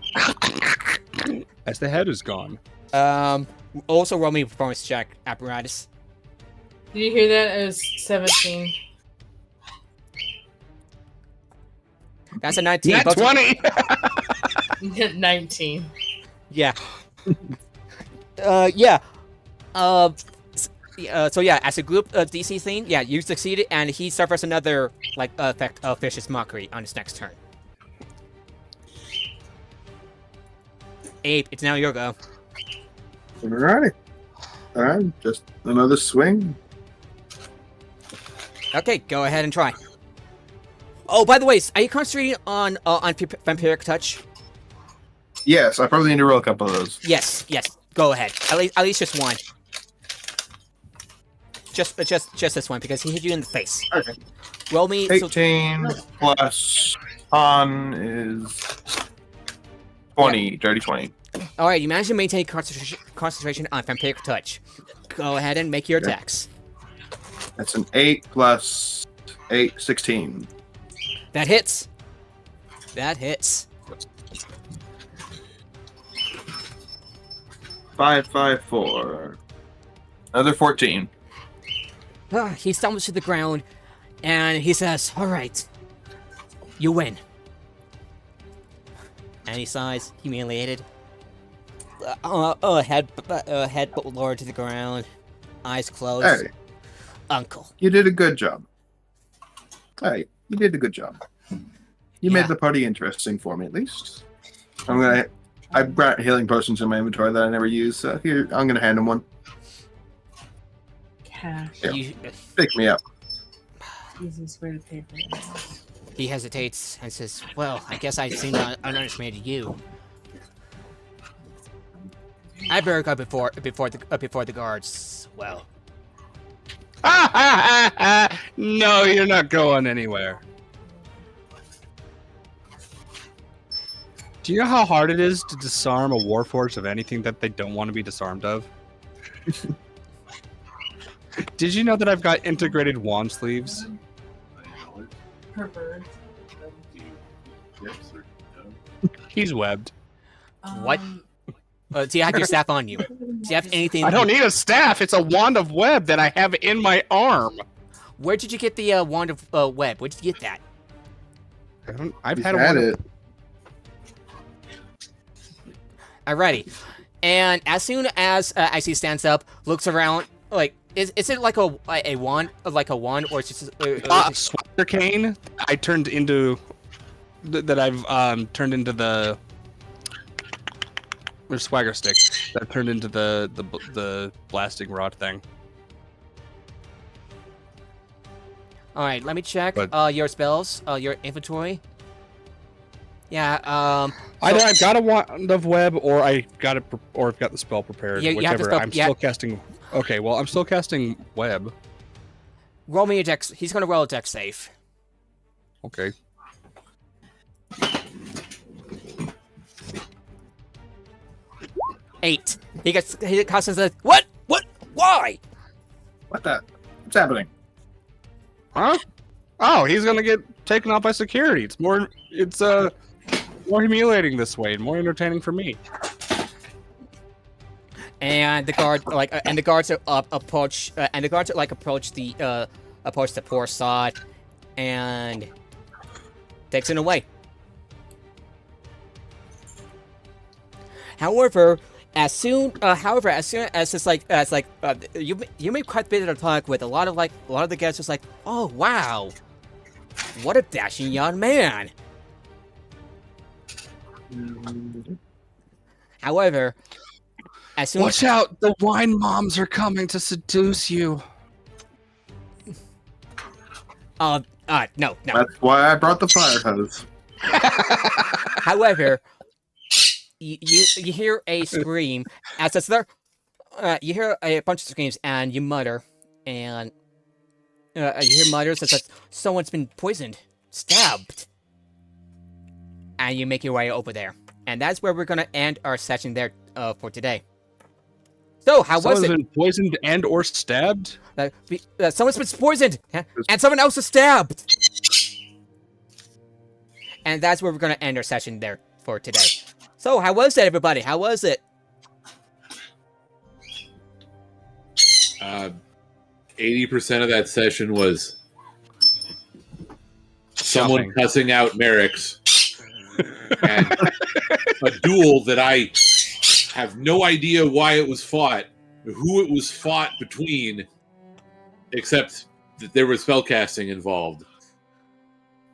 as the head is gone. Also roll me a performance check, apparatus. Did you hear that? It was 17. That's a 19. Nat Both- 20! 19. Yeah. Yeah. So yeah, as a group DC thing, yeah, you succeeded, and he suffers another like effect of vicious mockery on his next turn. Abe, it's now your go. Alright. Alright, just another swing. Okay, go ahead and try. Oh, by the way, are you concentrating on vampiric touch? Yes, I probably need to roll a couple of those. Yes, yes. Go ahead. At least just one. Just this one because he hit you in the face. Okay. Roll me. So, 18 plus on is 20, dirty 20. all right, you managed to maintain concentration on vampiric touch. Go ahead and make your attacks. That's an 8 plus 8, 16. That hits. That hits. 5, 5, 4. Another 14. He stumbles to the ground, and he says, "All right, you win." And he sighs, humiliated. head lowered to the ground, eyes closed. Hey, Uncle. you did a good job. Hey, you did a good job. You made Yeah. the party interesting for me, at least. I've got healing potions in my inventory that I never use. So here, I'm gonna hand him one. Cash. Yeah. You, Pick me up. Easiest way to pay for it. he hesitates and says, "Well, I guess I seem to underestimated you. I better go before the guards. Well, No, you're not going anywhere. Do you know how hard it is to disarm a warforged of anything that they don't want to be disarmed of? Did you know that I've got integrated wand sleeves? Trevor. He's webbed. What? Do you have your staff on you? Do you have anything? I don't need a staff. It's a wand of web that I have in my arm. Where did you get the wand of web? Where did you get that? I've He's had a had wand of it. Alrighty. And as soon as he stands up, looks around, like, is it like a wand, or it's just swagger cane. I turned into that. I've turned into the swagger stick. That turned into the blasting rod thing. All right? Let me check But- your spells, your inventory. Yeah. I've got a wand of web, or I've got the spell prepared. Yeah, you have the whichever. spell- I'm yeah. still casting. Okay, well, I'm still casting web. Roll me a dex. He's gonna roll a dex save. Okay. Eight. He constantly says, "What? Why?" What's happening? Huh? Oh, he's gonna get taken out by security. It's more humiliating this way and more entertaining for me. And the guards approach the poor sod and takes it away. However, as soon as you made quite a bit of talk with a lot of the guests, just like, "Oh wow, what a dashing young man." However, as soon Watch out! The wine moms are coming to seduce you. no. That's why I brought the fire hose. However, you hear a scream as it's there. You hear a bunch of screams and you mutter, and you hear mutters as someone's been poisoned, stabbed, and you make your way over there, and that's where we're gonna end our session there for today. So, how was Someone's it? been poisoned and or stabbed. Someone's been poisoned, and someone else is stabbed, and that's where we're gonna end our session there for today. So, how was it, everybody? How was it? 80% of that session was someone Shopping. cussing out Merrick's and a duel that I have no idea why it was fought, who it was fought between, except that there was spellcasting involved.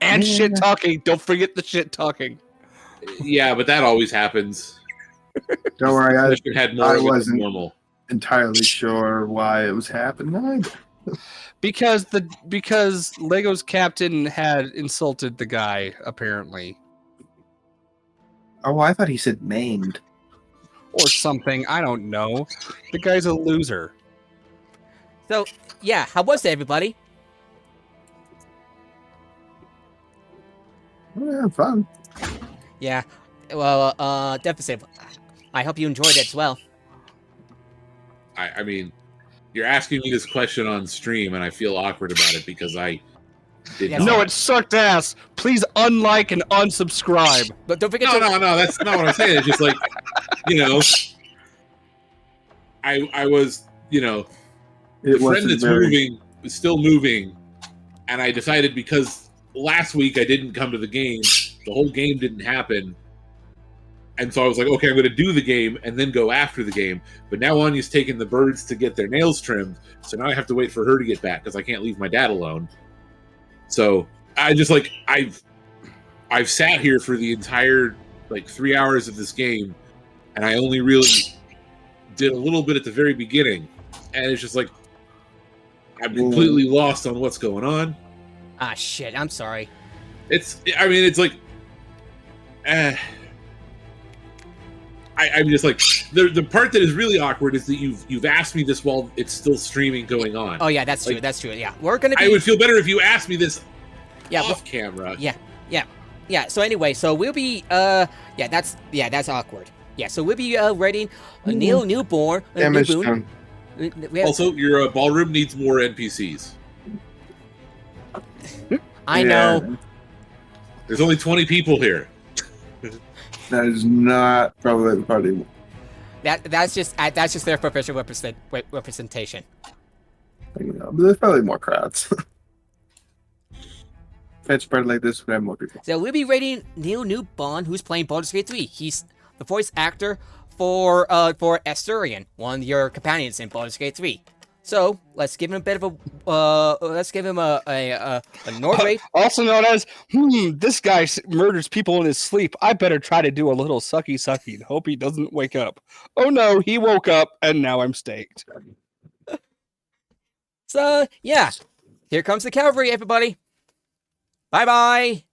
And shit talking. Don't forget the shit talking. Yeah, but that always happens. Don't worry, I had more I of it than wasn't- normal. entirely sure why it was happening. Because Lego's captain had insulted the guy, apparently. Oh, I thought he said maimed. Or something. I don't know. The guy's a loser. So, yeah, how was it, everybody? Yeah, fun. Yeah, well, definitely. I hope you enjoyed it as well. I mean, you're asking me this question on stream, and I feel awkward about it because I did Yeah, not. No, it sucked ass. Please unlike and unsubscribe. But don't forget No, that's not what I'm saying. It's just like, I was, It the friend wasn't that's very. moving is still moving, and I decided because last week I didn't come to the game, the whole game didn't happen. And so I was like, okay, I'm going to do the game and then go after the game. But now Anya's taking the birds to get their nails trimmed. So now I have to wait for her to get back because I can't leave my dad alone. So I just like, I've sat here for the entire 3 hours of this game. And I only really did a little bit at the very beginning. And it's just like, I'm completely lost on what's going on. Ah, shit. I'm sorry. It's like, I'm just like, the part that is really awkward is that you've asked me this while it's still streaming going on. Oh, yeah, that's true. That's true. Yeah. We're going to be... I would feel better if you asked me this yeah, off camera. Yeah, so anyway, so we'll be, that's awkward. Yeah, so we'll be rating Neil Newborn. Damage Newboon. done. Also, your ballroom needs more NPCs. I know. There's only 20 people here. That is not probably the party. That's just their professional representation. You know, but there's probably more crowds. If it's spread like this, we have more people. So we'll be rating Neil Newborn, who's playing Baldur's Gate 3. He's the voice actor for Asturian, one of your companions in Baldur's Gate 3. So let's give him a bit of a Nord rate. Also known as, this guy murders people in his sleep. I better try to do a little sucky and hope he doesn't wake up. Oh no, he woke up and now I'm staked. So yeah, here comes the cavalry, everybody. Bye bye.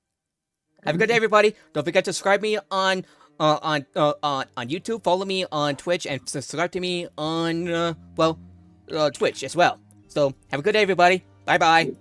Have a good day, everybody. Don't forget to subscribe me on YouTube. Follow me on Twitch and subscribe to me on Twitch as well. So have a good day, everybody. Bye bye.